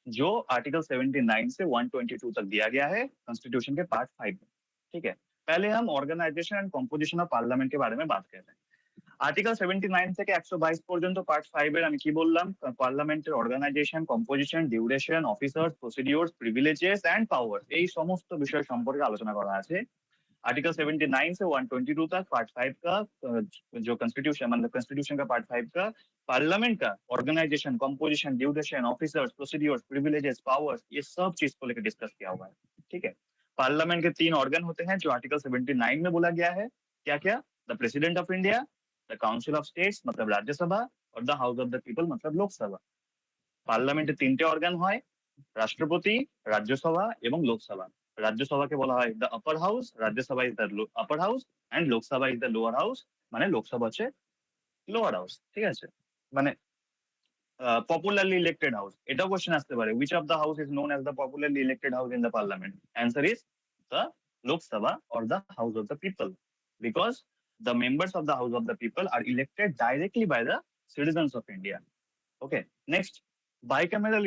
जो आर्टिकल 79 से 122 तक दिया गया है कॉन्स्टिट्यूशन के पार्ट 5 में। ठीक है, पहले हम organisation and composition of parliament के बारे में बात कर रहे हैं। আর্টিকেল 79 থেকে 122 পর্যন্ত পার্ট 5 এর আমি কি বললাম, পার্লামেন্টের organisation, composition, duration, officers, procedures, privileges and power, এই সমস্ত বিষয় সম্পর্কে আলোচনা করা আছে। आर्टिकल 79 से 122 तक पार्ट 5 का जो कॉन्स्टिट्यूशन मतलब कॉन्स्टिट्यूशन का पार्ट 5 का पार्लियामेंट का organisation, composition, duration, officers, procedures, privileges, powers, ये सब चीज को लेकर डिस्कस किया हुआ है। ठीक है, पार्लियामेंट के 3 ऑर्गन होते हैं जो आर्टिकल 79 में बोला गया है। क्या क्या? The president of India, the council of states मतलब राज्यसभा, और the house of the people मतलब लोकसभा। पार्लियामेंटे 3টে অর্গান হয়, রাষ্ট্রপতি, রাজ্যসভা এবং লোকসভা। রাজ্যসভাকে বলা হয় the upper house, Rajya Sabha is the upper house and Lok Sabha is the lower house, মানে লোকসভা হচ্ছে লোয়ার হাউস। ঠিক আছে, মানে পপুলারলি ইলেক্টেড হাউস। এটাও কোশ্চেন আসতে পারে, which of the house is known as the popularly elected house in the parliament? Answer is the Lok Sabha or the house of the people, because the members of the house of the people are elected directly by the citizens of India. Okay, next, bicameral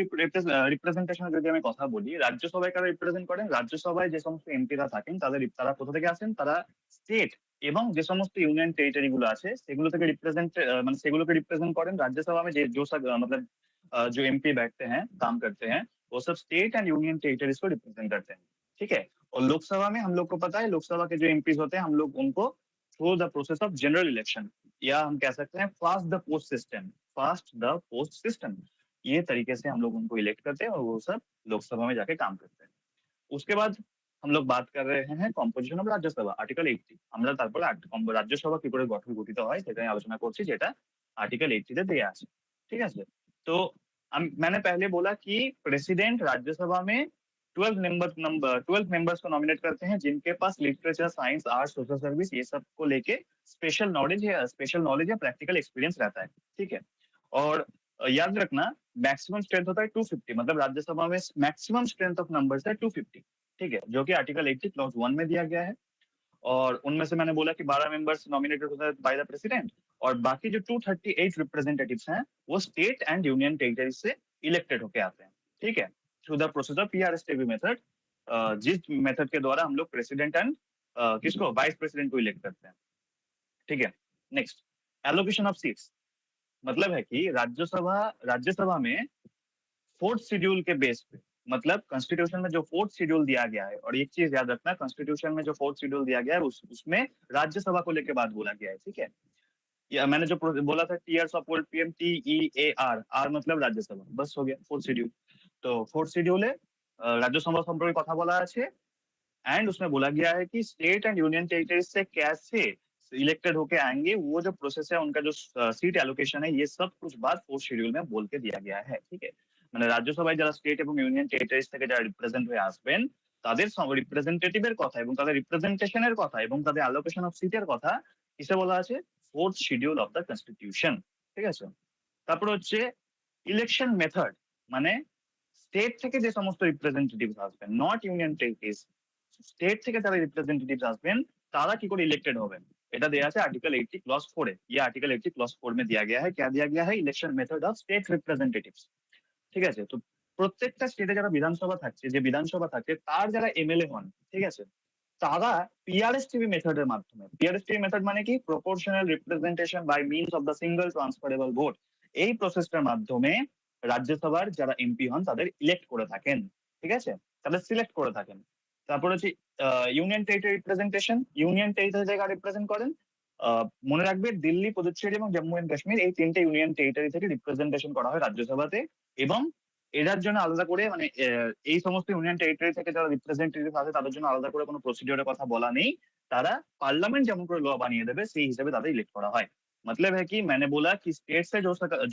রিপ্রেজেন্টেশনের যদি আমি কথা বলি, রাজ্যসভায় কারা represent করেন? রাজ্যসভায় যে সমস্ত এমপিরা থাকেন তারা কোথা থেকে আসেন? তারা স্টেট এবং যে সমস্ত ইউনিয়ন টেরিটরি গুলো আছে সেগুলো থেকে সেগুলোকে রিप्रेजेंट करें। राज्यसभा में जो सब मतलब जो एमपी बैठते हैं, काम करते हैं, वो सब स्टेट एंड यूनियन टेरिटरीज को रिप्रेजेंट करते हैं। ठीक है, और लोकसभा में हम लोग को पता है, लोकसभा के जो एमपी होते हैं हम लोग उनको through the process of general election, या हम कह सकते हैं फास्ट द पोस्ट सिस्टम, ये तरीके से हम लोग उनको इलेक्ट करते हैं और वो सब लोकसभा में जाके काम करते हैं। उसके बाद हम लोग बात कर रहे हैं কম্পোজিশন অফ রাজ্যসভা, আর্টিকেল 80। আমরা তারপরে রাজ্যসভা কি করে গঠিত হয় সেটা নিয়ে আলোচনা করছি, যেটা आर्टिकल 80 তে দেয়া আছে। ঠিক আছে, तो मैंने पहले बोला कि प्रेसिडेंट राज्यसभा में 12 मेंबर्स को नॉमिनेट करते हैं जिनके पास literature, science, arts, social service ये सब को लेके स्पेशल नॉलेज या प्रैक्टिकल एक्सपीरियंस रहता है। ठीक है, और याद रखना मैक्सिमम स्ट्रेंथ होता है 250, मतलब राज्यसभा में मैक्सिमम स्ट्रेंथ ऑफ नंबर्स है 250। ठीक है, जो कि आर्टिकल 80 क्लॉज 1 में दिया गया है। और उनमें से मैंने बोला कि 12 मेंबर्स नॉमिनेटेड होता है बाय द प्रेसिडेंट, और बाकी जो 238 रिप्रेजेंटेटिव्स हैं वो स्टेट एंड यूनियन टेरिटरी से इलेक्टेड होके आते हैं। ठीक है, through the process of PRSTV method, जिस मेथड के द्वारा हम लोग प्रेसिडेंट एंड किसको वाइस प्रेसिडेंट को इलेक्ट करते हैं। ठीक है, नेक्स्ट, एलोकेशन ऑफ सीट्स, मतलब है कि राज्यसभा में 4th शेड्यूल के बेस पे, मतलब कॉन्स्टिट्यूशन में जो 4th शेड्यूल दिया गया है, और एक चीज याद रखना, कॉन्स्टिट्यूशन में जो 4th शेड्यूल दिया गया है उसमें राज्यसभा को लेकर बात बोला गया है। ठीक है, या मैंने जो बोला था tears of pole PM, TEAR, R मतलब राज्यसभा, बस हो गया 4th शेड्यूल। तो 4th शेड्यूले राज्यसभा সম্পর্কে কথা বলা আছে, एंड उसमें बोला गया है कि स्टेट एंड यूनियन टेरिटरी से कैसे इलेक्टेड होके आएंगे, वो जो प्रोसेस है उनका जो सीट एलोकेशन है, ये सब कुछ बात 4th शेड्यूल में बोल के दिया गया है। ठीक है, মানে রাজ্যসভায় যারা স্টেট এবং ইউনিয়ন টেরিটরিজ থেকে যারা রিপ্রেজেন্ট হয়ে আসবেন তাদের রিপ্রেজেন্টেটিভের কথা এবং তাদের রিপ্রেজেন্টেশনের কথা এবং তাদের অ্যালোকেশন অফ সিটের কথা কিসে বলা আছে? 4th schedule of the constitution. ঠিক আছে, তারপর হচ্ছে ইলেকশন মেথড, মানে স্টেট থেকে যে সমস্ত রিপ্রেজেন্টেটিভ আসবেন, নট ইউনিয়ন টেরিটরিজ, স্টেট থেকে যারা রিপ্রেজেন্টেটিভ আসবেন তারা কি করে ইলেक्टेड होंगे, এটা দেয়া আছে आर्टिकल 80 क्लॉज 4 এ। ये आर्टिकल 80 क्लॉज 4 में दिया गया है। क्या दिया गया है? Election method of state representatives. ঠিক আছে, তো প্রত্যেকটা স্টেটে যারা বিধানসভা থাকছে তার যারা এমএলএ হন, ঠিক আছে, তারা পিআরএসটিভি মেথডের মাধ্যমে, পিআরএসটিভি মেথড মানে কি? Proportional representation by means of the single transferable vote, এই প্রসেসটার মাধ্যমে রাজ্যসভার যারা এমপি হন তাদের ইলেক্ট করে থাকেন। ঠিক আছে, তাদের সিলেক্ট করে থাকেন। তারপর হচ্ছে union territory representation, union territory জায়গা রিপ্রেজেন্ট করেন। মনে রাখবে দিল্লি, পুদুচ্চেরি এবং জম্মু এন্ড কাশ্মীর, এই 3টে ইউনিয়ন টেরিটরি থেকে রিপ্রেজেন্টেশন করা হয় রাজ্যসভাতে, এবং এটার জন্য আলাদা করে মানে এই সমস্ত ইউনিয়ন টেরিটরি থেকে যারা রিপ্রেজেন্টেটিভ আছে তাদের জন্য আলাদা করে কোনো প্রসিডিওরের কথা বলা নেই, তারা পার্লামেंट যেমন করে ল বানিয়ে দেবে সেই হিসেবে তাদের ইলেক্ট करा হয়। मतलब है कि मैंने बोला कि स्टेट से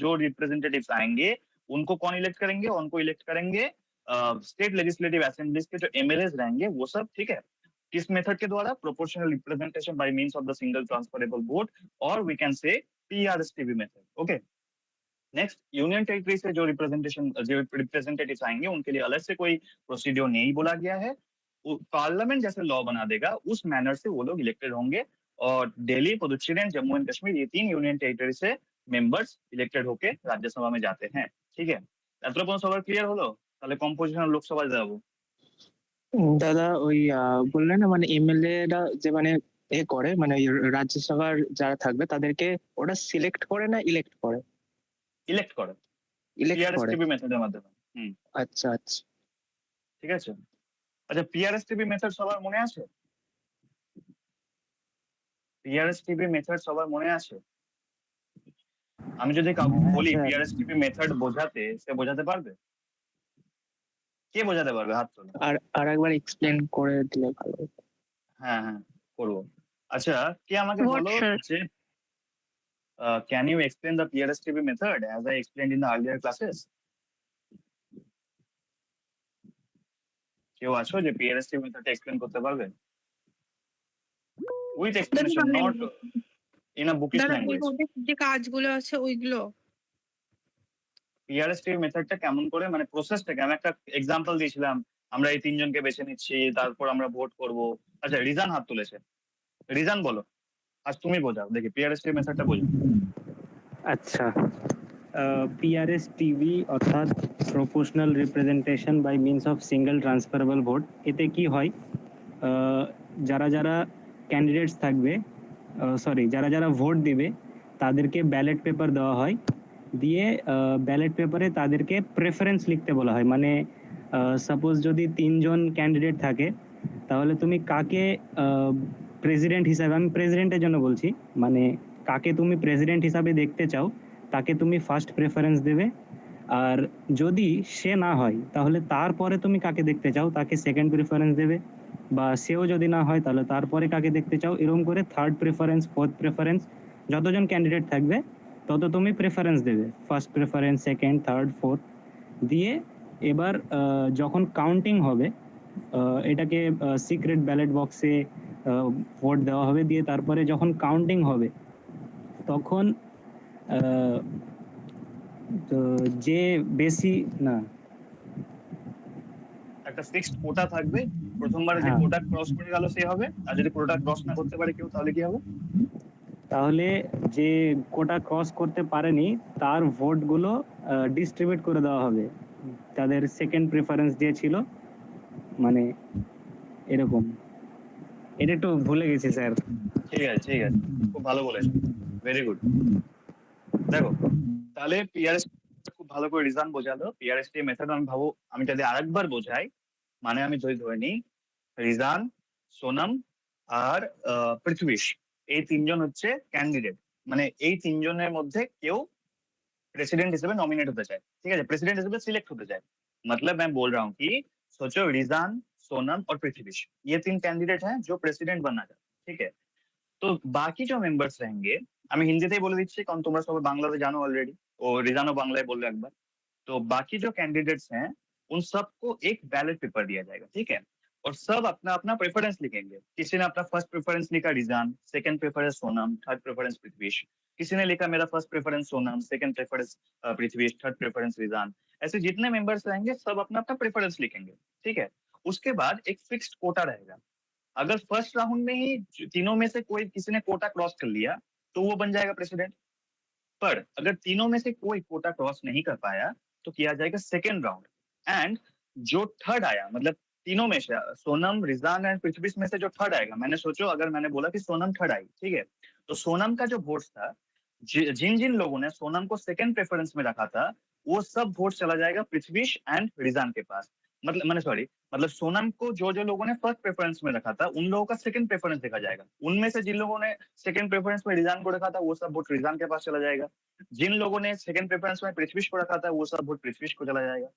जो रिप्रेजेंटेटिव्स आएंगे उनको कौन इलेक्ट करेंगे? उनको इलेक्ट करेंगे स्टेट लेजिस्लेटिव असेंबलीज के जो एमएलएस रहेंगे वो सब। ठीक है, किस मेथड के द्वारा? Proportional representation by means of the single transferable vote, और we can say PRSTV method. Okay, next, union territory से जो रिप्रेजेंटेटिव्स आएंगे उनके लिए अलग से कोई प्रोसीड्योर नहीं बोला गया है। पार्लियामेंट जैसे लॉ बना देगा उस मैनर से वो लोग इलेक्टेड होंगे, और दिल्ली, पुदुच्चेरी एंड जम्मू एंड कश्मीर, ये 3 यूनियन टेरिटरी से मेंबर्स इलेक्टेड होके राज्यसभा में जाते हैं। ठीक है, এতটা কোনো সবার ক্লিয়ার হলো? তাহলে কম্পোজিশন লোকসভায় যাবো। দাদা ওই বললেন না মানে এমএলএ রা যে মানে এ করে মানে ওই রাজ্যসভার যারা থাকবে তাদেরকে ওরা সিলেক্ট করে না ইলেক্ট করে? ইলেক্ট করে ইলেক্ট করে। পিআরএসটিপি মেথডের মাধ্যমে। আচ্ছা আচ্ছা। ঠিক আছে। আচ্ছা, পিআরএসটিপি মেথড সবার মনে আছে? পিআরএসটিপি মেথড সবার মনে আছে? আমি যদি কাউকে বলি পিআরএসটিপি মেথড বোঝাতে, সে বোঝাতে পারবে? কে বোঝাতে পারবে? হাত তোলো। আর একবার এক্সপ্লেন করে দিলে ভালো হতো। হ্যাঁ হ্যাঁ, করবো। আচ্ছা, কে আমাকে বলো যে can you explain the PRSTP method as I explained in the earlier classes? কেউ আছো যে পিআরএসটিপি মেথডটা এক্সপ্লেন করতে পারবে? With explanation, not in a bookish language. যে কাজগুলো আছে ওইগুলো পিআরএসটিপি মেথডটা কেমন করে, মানে প্রসেসটাকে আমি একটা এক্সাম্পল দিয়েছিলাম। আমরা এই তিনজনকে বেছে নিচ্ছি, তারপর আমরা ভোট করব। আচ্ছা, রিজান হাত তুলেছে। রিজান বলো, আজ তুমি বোঝাও দেখি পিআরএসটিপি মেথডটা বোঝাও। আচ্ছা, পিআরএসটিভি অর্থাৎ proportional representation by means of single transferable vote, এতে কি হয়, যারা যারা ক্যান্ডিডেটস থাকবে, যারা যারা ভোট দিবে তাদেরকে ব্যালট পেপার দেওয়া হয়, দিয়ে ব্যালট পেপারে তাদেরকে প্রেফারেন্স লিখতে বলা হয়। মানে সাপোজ যদি 3 জন ক্যান্ডিডেট থাকে, তাহলে তুমি কাকে প্রেসিডেন্ট হিসাবে, আমি প্রেসিডেন্টের জন্য বলছি, মানে কাকে তুমি প্রেসিডেন্ট হিসাবে দেখতে চাও তাকে তুমি ফার্স্ট প্রেফারেন্স দেবে। আর যদি সে না হয় তাহলে তারপরে তুমি কাকে দেখতে চাও তাকে সেকেন্ড প্রেফারেন্স দেবে, বা সেও যদি না হয় তাহলে তারপরে কাকে দেখতে চাও, এরকম করে থার্ড প্রেফারেন্স, ফোর্থ প্রেফারেন্স, যতজন ক্যান্ডিডেট থাকবে তত তুমি প্রেফারেন্স দেবে, first preference, second, third, fourth দিয়ে। এবার যখন কাউন্টিং হবে, এটাকে সিক্রেট ব্যালট বক্সে ভোট দেওয়া হবে, দিয়ে তারপরে যখন কাউন্টিং হবে তখন যে বেশি না, একটা ফিক্সড কোটা থাকবে, প্রথমবার যে কোটা ক্রস করে গেল সে হবে, আর যদি কোটা ক্রস না করতে পারে কেউ তাহলে কি হবে? তাহলে যে কোটা ক্রস করতে পারেনি তার ভোটগুলো ডিস্ট্রিবিউট করে দেওয়া হবে তাদের সেকেন্ড প্রেফারেন্স যে ছিল, মানে এরকম। এটা একটু ভুলে গেছি স্যার। ঠিক আছে ঠিক আছে, খুব ভালো বলেছো, ভেরি গুড। দেখো, তাহলে পিআরএস খুব ভালো করে রিজন বোঝালো। পিআরএসটি মেথড আমি যদি আরেকবার বোঝাই, মানে আমি যদি ধরে নিই রিজান, সোনাম আর পৃথ্বীশ, এই তিনজন হচ্ছে ক্যান্ডিডেট। মানে এই তিনজনের মধ্যে কেউ प्रेसिडेंट हिसाब से नॉमिनेट होता चाहे, ठीक है, प्रेसिडेंट हिसाब से सिलेक्ट होता चाहे। मतलब मैं बोल रहा हूँ कि सोचो रिजान, सोनम और पृथ्वीश, ये 3 कैंडिडेट हैं जो प्रेसिडेंट बनना चाहते, ठीक है। तो बाकी जो मेंबर्स रहेंगे, আমি হিন্দিতেই বলে দিচ্ছি কারণ তোমরা সবাই বাংলাতে জানো অলরেडी, ও রিজানও বাংলায় বললো একবার। तो बाकी जो कैंडिडेट्स हैं उन सबको एक बैलेट पेपर दिया जाएगा, ठीक है, और सब अपना अपना प्रेफरेंस लिखेंगे। किसी ने अपना फर्स्ट प्रेफरेंस लिखा Rizan, second preference Sonam, third preference Prithvish. किसी ने लिखा मेरा first preference Sonam, second preference Prithvish, third preference Rizan. ऐसे जितने मेंबर्स रहेंगे सब अपना अपना प्रेफरेंस लिखेंगे, ठीक है। उसके बाद एक फिक्स्ड कोटा रहेगा। अगर फर्स्ट राउंड में ही तीनों में से कोई किसी ने कोटा क्रॉस कर लिया तो वो बन जाएगा प्रेसिडेंट। पर अगर तीनों में से कोई कोटा क्रॉस नहीं कर पाया तो किया जाएगा सेकेंड राउंड, एंड जो थर्ड आया, मतलब तीनों में से सोनम, रिजान एंड पृथ्वी में से जो थर्ड आएगा, मैंने सोचो अगर मैंने बोला कि सोनम थर्ड आई, ठीक है, तो सोनम का जो वोट था, जिन जिन लोगों ने सोनम को सेकंड प्रेफरेंस में रखा था, वो सब वोट चला जाएगा पृथ्वीश एंड रिजान के पास। मतलब सोनम को जो जो लोगों ने फर्स्ट प्रेफरेंस में रखा था उन लोगों का सेकंड प्रेफरेंस देखा जाएगा। उनमें से जिन लोगों ने सेकंड प्रेफरेंस में रिजान को रखा था वो सब वोट रिजान के पास चला जाएगा। जिन लोगों ने सेकंड प्रेफरेंस में पृथ्वीश को रखा था वो सब वोट पृथ्वीश को चला जाएगा।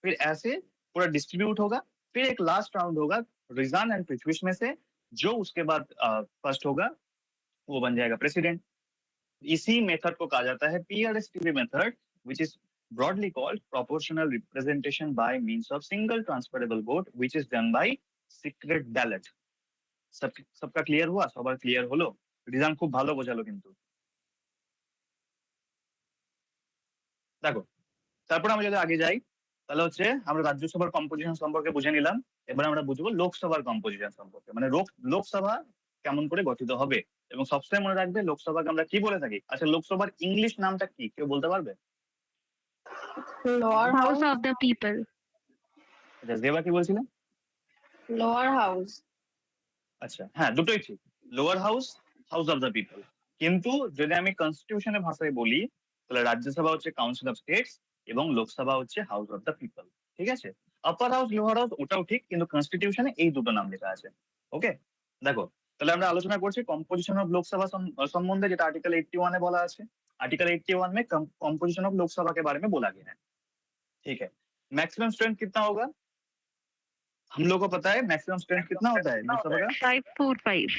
फिर ऐसे पूरा डिस्ट्रीब्यूट होगा। फिर एक लास्ट राउंड होगा रिजान एंड पृथ्वीश में से, जो उसके बाद फर्स्ट होगा वो बन जाएगा प्रेसिडेंट। इसी मेथड को कहा जाता है PRSTP method, which is broadly called proportional representation by means of single transferable vote, which is done by secret ballot. सबका क्लियर हुआ? সবার ক্লিয়ার হলো? রিজান খুব ভালো বোঝালো কিন্তু। দেখো, তারপর আমরা যদি আগে যাই তাহলে হচ্ছে আমরা রাজ্যসভার কম্পোজিশন সম্পর্কে বুঝে নিলাম। এবার আমরা বুঝবো লোকসভার কম্পোজিশন সম্পর্কে, মানে লোকসভা কেমন করে গঠিত হবে। এবং সবসময় মনে রাখবে লোকসভাকে আমরা কি বলে থাকি। আচ্ছা, লোকসভার ইংলিশ নামটা কি কেউ বলতে পারবে? House of the people. আচ্ছা দেবা কি বলছিলেন? Lower house. আচ্ছা হ্যাঁ দুটোই ঠিক, lower house, house of the people. কিন্তু যদি আমি কনস্টিটিউশনের ভাষায় বলি তাহলে রাজ্যসভা হচ্ছে কাউন্সিল অফ স্টেটস এবং লোকসভা হচ্ছে হাউস অফ দ্য পিপল। ঠিক আছে, আপার হাউস লোয়ার হাউস ওটাও ঠিক, কিন্তু কনস্টিটিউশনে এই দুটো নাম লেখা আছে। ওকে দেখো, তাহলে আমরা আলোচনা করছি কম্পোজিশন অফ লোকসভা সম্বন্ধে, যেটা आर्टिकल 81 में बोला है। आर्टिकल 81 में कम्पोजिशन ऑफ लोकसभा के बारे में बोला गया है। ठीक है, मैक्सिमम स्ट्रेंथ कितना होगा हम लोग को पता है? मैक्सिमम स्ट्रेंथ कितना होता है लोकसभा का? 545।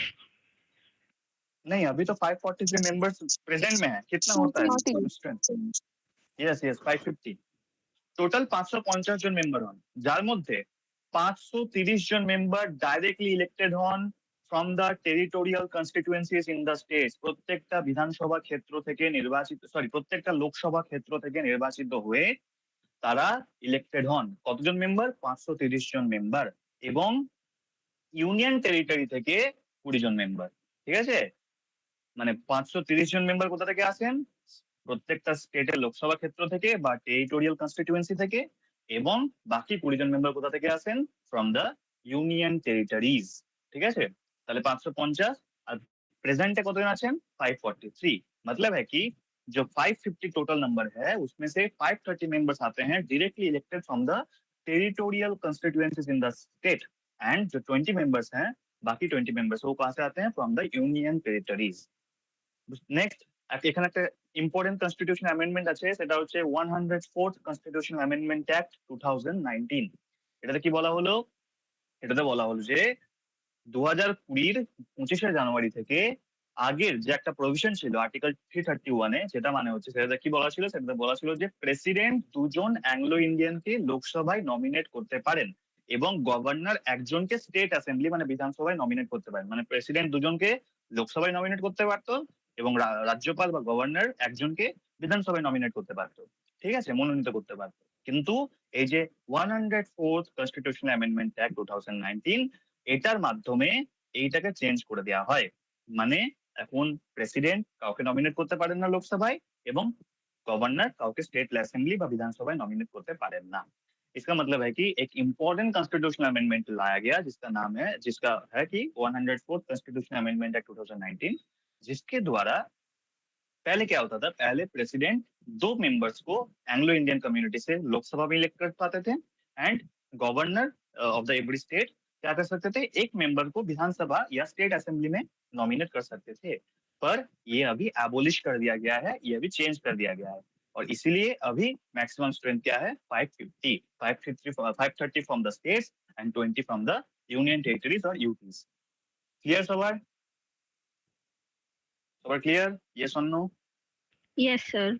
नहीं, अभी तो 543 मेंबर्स प्रेजेंट में है। कितना होता है maximum strength? Yes yes 550। Total 550 জন মেম্বার হন, যার মধ্যে 530 জন মেম্বার ডাইরেক্টলি ইলেক্টেড হন from the territorial constituencies in the states. প্রত্যেকটা বিধানসভা ক্ষেত্র থেকে নির্বাচিত, প্রত্যেকটা লোকসভা ক্ষেত্র থেকে নির্বাচিত হয়ে তারা ইলেক্টেড হন। কতজন মেম্বার? 530 জন মেম্বার। এবং ইউনিয়ন টেরিটরি থেকে 20 জন মেম্বার। ঠিক আছে, মানে 530 জন মেম্বার কোথা থেকে আসেন? প্রত্যেকটা স্টেটের লোকসভা ক্ষেত্র থেকে বা টেরিটোরিয়াল কনস্টিটিউয়েন্সি থেকে। এবং বাকি 20 জন মেম্বার কোথা থেকে আসেন? From the union territories. ঠিক আছে, তাহলে 550 আর प्रेजेंट है कतজন আছেন? 543। मतलब है कि जो 550 टोटल नंबर है उसमें से 530 मेंबर्स आते हैं directly elected from the territorial constituencies in the state, and जो 20 मेंबर्स हैं, बाकी 20 मेंबर्स वो कहां से आते हैं? From the union territories. Next এখানে একটা ইম্পর্টেন্ট কনস্টিটিউশন অ্যামেন্ডমেন্ট আছে, সেটা হচ্ছে 104th কনস্টিটিউশন অ্যামেন্ডমেন্ট অ্যাক্ট 2019। এটাতে কি বলা হলো? এটাতে বলা হলো যে 2020 25শে জানুয়ারি থেকে আগের যে একটা প্রভিশন ছিল আর্টিকেল 331 এ, যেটা মানে হচ্ছে সেটা কি বলা ছিল? সেটা বলা ছিল যে প্রেসিডেন্ট দুজন অ্যাংলো ইন্ডিয়ানকে লোকসভায় নমিনেট করতে পারেন এবং গভর্নর একজনকে স্টেট অ্যাসেম্বলি মানে বিধানসভায় নমিনেট করতে পারেন। মানে প্রেসিডেন্ট দুজনকে লোকসভায় নমিনেট করতে পারতো এবং রাজ্যপাল বা গভর্নর একজনকে বিধানসভায় নমিনেট করতে পারতো। ঠিক আছে, মনোনীত করতে পারতো। কিন্তু এই যে 104th কনস্টিটিউশনাল অ্যামেন্ডমেন্ট অ্যাক্ট 2019 এটার মাধ্যমে এইটাকে চেঞ্জ করে দেওয়া হয়। মানে এখন প্রেসিডেন্ট কাউকে নমিনেট করতে পারেন না লোকসভায় এবং गवर्नर काउके स्टेट असेंबली व विधानसभा नॉमिनेट करते पारेन ना। इसका मतलब है कि एक इम्पोर्टेंट कॉन्स्टिट्यूशनल अमेंडमेंट लाया गया जिसका है कि 104th कॉन्स्टिट्यूशनल अमेंडमेंट एक्ट 2019, जिसके द्वारा पहले क्या होता था? पहले प्रेसिडेंट 2 मेंबर्स को एंग्लो इंडियन कम्युनिटी से लोकसभा में इलेक्ट कर पाते थे, and governor of the every state क्या कर सकते थे? एक मेंबर को विधानसभा या स्टेट असेंबली में नॉमिनेट कर सकते थे। पर ये अभी एबोलिश कर दिया गया है, ये अभी चेंज कर दिया गया है, और इसीलिए अभी मैक्सिमम स्ट्रेंथ क्या है? 530 from the states and 20 from the union territories और यूटीज। क्लियर सवाल? सवाल क्लियर? यस और नो? Yes sir.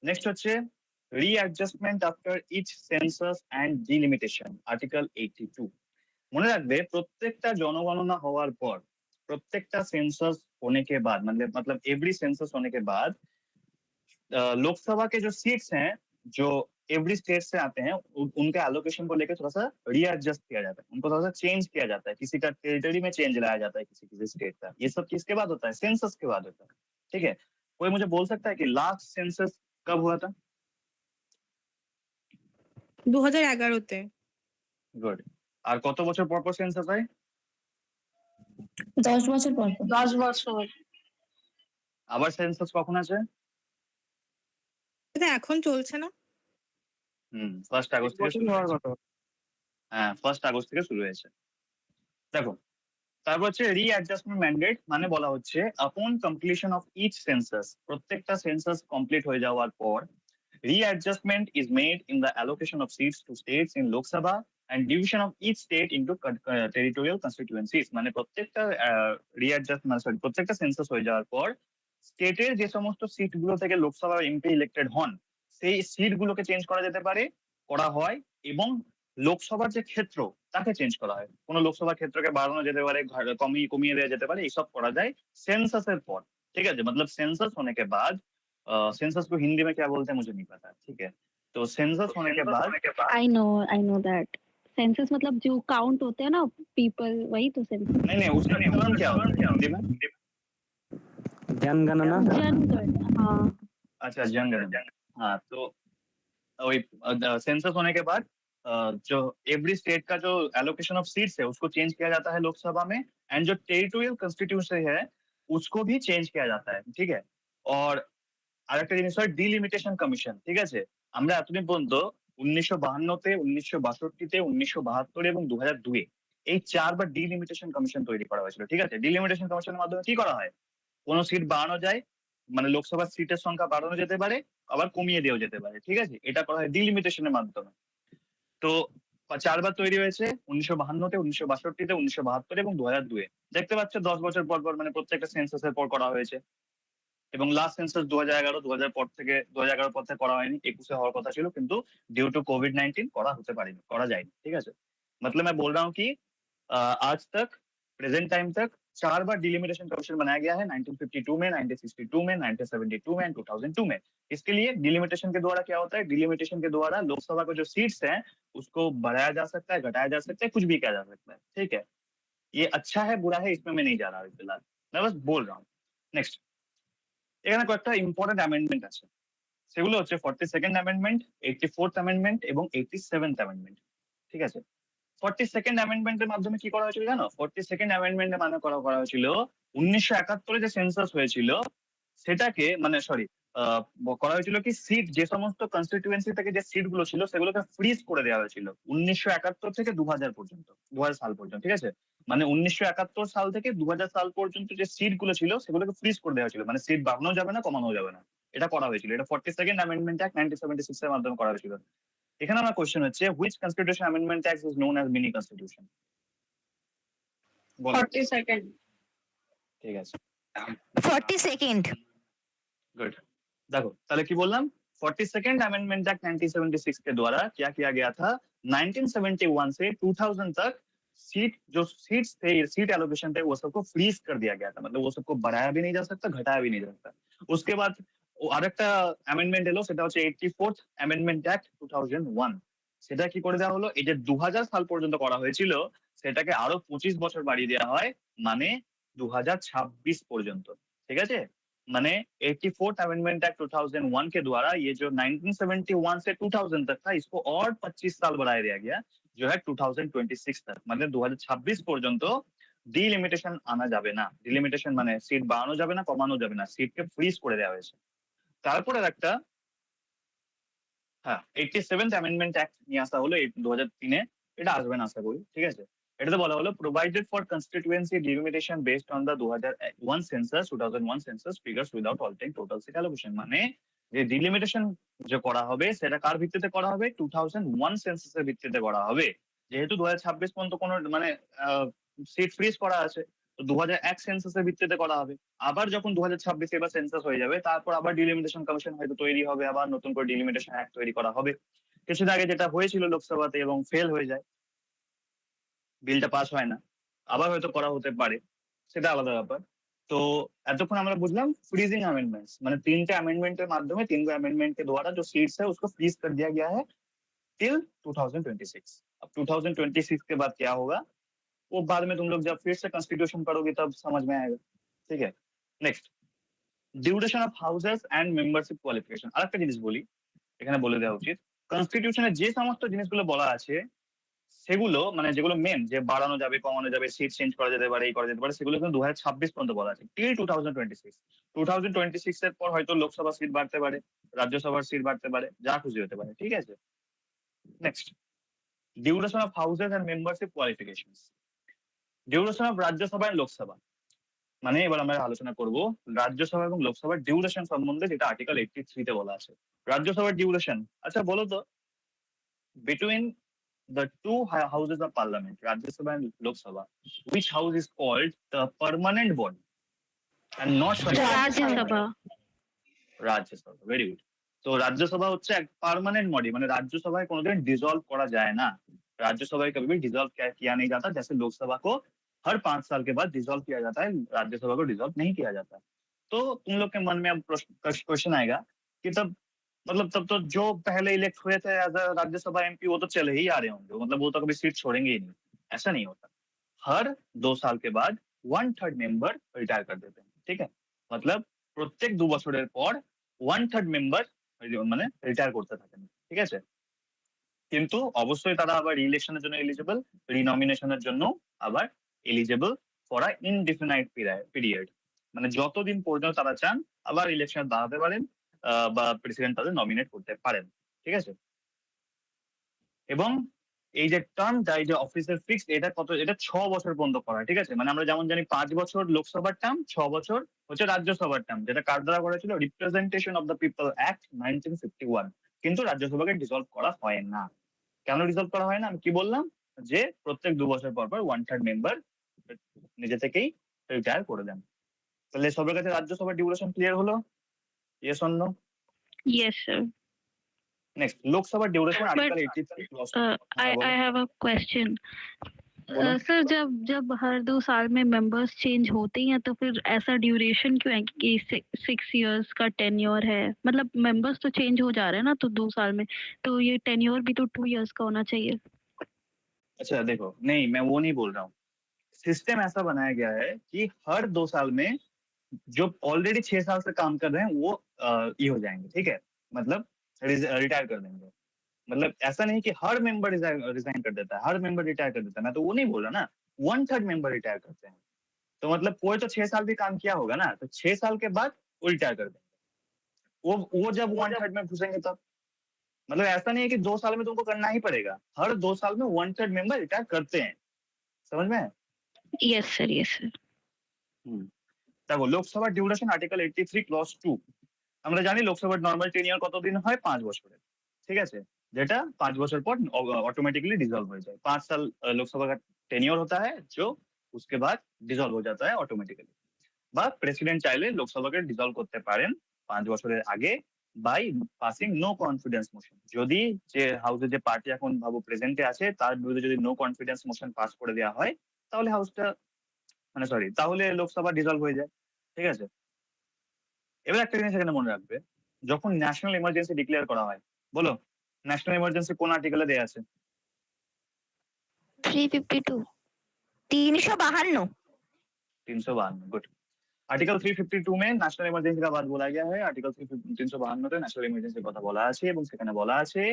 नेक्स्ट হচ্ছে readjustment after each census and delimitation, article 82। মনে রাখবে প্রত্যেকটা জনগণনা হওয়ার পর, प्रत्येकटा सेंसस होने के बाद, मतलब एवरी सेंसस होने के बाद लोकसभा के जो सीट्स हैं जो एवरी स्टेट से आते हैं उनके एलोकेशन को लेकर थोड़ा सा रीएडजस्ट किया जाता है, उनको थोड़ा सा चेंज किया जाता है, किसी का टेरिटरी में चेंज लाया जाता है किसी किसी स्टेट का। ये सब किसके बाद होता है? सेंसस के बाद होता है। ठीक है, कोई मुझे बोल सकता है कि लास्ट सेंसस कब हुआ था? 2011-তে। गुड। আর কত বছর পর পর সেন্সাস হয়? 10 বছর পর। 10 বছর। আবার সেন্সাস কখন আছে? এটা এখন চলছে না? 1 আগস্ট থেকে শুরু হওয়ার কথা। হ্যাঁ 1 আগস্ট থেকে শুরু হয়েছে। দেখো তারপর হচ্ছে রিঅ্যাডজাস্টমেন্ট ম্যান্ডেট, মানে বলা হচ্ছে আপন কমপ্লিশন অফ ইচ সেন্সাস, প্রত্যেকটা সেন্সাস কমপ্লিট হয়ে যাওয়ার পর readjustment is made in the allocation of seats to states in Lok Sabha and division of each state into territorial constituencies। মানে প্রত্যেকটা প্রত্যেকটা সেন্সাস হয়ে যাওয়ার পর স্টেটের যে সমস্ত সিট গুলো থেকে লোকসভা এমপি ইলেক্টেড হন সেই সিট গুলোকে চেঞ্জ করা যেতে পারে, করা হয়, এবং লোকসভার যে ক্ষেত্র তাকে চেঞ্জ করা হয়। কোনো লোকসভা ক্ষেত্রকে বাড়ানো যেতে পারে, কমিয়ে দেওয়া যেতে পারে, এইসব করা যায় সেন্সাসের পর। ঠিক আছে, मतलब सेंसस होने के बाद, सेंसस को हिंदी में क्या बोलते हैं मुझे नहीं पता। ठीक है, तो सेंसस होने के बाद आई नो दैट सेंसस मतलब जो काउंट होते हैं ना पीपल, वही तो सेंसस। नहीं उसका नाम क्या होता है हिंदी में? जनगणना। जनगणना। हाँ अच्छा जनगणना। हाँ तो वही सेंसस होने के बाद जो एवरी स्टेट का जो एलोकेशन ऑफ सीट्स है उसको चेंज किया जाता है लोकसभा में, एंड जो टेरिटोरियल कॉन्स्टिट्यूशन है उसको भी चेंज किया जाता है, ठीक है। और আরেকটা জিনিস হয় ডিলিমিটেশন কমিশন, ঠিক আছে। আমরা এতদিন পর্যন্ত 1952 তে, 1962 তে, 1972 এবং 2002 এই 4 বার ডিলিমিটেশন কমিশন তৈরি করা হয়েছিল, ঠিক আছে। ডিলিমিটেশন কমিশনের মাধ্যমে কি করা হয়, কোন সিট বাড়ানো যায়, মানে লোকসভার সিটের সংখ্যা বাড়ানো যেতে পারে, আবার কমিয়ে দেওয়া যেতে পারে, ঠিক আছে। এটা করা হয় ডিলিমিটেশনের মাধ্যমে। তো 4 বার তৈরি হয়েছে 1952 তে, 1962 তে, 1972 এবং 2002 দেখতে পাচ্ছ 10 বছর পর পর, মানে প্রত্যেকটা সেন্সাসের পর করা হয়েছে। এবং লাস্ট সেন্সাস 2011, 2000 পর থেকে 2011 পর থেকে করা হয়নি, 21 হওয়ার কথা ছিল, কিন্তু ডিউ টু कोविड-19 করা হতে পারেনি, করা যায়নি, ঠিক আছে। मतलब मैं बोल रहा हूँ कि आज तक प्रेजेंट टाइम तक 4 बार डिलिमिटेशन कमीशन बनाया गया है, 1952 में, 1962 में, 1972 में, 2002 में। इसके लिए डिलिमिटेशन के द्वारा क्या होता है, डिलिमिटेशन के द्वारा लोकसभा को जो सीट्स हैं उसको बढ़ाया जा सकता है, घटाया जा सकता है, कुछ भी किया जा सकता है, ठीक है। ये अच्छा है बुरा है इसमें मैं नहीं जा रहा अभी फिलहाल, मैं बस बोल रहा हूँ। नेक्स्ट, এখানে কয়েকটা ইম্পর্টেন্ট অ্যামেন্ডমেন্ট আছে, সেগুলো হচ্ছে 42nd অ্যামেন্ডমেন্ট, 84th অ্যামেন্ডমেন্ট এবং 87th অ্যামেন্ডমেন্ট, ঠিক আছে। 42nd অ্যামেন্ডমেন্টের মাধ্যমে কি করা হয়েছিল জানো, 42nd অ্যামেন্ডমেন্টের মানে করা হয়েছিল 1971 যে সেন্সাস হয়েছিল সেটাকে, মানে সরি, করা হয়েছিল কি, সিট যে সমস্ত কনস্টিটিউয়েন্সি থেকে যে সিট গুলো ছিল সেগুলোকে ফ্রিজ করে দেওয়া হয়েছিল 1971 থেকে 2000 পর্যন্ত, 2000 সাল পর্যন্ত, ঠিক আছে। মানে 1971 সাল থেকে 2000 সাল পর্যন্ত যে সিট গুলো ছিল সেগুলোকে ফ্রিজ করে দেওয়া হয়েছিল, মানে সিট বাড়ানো যাবে না, কমানো যাবে না, এটা করা হয়েছিল। এটা 42nd অ্যামেন্ডমেন্ট অ্যাক্ট 1976 এর মাধ্যমে করা হয়েছিল। এখানে আমার কোশ্চেন হচ্ছে, which constitution amendment act is known as mini constitution? 42nd। ঠিক আছে, 42nd। गुड। देखो ताहले की बोललाम, 42nd अमेंडमेंट एक्ट 1976 के द्वारा क्या किया गया था, 1971 से 2000 तक सीट्स थे, सीट एलोकेशन थे, वो सबको फ्रीज कर दिया गया था, मतलब वो सबको बढ़ाया भी नहीं जा सकता, घटाया भी नहीं जा सकता। उसके बाद আরেকটা অ্যামেন্ডমেন্ট এলো, সেটা হচ্ছে 84th অ্যামেন্ডমেন্ট অ্যাক্ট 2001। সেটা কি করে দেওয়া হলো, এই যে 2000 সাল পর্যন্ত করা হয়েছিল সেটাকে আরো 25 বছর বাড়িয়ে দেওয়া হয়, মানে 2026 পর্যন্ত, ঠিক আছে। মানে 84th अमेंडमेंट एक्ट 2001 के द्वारा ये जो 1971 से 2000 तक था, इसको और 25 साल बढ़ा दिया गया, जो है 2026 तक, मतलब 2026 পর্যন্ত ডিলিমিটেশন আনা যাবে না। ডিলিমিটেশন মানে সিট বাড়ানো যাবে না, কমানো যাবে না, সিটকে ফ্রিজ করে দেওয়া হয়েছে। তারপরে একটা 87th অ্যামেন্ডমেন্ট অ্যাক্ট নিয়ে আসা হলো 2003 এ, এটা আসবে না আশা করি, ঠিক আছে। এটাতে বলা হলো, provided for constituency delimitation based on the 2001 census, 2001 census figures without altering total seat allocation. মানে যে ডিলিমিটেশন যে করা হবে সেটা কার ভিত্তিতে করা হবে, 2001 সেন্সাসের ভিত্তিতে করা হবে। যেহেতু 2026 পর্যন্ত কোনো মানে সিট ফ্রিজ করা আছে, তো 2001 সেন্সাসের ভিত্তিতে করা হবে। আবার যখন 2026 এবার সেন্সাস হয়ে যাবে, তারপর আবার ডিলিমিটেশন কমিশন হয়তো তৈরি হবে, আবার নতুন করে ডিলিমিটেশন অ্যাক্ট তৈরি করা হবে। কিছুদিন আগে যেটা হয়েছিল লোকসভাতে এবং ফেল হয়ে যায়, বিলটা পাস হয় না, আবার হয়তো করা হতে পারে, সেটা আলাদা ব্যাপার। তো এতক্ষণ আমরা বুঝলাম फ्रीजिंग अमेंडमेंट्स, মানে তিনটে अमेंडमेंटेর মাধ্যমে, তিনটে अमेंडमेंट के द्वारा जो सीट्स है उसको फ्रीज कर दिया गया है टिल 2026। अब 2026 के बाद क्या होगा वो बाद में तुम लोग जब फिर से कॉन्स्टिट्यूशन पढ़ोगे तब समझ में आएगा, ठीक है। Next, duration of houses and membership qualification. আরেকটা জিনিস বলি, এখানে বলে দেওয়া উচিত, কনস্টিটিউশনে যে সমস্ত জিনিসগুলো বলা আছে সেগুলো, মানে যেগুলো মেন, যে বাড়ানো যাবে, কমানো যাবে, সিট চেঞ্জ করা যেতে পারে, এই করা যেতে পারে, সেগুলো কিন্তু 2026 পর্যন্ত বলা আছে, টিল 2026। 2026 এর পর হয়তো লোকসভা সিট বাড়তে পারে, রাজ্যসভার সিট বাড়তে পারে, যা খুশি হতে পারে, ঠিক আছে। Next, duration of houses and membership qualifications. Duration of Rajya Sabha and Lok Sabha, মানে এবার আমরা আলোচনা করব রাজ্যসভা এবং লোকসভার ডিউরেশন সম্বন্ধে, যেটা আর্টিকেল 83 তে বলা আছে। রাজ্যসভার ডিউরেশন, আচ্ছা বলো তো, between the two houses of parliament, Rajya Sabha and Lok Sabha, which house is called the permanent body and not Rajya Sabha। Rajya Sabha, very good. তো রাজ্যসভা হচ্ছে এক পার্মানেন্ট বডি, মানে রাজ্যসভায় কোনোদিন ডিসॉल्व করা যায় না। राज्यसभा कभी भी डिसॉल्व किया नहीं जाता, जैसे लोकसभा को हर 5 साल के बाद डिसॉल्व किया जाता है, राज्यसभा को डिसॉल्व नहीं किया जाता। तो तुम लोग के मन में अब क्वेश्चन आएगा कि तब मतलब तब तो जो पहले इलेक्ट हुए थे एज अ राज्यसभा एमपी वो तो चले ही आ रहे होंगे, मतलब वो तो कभी सीट छोड़ेंगे ही नहीं। ऐसा नहीं होता, हर 2 साल के बाद 1/3 मेंबर रिटायर कर देते हैं, ठीक है। मतलब প্রত্যেক 2 বছরের পর 1/3 মেম্বার মানে রিটায়ার করতে থাকেন, ঠিক আছে, কিন্তু অবশ্যই তারা আবার রি-ইলেকশনের জন্য এলিজিবল, রিনমিনেশনের জন্য আবার eligible for a indefinite period, মানে যতদিন পর্যন্ত তারা চান আবার ইলেকশন দাঁড়াতে পারেন বা প্রেসিডেন্ট তাদের নমিনেট করতে পারেন। ঠিক আছে, এবং এই যে টার্মটা, এই যে অফিসের ফিক্সড, এটা 6 বছর পর্যন্ত করা। ঠিক আছে, মানে আমরা যেমন জানি 5 বছর লোকসভার টার্ম, 6 বছর হচ্ছে রাজ্যসভার টার্ম, যেটা কার দ্বারা করা ছিল, representation of the people act 1951। কিন্তু রাজ্যসভাকে ডিসলভ করা হয় না। কেন ডিসলভ করা হয় না, আমি কি বললাম, যে প্রত্যেক 2 বছর পর পর 1/3 মেম্বার নিজে থেকেই রিটায়ার করে দেন। তাহলে সবার কাছে রাজ্যসভার ডিউরেশন ক্লিয়ার হলো? Yes or no? Yes, sir. Next, লোকসভার duration But, article 83 clause. I have a question. बोलो। सर, जब हर 2 साल में मेंबर्स चेंज होते ही हैं तो फिर ऐसा ड्यूरेशन क्यों है कि 6 इयर्स का टेन्योर है? मतलब मेंबर्स तो चेंज हो जा रहे हैं ना, तो 2 साल में, तो ये टेन्योर भी तो 2 इयर्स का होना चाहिए। अच्छा देखो, नहीं मैं वो नहीं बोल रहा हूँ। सिस्टम ऐसा बनाया गया है कि हर 2 साल में जो ऑलरेडी 6 साल से काम कर रहे हैं वो ये हो जाएंगे। ठीक है, मतलब रिटायर कर देंगे। मतलब ऐसा नहीं कि हर मेंबर रिजाइन कर देता है, हर मेंबर रिटायर कर देता है, मैं तो वो नहीं बोल रहा ना। 1/3 मेंबर रिटायर करते हैं, तो मतलब कोई तो 6 साल भी काम किया होगा ना, तो 6 साल के बाद वो रिटायर कर देंगे। वो जब 1/3 में घुसेंगे तब, मतलब ऐसा नहीं है कि 2 साल में तुमको करना ही पड़ेगा, हर 2 साल में 1/3 मेंबर रिटायर करते हैं। समझ में? Yes, sir. Yes, sir. দেখো, লোকসভার ডিউরেশন আর্টিকেল 83 ক্লজ 2, আমরা জানি লোকসভার নর্মাল টেনিয়র কতদিন হয়, 5 বছরের। ঠিক আছে, যেটা 5 বছর পর ऑटोमेटिकली डिसॉल्व हो जाए। 5 साल लोकसभा का टेन्योर होता है, जो उसके बाद डिसॉल्व हो जाता है ऑटोमेटिकली। বা প্রেসিডেন্ট চাইলে লোকসভাকে ডিসলভ করতে পারেন 5 বছরের আগে by passing no confidence motion. যদি যে হাউসে যে পার্টি এখন ভাবো প্রেজেন্টে আছে তার বিরুদ্ধে যদি নো কনফিডেন্স মোশন পাস করে দেওয়া হয়, তাহলে হাউসটা মানে সরি তাহলে লোকসভা ডিসলভ হয়ে যায়। ঠিক আছে, এবার একটা জিনিস এখানে মনে রাখবে, যখন ন্যাশনাল ইমার্জেন্সি ডিক্লেয়ার করা হয়, বলো ন্যাশনাল ইমার্জেন্সি কোন আর্টিকেলে দেয়া আছে? 352 352 352। गुड। आर्टिकल 352 में ন্যাশনাল ইমার্জেন্সি का बात बोला गया है। आर्टिकल 352 তে ন্যাশনাল ইমার্জেন্সির কথা বলা আছে এবং সেখানে বলা আছে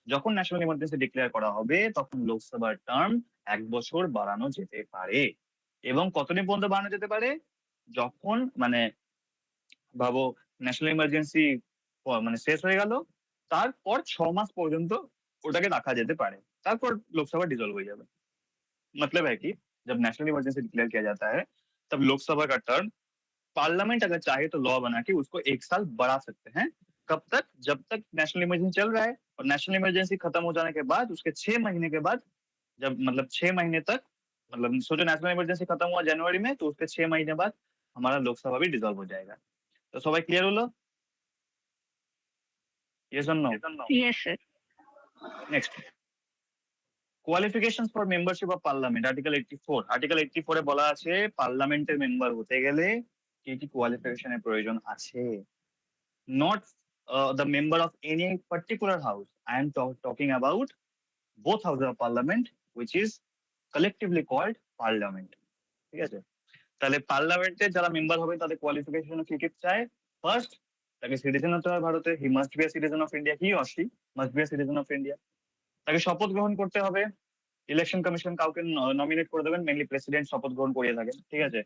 যখন ন্যাশনাল ইমার্জেন্সি ডিক্লেয়ার করা হবে তখন লোকসভার টার্ম 1 বছর বাড়ানো যেতে পারে। এবং কতদিন পর্যন্ত বাড়ানো যেতে পারে? যখন মানে ভাবো ন্যাশনাল ইমার্জেন্সি মানে শেষ হয়ে গেল, তারপর 6 মাস পর্যন্ত ওটাকে রাখা যেতে পারে, তারপর লোকসভা डिसॉल्व हो जाएगा। मतलब है कि जब नेशनल इमरजेंसी डिक्लेयर किया जाता है तब लोकसभा का टर्म पार्लियामेंट अगर चाहे तो लॉ बना के उसको 1 साल बढ़ा सकते हैं। कब तक? जब तक नेशनल इमरजेंसी चल रहा है, और नेशनल इमरजेंसी खत्म हो जाने के बाद उसके 6 महीने के बाद, जब मतलब 6 महीने तक, मतलब सोचो नेशनल इमरजेंसी खत्म हुआ जनवरी में, तो उसके 6 महीने बाद हमारा लोकसभा भी डिसॉल्व हो जाएगा। तो सबाई क्लियर হলো? Yes or no? Yes, sir. Next, qualifications for membership of parliament article 84। Article 84 এ বলা আছে পার্লামেন্টের মেম্বার হতে গেলে কি কি কোয়ালিফিকেশনের প্রয়োজন আছে। Not the member of any particular house, I am talking about both house of parliament which is collectively called parliament. ঠিক আছে, তাহলে পার্লামেন্টে যারা মেম্বার হবে তাদের কোয়ালিফিকেশন কি কি চায়? ফার্স্ট, তাকে সিটিজেন হতে হবে ভারতের, হি must be a citizen of India, he or she must be a citizen of India. তাকে শপথ গ্রহণ করতে হবে, इलेक्शन कमीशन काउके नॉमिनेट कर देवें, मेनली प्रेसिडेंट शपथ ग्रहण करिए थाकेन। ठीक है,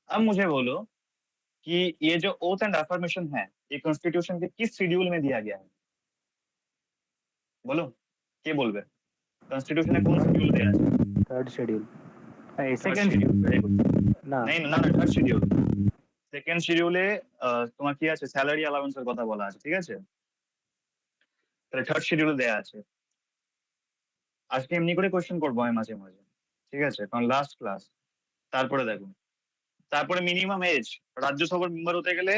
अब मुझे बोलो कि ये जो ओथ एंड अफर्मेशन है ये कॉन्स्टिट्यूशन के किस शेड्यूल में दिया गया है? बोलो, के बोलबे कॉन्स्टिट्यूशन में कौन शेड्यूल दिया है? Third schedule second schedule. না नहीं ना ना थर्ड शेड्यूल। सेकंड शेड्यूले তোমার কি আছে, স্যালারি অ্যালাউন্সের কথা বলা আছে। ঠিক আছে, তাহলে থার্ড শিডিউলে দেয়া আছে। আজকে এমনি করে কোশ্চেন করবো আমি মাঝে মাঝে, ঠিক আছে, কারণ লাস্ট ক্লাস। তারপরে দেখুন, তারপরে মিনিমাম এজ রাজ্যসভার মেম্বার হতে গেলে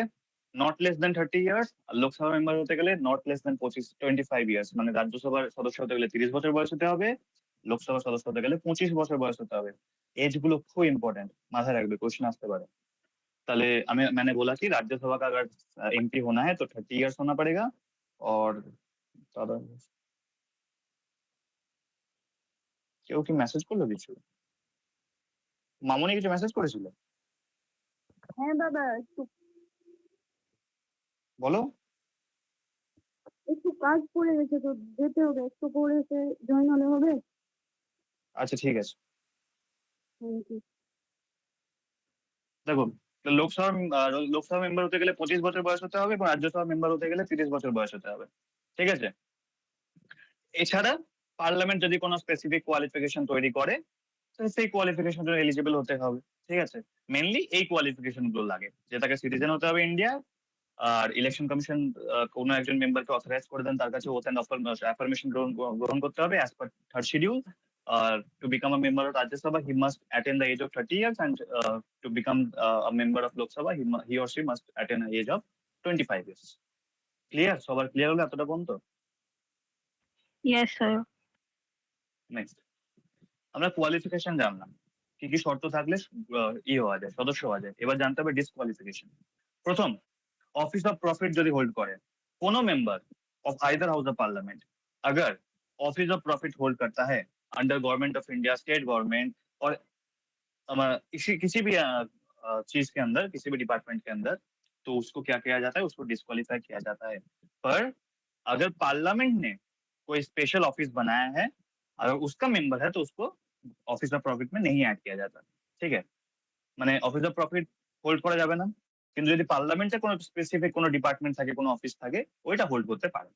নট লেস দেন 30 ইয়ার্স, আর লোকসভার মেম্বার হতে গেলে নট লেস দেন 25 ইয়ার্স। মানে রাজ্যসভার সদস্য হতে গেলে 30 বছর বয়স হতে হবে, লোকসভার সদস্য হতে গেলে 25 বছর বয়স হতে হবে। एज गुलो खूब इम्पोर्टेंट, माथा रखबे, क्वेश्चन आसते पारे। তাহলে मैंने बोला कि राज्यसभा का अगर एमपी होना है तो 30 इयर्स होना पड़ेगा। और কেউ কি মেসেজ করলো কিছু? মামনি কিছু মেসেজ করেছিল? হ্যাঁ বাবা, বলো। একটু কাজ পড়ে গেছে তো যেতে হবে, একটু পরে এসে জয়েন হলে হবে? আচ্ছা ঠিক আছে। Thank you. দেখুন, লোকসভা মেম্বার হতে গেলে 25 বছর বয়স হতে হবে এবং রাজ্যসভা মেম্বার হতে গেলে 30 বছর বয়স হতে হবে। ঠিক আছে? এছাড়া পার্লামেন্ট যদি কোনো স্পেসিফিক কোয়ালিফিকেশন তৈরি করে, তো সেই কোয়ালিফিকেশন জন্য এলিজিবল হতে হবে। ঠিক আছে? মেইনলি এই কোয়ালিফিকেশন গুলো লাগে, যে তাকে সিটিজেন হতে হবে ইন্ডিয়া, আর ইলেকশন কমিশন কোনো একজন মেম্বারকে অথরাইজ করে দেন তার কাছে ওথ এন্ড অ্যাফার্মেশন গ্রহণ করতে হবে as per third schedule. To become a member of Rajya Sabha, he must attain the age of 30 years, and to become a member of Lok Sabha, he or she must attain the age of 25 years. Clear? সবার clear হলো এতটা পর্যন্ত? Yes, sir. Next, আমরা qualification জানলাম, কি কি শর্ত থাকলে হওয়া যায়, সদস্য হওয়া যায়। এবার জানতে হবে ডিসকোয়ালিফিকেশন। প্রথম, ऑफिस ऑफ प्रॉफिट যদি হোল্ড করে কোনো member of either house of parliament, अगर ऑफिस ऑफ प्रॉफिट होल्ड करता है under government of India, state government और किसी भी चीज के अंदर, किसी भी डिपार्टमेंट के अंदर, तो उसको क्या किया जाता है, उसको डिस्क्वालीफाई किया जाता है। पर अगर पार्लियामेंट ने कोई स्पेशल ऑफिस बनाया है, अगर उसका मेंबर है, तो उसको ऑफिस ऑफ प्रॉफिट में नहीं ऐड किया जाता। ठीक है? মানে অফিস অফ প্রফিট হোল্ড করা যাবে না, কিন্তু যদি পার্লামেন্টে কোনো স্পেসিফিক কোনো ডিপার্টমেন্ট থাকে, কোনো অফিস থাকে, ওইটা হোল্ড করতে পারে।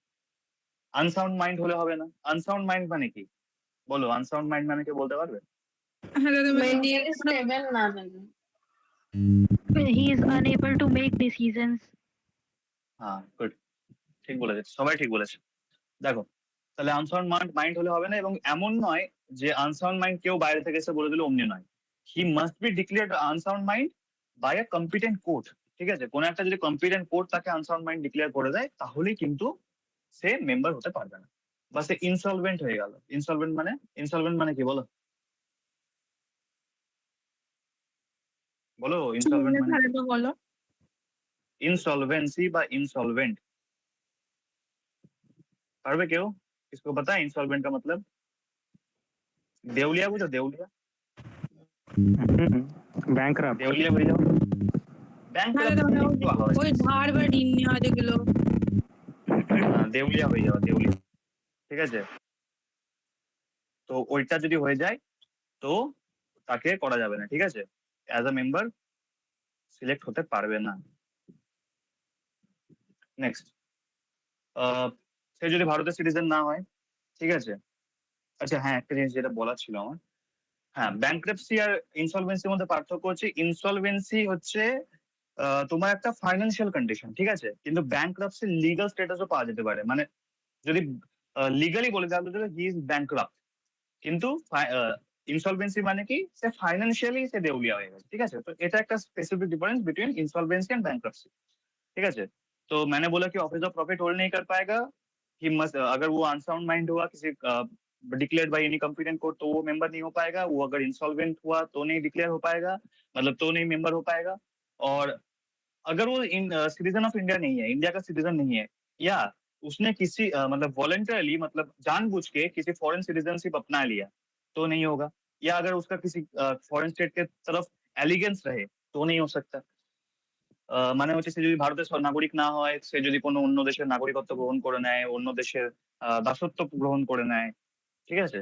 আনসাউন্ড মাইন্ড হলে হবে না। আনসাউন্ড মাইন্ড মানে কি বলো? আনসাউন্ড মাইন্ড মানে কি বলতে পারবে? He is unable to make decisions. হ্যাঁ, গুড, ঠিক বলেছে, সবাই ঠিক বলেছে। দেখো, তাহলে আনসাউন্ড মাইন্ড হলে হবে না, এবং এমন নয় যে আনসাউন্ড মাইন্ড কেউ বাইরে থেকে এসে বলে দিল, অমনি নয়। He must be declared unsound mind by a competent court. ঠিক আছে? কোনো একটা যদি কম্পিটেন্ট কোর্ট তাকে আনসাউন্ড মাইন্ড ডিক্লেয়ার করে দেয়, তাহলেই কিন্তু সে মেম্বার হতে পারবে না, বা সে ইনসলভেন্ট হয়ে গেল। ইনসলভেন্ট মানে কি বলো? বলো ইনসলভেন্ট মানে বলো। इंसॉल्वेंसी বা इंसॉल्वेंट পারবে কেউ? किसको पता है इंसॉल्वेंट का मतलब? देवलिया बुझो? देवलिया ব্যাংকরাপ্ট। দেউলিয়া হয়ে যাও। ওই ধার বা ঋণ নেওয়া যেগুলো, দেউলিয়া হয়ে যাও, দেউলিয়া। ঠিক আছে? তো ওইটা যদি হয়ে যায়, তো তাকে করা যাবে না। ঠিক আছে? অ্যাজ আ মেম্বার সিলেক্ট হতে পারবে না। নেক্সট, সে যদি ভারতের সিটিজেন না হয়। ঠিক আছে? আচ্ছা হ্যাঁ, একটা জিনিস যেটা বলা ছিল আমার, হ্যাঁ, ব্যাংক্রাপসি আর ইনসলভেন্সির মধ্যে পার্থক্য হচ্ছে, ইনসলভেন্সি হচ্ছে তোমার একটা ফাইন্যান্সিয়াল কন্ডিশন। ঠিক আছে? কিন্তু ব্যাংক্রাপসি লিগাল স্ট্যাটাসও পাওয়া যেতে পারে। মানে যদি লিগালি বলে দেওয়া হতো হি ইজ ব্যাংক্রাপ্ট, কিন্তু ইনসলভেন্সি মানে কি, সে ফাইন্যান্সিয়ালি সে দেউলিয়া হয়ে গেছে। ঠিক আছে? তো এটা একটা specific difference between insolvency and bankruptcy. ठीक है? तो मैंने बोला कि ऑफिस ऑफ प्रॉफिट होल्ड नहीं कर पाएगा, ही मस्ट, अगर वो अनसाउंड माइंड हुआ, किसी declared by any competent court, तो वो मेंबर नहीं हो पाएगा। वो अगर इंसॉल्वेंट हुआ तो नहीं डिक्लेयर हो पाएगा, मतलब तो नहीं मेंबर हो पाएगा। और अगर वो सिटीजन ऑफ इंडिया नहीं है, इंडिया का सिटीजन नहीं है, या उसने किसी मतलब वॉलंटरली, मतलब जानबूझ के किसी फॉरेन सिटीजनशिप अपना लिया, तो नहीं होगा। या अगर उसका किसी फॉरेन स्टेट के तरफ एलिगेंस रहे, तो नहीं हो सकता। মানে হচ্ছে সে যদি ভারতের নাগরিক না হয়, সে যদি কোনো অন্য দেশের নাগরিকত্ব গ্রহণ করে নেয়, অন্য দেশের দাসত্ব গ্রহণ করে নেয়, ঠিক আছে,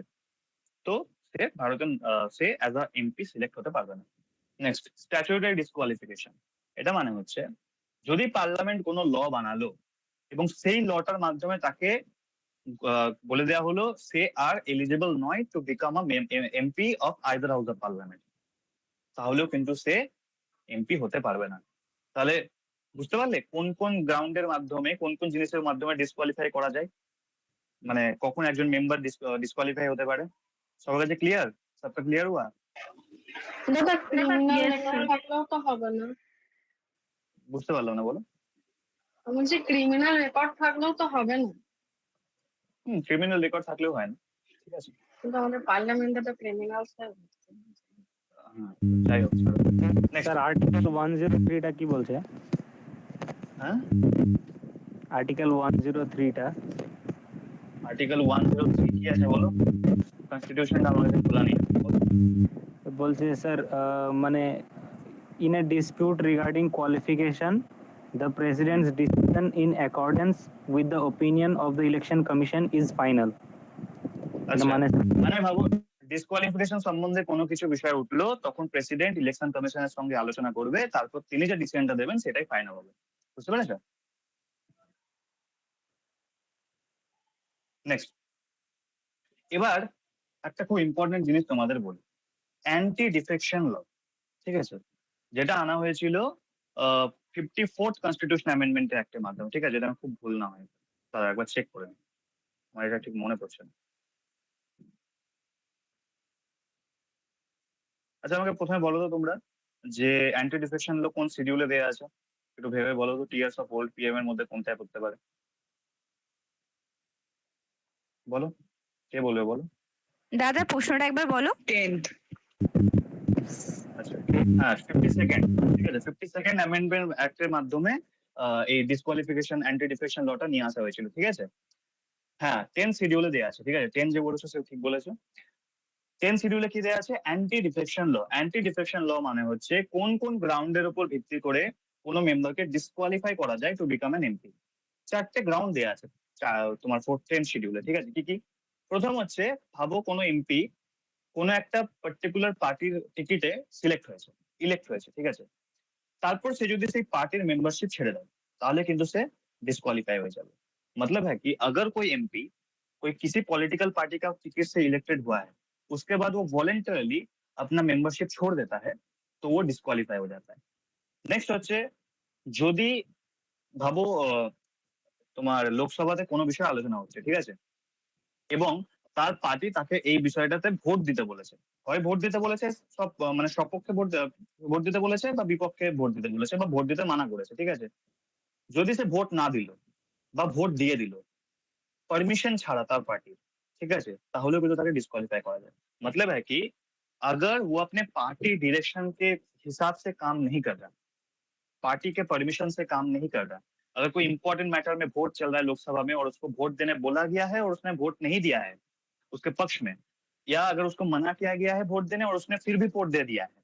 তো সে ভারতের সে অ্যাজ আ এমপি সিলেক্ট হতে পারবে না। Next, statutory disqualification. এটা মানে হচ্ছে, যদি পার্লামেন্ট কোনো ল বানালো এবং সেই লটার মাধ্যমে তাকে বলে দেওয়া হলো সে আর এলিজিবল নয় to become a MP of either house of parliament, তাহলেও কিন্তু সে এমপি হতে পারবে না। তাহলে বুঝতে পারলে কোন কোন গ্রাউন্ডের মাধ্যমে, কোন কোন জিনিসের মাধ্যমে ডিসকোয়ালিফাই করা যায়, মানে কখন একজন মেম্বার ডিসকোয়ালিফাই হতে পারে। সবার কাছে ক্লিয়ার? সবটা ক্লিয়ার হুয়া? থাকলেও তো হবে না। বুঝতে পারলাম না, বলো। বলছি ক্রিমিনাল রেকর্ড থাকলেও তো হবে না। ক্রিমিনাল রেকর্ড থাকলেও হয় না। ঠিক আছে? কিন্তু আমাদের পার্লামেন্টে তো ক্রিমিনাল যাই হোক, স্যার আর্টিকেল 103 টা কি বলছে? হ্যাঁ, আর্টিকেল 103 টা, আর্টিকেল 103 কি আছে বলো? কনস্টিটিউশনটা আমাদের খোলা নেই। বলছে স্যার মানে in a dispute regarding qualification The president's decision in accordance with the opinion of the election commission is final. আচ্ছা মানে মানে ভাবো ডিসকোয়ালিফিকেশন সম্বন্ধে কোনো কিছু বিষয় উঠলো, তখন প্রেসিডেন্ট ইলেকশন কমিশনের সঙ্গে আলোচনা করবে, তারপর তিনি যে ডিসিশনটা দেবেন সেটাই ফাইনাল হবে। বুঝতে পেরেছো? নেক্সট, এবার একটা খুব ইম্পর্টেন্ট জিনিস তোমাদের বলি, অ্যান্টি ডিফেকশন ল, ঠিক আছে, যেটা আনা হয়েছিল 54th কনস্টিটিউশন অ্যামেন্ডমেন্ট অ্যাক্টের মাধ্যমে, ঠিক আছে, যেটা আমার খুব ভুল না হয়, তারা একবার চেক করে নিই, আমার এটা ঠিক মনে পড়ছে না। আচ্ছা আমাকে প্রথমে বলো তো তোমরা যে অ্যান্টি ডিফেকশন ল কোন শিডিউলে দেওয়া আছে, একটু ভেবে বলো তো, টিয়ার্স অফ ওল্ড পিএম এর মধ্যে কোনটা করতে পারে, বলো, কে বলবে বলো। দাদা প্রশ্নটা একবার বলো। 10th। আচ্ছা হ্যাঁ 52nd, ঠিক আছে, 52nd অ্যামেন্ডমেন্ট অ্যাক্টের মাধ্যমে এই ডিসকোয়ালিফিকেশন অ্যান্টি ডিফেকশন লটা নিয়ে আসা হয়েছিল, ঠিক আছে। হ্যাঁ 10 শিডিউলে দেওয়া আছে, ঠিক আছে, 10 যে বলেছো সে ঠিক বলেছো। 10 শিডিউলে কি দেওয়া আছে, anti defection law. Anti defection law মানে হচ্ছে কোন কোন গ্রাউন্ডের উপর ভিত্তি করে কোনো মেম্বারকে ডিসকোয়ালিফাই করা যায় টু বিকাম অ্যান এমপি। 4টে গ্রাউন্ড দেওয়া আছে তোমার 10 শিডিউলে, ঠিক আছে। কি কি? প্রথম হচ্ছে, ভাবো কোনো এমপি কোনো একটা পার্টিকুলার পার্টির টিকিটে সিলেক্ট হয়েছে, ইলেক্ট হয়েছে, ঠিক আছে, তারপর সে যদি সেই পাर्टिर मेंबरशिप ছেড়ে দেয় তাহলে কিন্তু সে डिस्क्वालीफाई हो जाएगा। मतलब है कि अगर कोई एमपी कोई किसी पॉलिटिकल पार्टी का टिकट से इलेक्टेड हुआ है, उसके बाद वो वॉलंटरली अपना मेंबरशिप छोड़ देता है तो वो डिस्क्वालीफाई हो जाता है। नेक्स्ट হচ্ছে যদি ভাবো তোমার লোকসভাতে কোনো বিষয়ে আলোচনা হচ্ছে, ঠিক আছে, এবং তার পার্টি তাকে এই বিষয়টাতে ভোট দিতে বলেছে, হয় ভোট দিতে বলেছে সব মানে সপক্ষে ভোট দিতে বলেছে বা বিপক্ষে ভোট দিতে বলেছে বা ভোট দিতে মানা করেছে, ঠিক আছে। যদি সে ভোট না দিল বা ভোট দিয়ে দিল परमिशन ছাড়া তার পার্টি, ঠিক আছে, তাহলেও কিন্তু তাকে डिस्क्वालीफाई करा जाए। मतलब है कि अगर वो अपने पार्टी डायरेक्शन के हिसाब से काम नहीं कर रहा, पार्टी के परमिशन से काम नहीं कर रहा, अगर कोई इंपॉर्टेंट मैटर में वोट चल रहा है लोकसभा में और उसको वोट देने बोला गया है और उसने वोट नहीं दिया है उसके पक्ष में, या अगर उसको मना किया गया है वोट देने और उसने फिर भी वोट दे दिया है,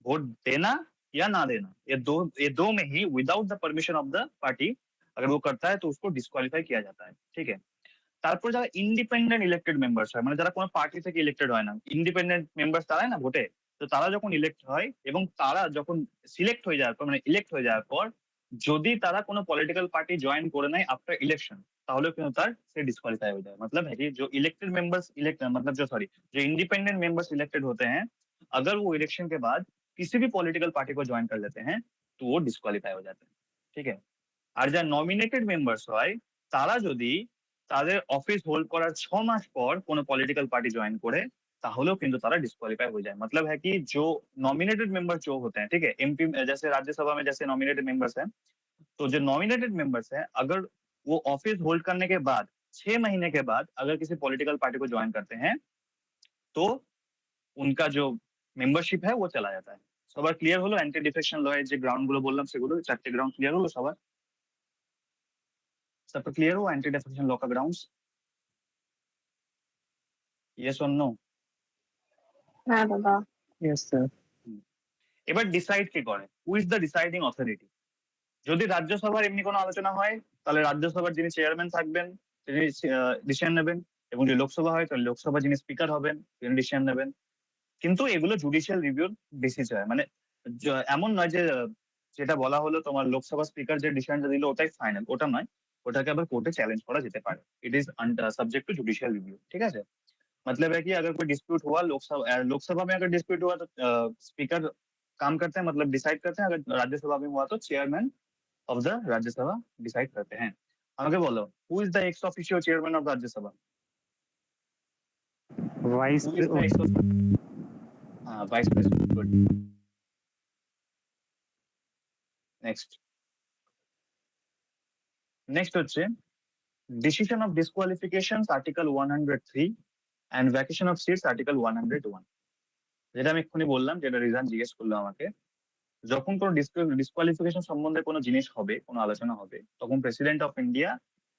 वोट देना या ना देना, ये दो में ही without the permission of the party अगर वो करता है तो उसको डिस्क्वालीफाई किया जाता है, ठीक है। তারপর যারা ইন্ডিপেন্ডেন্ট ইলেক্টেড মেম্বার্স হয়, মানে যারা কোনো পার্টি থেকে ইলেক্টেড হয় না, ইন্ডিপেন্ডেন্ট মেম্বার্স তারাই না ভোটে, তো তারা যখন ইলেক্ট হয় এবং তারা যখন সিলেক্ট হয়ে যাওয়ার পর মানে ইলেক্ট হয়ে যাওয়ার পর যদি তারা কোনো পলিটিकल पार्टी ज्वाइन করে নেয় आफ्टर इलेक्शन তাহলে কিন্তু তার সে डिस्क्वालीफाई हो जाए। मतलब है कि जो इलेक्टेड मेंबर्स इलेक्ट मतलब जो सॉरी जो इंडिपेंडेंट मेंबर्स इलेक्टेड होते हैं, अगर वो इलेक्शन के बाद किसी भी पॉलिटिकल पार्टी को ज्वाइन कर लेते हैं तो वो डिस्क्वालीफाई हो जाते हैं, ठीक है। আর যারা নমিনেটেড মেম্বার্স হয় তারা যদি তাদের অফিস হোল্ড করার 6 মাস পর কোনো পলিটিकल पार्टी ज्वाइन করে তাহলেও কিন্তু তারা डिस्क्वालीफाई हो जाए। मतलब है कि जो नॉमिनेटेड मेंबर्स जो होते हैं, ठीक है, एमपी जैसे राज्यसभा में जैसे नॉमिनेटेड मेंबर्स हैं, तो जो नॉमिनेटेड मेंबर्स हैं अगर वो ऑफिस होल्ड करने के बाद 6 महीने के बाद अगर किसी पॉलिटिकल पार्टी को ज्वाइन करते हैं तो उनका जो मेंबरशिप है वो चला जाता है। সবার ক্লিয়ার হলো অ্যান্টি ডিফেকশন ল এর যে গ্রাউন্ড গুলো বললাম সেগুলো 4টে গ্রাউন্ড ক্লিয়ার হলো সবার? सबको क्लियर हो एंटी डिफेक्शन लॉ का ग्राउंड्स? यस और नो? হ্যাঁ দাদা। Yes, sir. এবার ডিসাইড কে করে, who is the deciding authority? যদি রাজ্যসভার এমনি কোনো আলোচনা হয় তাহলে রাজ্যসভার যিনি চেয়ারম্যান থাকবেন তিনি ডিসিশন নেবেন, এবং যদি লোকসভা হয় তাহলে লোকসভা যিনি স্পিকার হবেন তিনি ডিসিশন নেবেন। কিন্তু এগুলো জুডিশিয়াল রিভিউর বেসিসে হয়, মানে এমন নয় যে যেটা বলা হলো তোমার লোকসভা স্পিকার যে ডিসিশনটা দিল ওটাই ফাইনাল, ওটা নয়, ওটাকে আবার কোর্টে চ্যালেঞ্ज করা যেতে পারে। It is subject to judicial review, ठीक है। मतलब है कि अगर कोई डिस्प्यूट हुआ लोकसभा में अगर डिस्प्यूट हुआ तो स्पीकर काम करते हैं, मतलब डिसाइड करते हैं, अगर राज्यसभा में हुआ तो chairman of the Rajya Sabha decide करते हैं। আমাকে বলো, who is the ex officio chairman of Rajya Sabha? Vice vice president. Good. Next হচ্ছে decision of disqualifications article 103 and vacation of seats article 101, যেটা আমি এক্ষুনি বললাম, যেটা রিজন জিজ্ঞেস করলো আমাকে, যখন কোনো ডিসকোয়ালিফিকেশন সম্বন্ধে কোনো জিনিস হবে, কোনো আলোচনা হবে, তখন প্রেসিডেন্ট অফ ইন্ডিয়া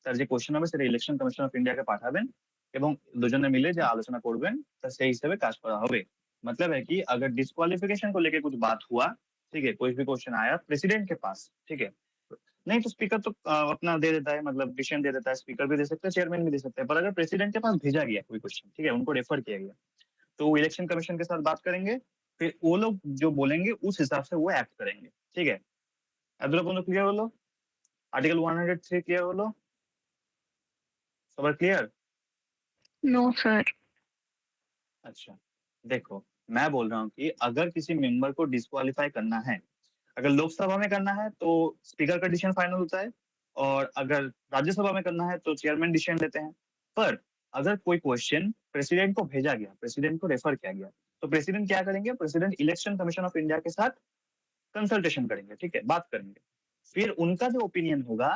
তার যে কোশ্চেন হবে সেটা ইলেকশন কমিশন অফ ইন্ডিয়াকে পাঠাবেন এবং দুজনে মিলে যে আলোচনা করবেন তা সেই হিসেবে কাজ করা হবে। मतलब है कि अगर डिस्क्वालिफिकेशन को लेके कुछ बात हुआ, ठीक है, कोई भी क्वेश्चन आया प्रेसिडेंट के पास, ठीक है, नहीं तो स्पीकर तो अपना दे देता है, मतलब डिसीजन दे देता है, स्पीकर भी दे सकता है, चेयरमैन भी दे सकता है। पर अगर प्रेसिडेंट के पास भेजा गया कोई क्वेश्चन, ठीक है, उनको रेफर किया गया, तो वो इलेक्शन कमीशन के साथ बात करेंगे, फिर वो लोग जो बोलेंगे उस हिसाब से वो एक्ट करेंगे, ठीक है। এতটা পর্যন্ত ক্লিয়ার হলো? आर्टिकल 103 क्लियर হলো? সবার क्लियर? No sir. अच्छा, देखो मैं बोल रहा हूँ कि अगर किसी मेंबर को डिस्क्वालीफाई करना है, अगर लोकसभा में करना है तो स्पीकर का डिसीजन फाइनल होता है, और अगर राज्यसभा में करना है तो चेयरमैन डिसीजन लेते हैं। पर अगर कोई क्वेश्चन प्रेसिडेंट को भेजा गया, प्रेसिडेंट को रेफर किया गया, तो प्रेसिडेंट क्या करेंगे? President election commission of India के साथ कंसल्टेशन करेंगे, ठीक है, बात करेंगे। फिर उनका जो ओपिनियन होगा,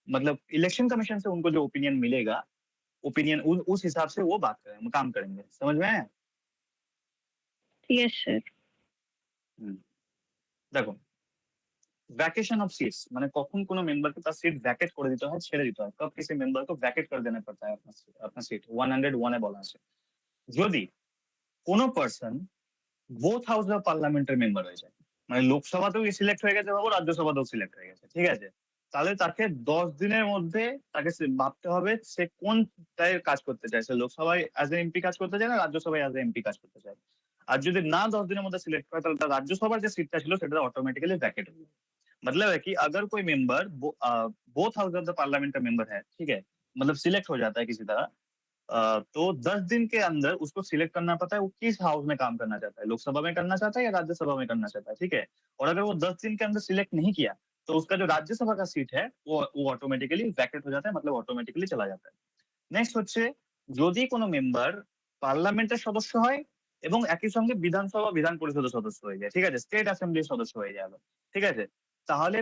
मतलब इलेक्शन कमीशन से उनको जो ओपिनियन मिलेगा, ओपिनियन उस हिसाब से वो बात करेंगे, काम करेंगे। समझ में आया? Yes sir. দেখো, वैकेशन ऑफ सीट्स মানে কখন কোনো মেম্বারকে তার সিট ভ্যাকেট করে দিতে হয়, ছেড়ে দিতে হয়, कब किसी मेंबर को वैकेट कर देना पड़ता है अपना सीट 101 এ বলা আছে। যদি কোনো পারসন বোথ হাউস অফ পার্লামেন্টের মেম্বার হয়ে যায়, মানে লোকসভাতেও সিলেক্ট হয়ে গেছে বাবু, রাজ্যসভাতেও সিলেক্ট হয়ে গেছে, ঠিক আছে, তাহলে তাকে 10 দিনের মধ্যে তাকে ভাবতে হবে সে কোনটায় কাজ করতে চায়, সে লোকসভায় অ্যাজ এ এমপি কাজ করতে চায় না রাজ্যসভায় অ্যাজ এ এমপি কাজ করতে চায়। আর যদি না 10 দিনের মধ্যে সিলেক্ট করে, তাহলে তার রাজ্যসভার যে সিটটা ছিল সেটা অটোমেটিক্যালি वैकेट हो जाए। मतलब है कि अगर कोई member both house of the parliament का मेंबर है, ठीक है, मतलब सिलेक्ट हो जाता है किसी तरह, तो 10 दिन के अंदर उसको सिलेक्ट करना पड़ता है वो किस हाउस में काम करना चाहता है, लोकसभा में करना चाहता है या राज्यसभा में करना चाहता है, ठीक है। और अगर वो 10 दिन के अंदर सिलेक्ट नहीं किया, तो उसका जो राज्यसभा का सीट है वो ऑटोमेटिकली वैकेट हो जाता है, मतलब ऑटोमेटिकली चला जाता है। नेक्स्ट হচ্ছে যদি কোনো মেম্বার পার্লামেন্টের সদস্য হয় এবং একই সঙ্গে বিধানসভা বিধান পরিষদের সদস্য হয়ে যায়, ঠিক আছে, স্টেট অ্যাসেম্বলির সদস্য হয়ে গেল, ঠিক আছে, তাহলে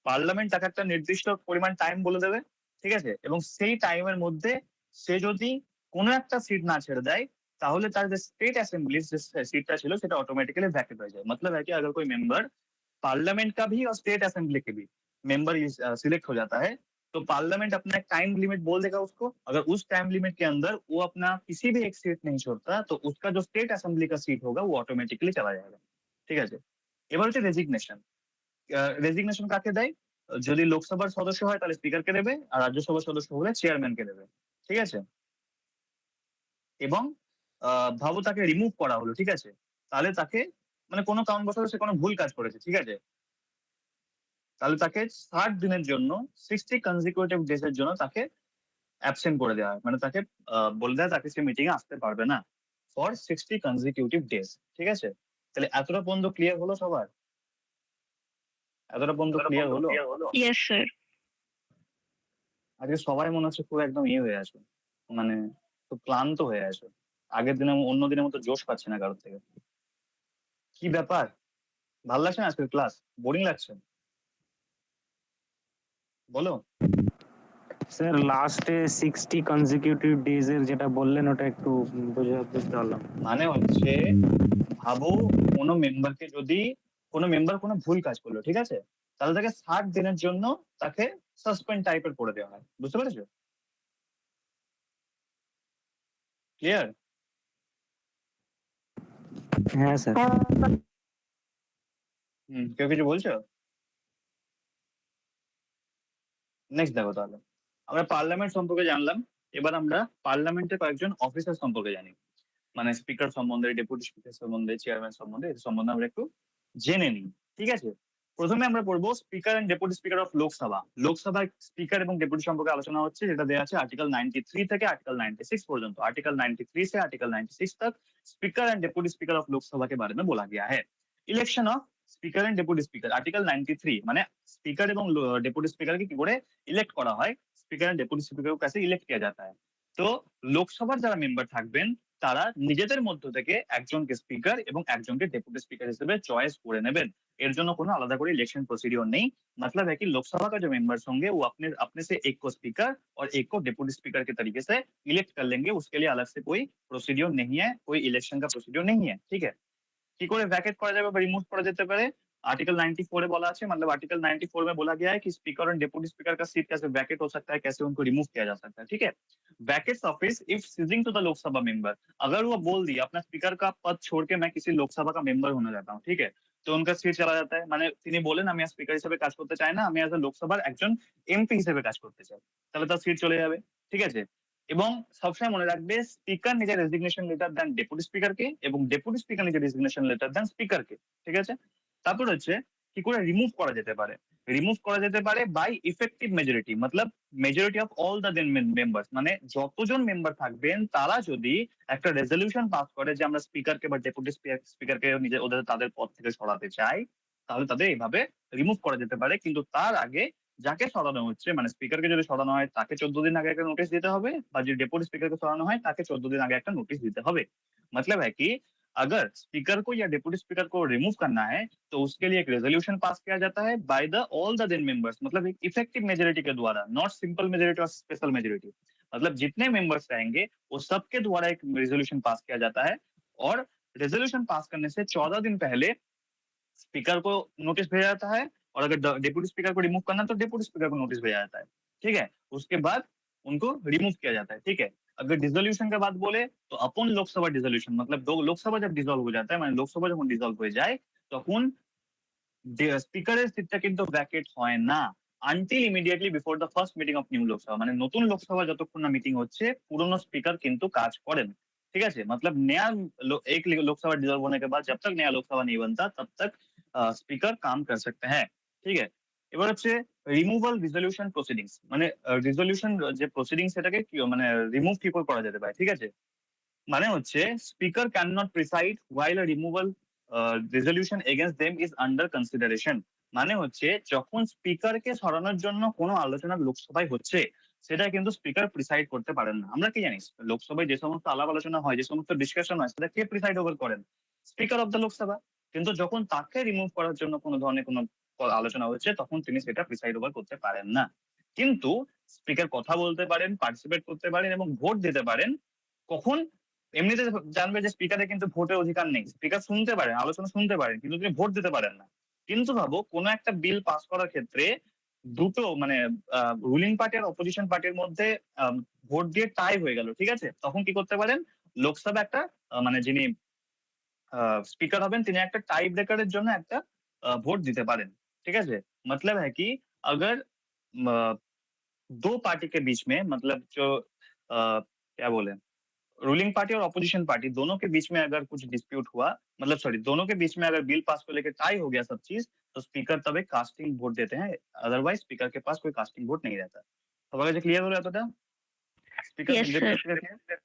পার্লামেন্ট তাকে একটা নির্দিষ্ট পরিমাণ টাইম বলে দেবে, ঠিক আছে, এবং সেই টাইমের মধ্যে সে যদি কোনো একটা সিট না ছেড়ে দেয়, তাহলে তার যে स्टेट असेंबली যে सीटটা ছিল সেটা ऑटोमेटिकली वैकेट हो जाए। मतलब है कि अगर कोई मेंबर पार्लियामेंट का भी और स्टेट असेंबली के भी मेंबर सिलेक्ट हो जाता है, तो पार्लियामेंट अपना एक टाइम लिमिट बोल देगा उसको। अगर उस टाइम लिमिट के अंदर वो अपना किसी भी एक सीट नहीं छोड़ता, तो उसका जो स्टेट असेंबली का सीट होगा वो ऑटोमेटिकली चला जाएगा, ঠিক আছে। এবার হচ্ছে রেজিগনেশন। রেজিগনেশন কাকে দেয়? যদি লোকসভার সদস্য হয় তাহলে স্পিকারকে দেবে, আর রাজ্যসভার সদস্য হলে চেয়ারম্যানকে দেবে, ঠিক আছে। এবং ভাবো তাকে রিমুভ করা হলো, ঠিক আছে, তাহলে তাকে মানে কোনো কারণবশত সে কোনো ভুল কাজ করেছে, ঠিক আছে, তাহলে তাকে 60 দিনের জন্য 60 কনজিকিউটিভ ডেজ এর জন্য তাকে অ্যাবসেন্ট করে দেওয়া হয়, মানে তাকে বলে দেয় তাকে সে মিটিং এ আসতে পারবে না ফর 60 কনজিকিউটিভ ডেজ, ঠিক আছে। তাহলে এতটা পর্যন্ত ক্লিয়ার হলো সবার? এতটা পর্যন্ত ক্লিয়ার হলো? Yes sir. আজকে সবাই মনে হচ্ছে খুব একদম হয়ে আছে, মানে খুব ক্লান্ত হয়ে আছে, আগের দিনে অন্য দিনের মতো জোশ পাচ্ছে না কারোর থেকে। কি ব্যাপার, ভালো লাগছে না আজকের ক্লাস? বোরিং লাগছে? বলো। স্যার লাস্টে 60 কনজিকিউটিভ ডেজ এর যেটা বললেন ওটা একটু বুঝতে পারলাম। মানে হচ্ছে ভাবো কোনো মেম্বারকে যদি কোনো মেম্বার কোনো ভুল কাজ করলো, ঠিক আছে, তাহলে তাকে 60 দিনের জন্য তাকে সাসপেন্ড টাইপের করে দেওয়া হয়। বুঝতে পেরেছো? ক্লিয়ার? হ্যাঁ স্যার। কেউ কিছু বলছো? নেক্সট দেখো, তাহলে আমরা পার্লামেন্ট সম্পর্কে জানলাম, এবার আমরা পার্লামেন্টের কয়েকজন অফিসার সম্পর্কে জানি, মানে স্পিকার সম্বন্ধে, ডেপুটি স্পিকার সম্বন্ধে, চেয়ারম্যান সম্বন্ধে, এর সম্বন্ধে আমরা একটু জেনে নিই, ঠিক আছে। প্রথমে আমরা পড়বো speaker and deputy speaker of Lok Sabha. লোকসভার স্পিকার এবং ডেপুটি সম্পর্কে আলোচনা হচ্ছে, যেটা দেওয়া আছে আর্টিকেল 93 থেকে आर्टिकल 96 পর্যন্ত। आर्टिकल 93 से आर्टिकल 96 तक speaker and deputy speaker of Lok Sabha के बारे में बोला गया है। Election of speaker and deputy speaker article 93 মানে স্পিকার এবং ডেপুটি স্পিকারকে কি করে ইলেক্ট করা হয়, স্পিকার এন্ড ডেপুটি স্পিকার को कैसे इलेक्ट किया जाता है। তো লোকসভার যারা মেম্বার থাকবেন তারা নিজেদের মধ্য থেকে একজনকে স্পিকার এবং একজনকে ডেপুটি স্পিকার হিসেবে চয়েস করে নেবেন। এর জন্য কোনো আলাদা করে ইলেকशन प्रोसीड्योर नहीं। मतलब है कि लोकसभा का जो मेंबर्स होंगे वो अपने से एक को स्पीकर और एक को डेप्यूटी स्पीकर के तरीके से इलेक्ट कर लेंगे। उसके लिए अलग से कोई प्रोसीड्योर नहीं है, कोई इलेक्शन का प्रोसीड्योर नहीं है, ठीक है। কি করে ভ্যাকেট করা যাবে বা রিমুভ করা যেতে পারে? आर्टिकल 94 में बोला है, मतलब आर्टिकल 94 में बोला गया है कि स्पीकर और डेप्यूटी स्पीकर का सीट कैसे वैकेट हो सकता है, कैसे उनको रिमूव किया जा सकता है, ठीक है। Vacates office if ceasing to the Lok Sabha member, अगर वो बोल दिया अपना स्पीकर का पद छोड़ के मैं किसी लोकसभा का मेंबर होना चाहता हूँ, ठीक है, तो उनका सीट चला जाता है মানে তিনি বলেন আমি আর স্পিকার হিসেবে কাজ করতে চাই না, আমি অ্যাজ এ লোকসভার একজন এমপি হিসেবে কাজ করতে চাই, তাহলে তার সিট চলে যাবে। ঠিক আছে, এবং সবসময় মনে রাখবে স্পিকার নিজের রেজিগনেশন লেটার দেন ডেপুটি স্পিকারকে এবং ডেপুটি স্পিকার নিজের রেজিগনেশন লেটার দেন স্পিকারকে। ঠিক আছে, তারপর হচ্ছে কি করে রিমুভ করা যেতে পারে। রিমুভ করা যেতে পারে বাই ইফেক্টিভ মেজরিটি, মতলব majority of all the members, মানে যতজন মেম্বার থাকবেন তারা যদি একটা রেজলিউশন পাস করে যে আমরা স্পিকারকে বা ডেপুটি স্পিকারকে নিজে ওদের তাদের পদ থেকে সরাতে চাই, তাহলে তাদের এইভাবে রিমুভ করা যেতে পারে। কিন্তু তার আগে যাকে সরানো হচ্ছে, মানে স্পিকারকে যদি সরানো হয় তাকে 14 दिन আগে একটা নোটিশ দিতে হবে, বা যদি ডেপুটি স্পিকারকে সরানো হয় তাকে 14 दिन आगे একটা নোটিশ दिते হবে। मतलब है कि अगर स्पीकर को या डेप्यूटी स्पीकर को रिमूव करना है तो उसके लिए एक रेजोल्यूशन पास किया जाता है by the all the then members, मतलब एक इफेक्टिव मेजोरिटी के द्वारा, नॉट सिंपल मेजोरिटी और स्पेशल मेजोरिटी। मतलब जितने मेंबर्स रहेंगे वो सबके द्वारा एक रेजोल्यूशन पास किया जाता है, और रेजोल्यूशन पास करने से 14 दिन पहले स्पीकर को नोटिस भेजा जाता है, और अगर डेप्यूटी स्पीकर को रिमूव करना है तो डेप्यूटी स्पीकर को नोटिस भेजा जाता है। ठीक है, उसके बाद उनको रिमूव किया जाता है। ठीक है, अगर डिसोल्यूशन की बात बोले तो अपन लोकसभा डिसोल्यूशन, मतलब दो लोकसभा जब डिसॉल्व हो जाता है, মানে লোকসভা যখন ডিসলভ হয়ে যায় তখন স্পিকারের সিটটা কিন্তু ভ্যাকেট হয় না until immediately before the first meeting of new Lok Sabha, মানে নতুন লোকসভা যতক্ষণ না মিটিং হচ্ছে পুরনো স্পিকার কিন্তু কাজ করেন। ठीक है, मतलब नया एक लोकसभा डिसॉल्व होने के बाद जब तक नया लोकसभा नहीं बनता तब तक स्पीकर काम कर सकते हैं। ठीक है, এবার হচ্ছে রিমুভাল রিজলিউশন প্রসিডিংস, মানে রিজলিউশন যে প্রসিডিংস সেটাকে কি মানে রিমুভ কি করে করা যেতে পারে। ঠিক আছে, মানে হচ্ছে speaker can not preside while a removal resolution against them is under consideration. মানে হচ্ছে যখন স্পিকারকে সরানোর জন্য কোনো আলোচনা লোকসভায় হচ্ছে সেটা কিন্তু স্পিকার প্রিসাইড করতে পারেন না। আমরা কি জানি লোকসভায় যে সমস্ত আলাপ আলোচনা হয়, যে সমস্ত ডিসকাশন হয়, সেটা কে প্রিসাইড ওভার করেন? Speaker of the Lok Sabha. কিন্তু যখন তাকে রিমুভ করার জন্য কোনো ধরনের কোনো আলোচনা হচ্ছে তখন তিনি সেটা প্রিসাইড ওভার করতে পারেন না। কিন্তু স্পিকার কথা বলতে পারেন, পার্টিসিপেট করতে পারেন এবং ভোট দিতে পারেন। কখন? এমনিতে জানবে যে স্পিকারের কিন্তু ভোটের অধিকার নেই, স্পিকার শুনতে পারেন, আলোচনা শুনতে পারেন, কিন্তু তিনি ভোট দিতে পারেন না। কিন্তু ভাবো কোনো একটা বিল পাস করার ক্ষেত্রে দুটো মানে রুলিং পার্টি আর অপোজিশন পার্টির মধ্যে ভোট দিয়ে টাই হয়ে গেল। ঠিক আছে, তখন কি করতে পারেন? লোকসভা একটা মানে যিনি स्पीकर हबेन তিনি একটা টাই ব্রেকারের জন্য একটা ভোট দিতে পারেন। ठीक है, मतलब है कि अगर दो पार्टी के बीच में, मतलब जो क्या बोले, रूलिंग पार्टी और अपोजिशन पार्टी दोनों के बीच में अगर कुछ डिस्प्यूट हुआ, मतलब सॉरी दोनों के बीच में अगर बिल पास को लेकर टाई हो गया सब चीज, तो स्पीकर तब एक कास्टिंग वोट देते हैं, अदरवाइज स्पीकर के पास कोई कास्टिंग वोट नहीं रहता। तो अगर क्लियर हो रहा था स्पीकर Yes, sir.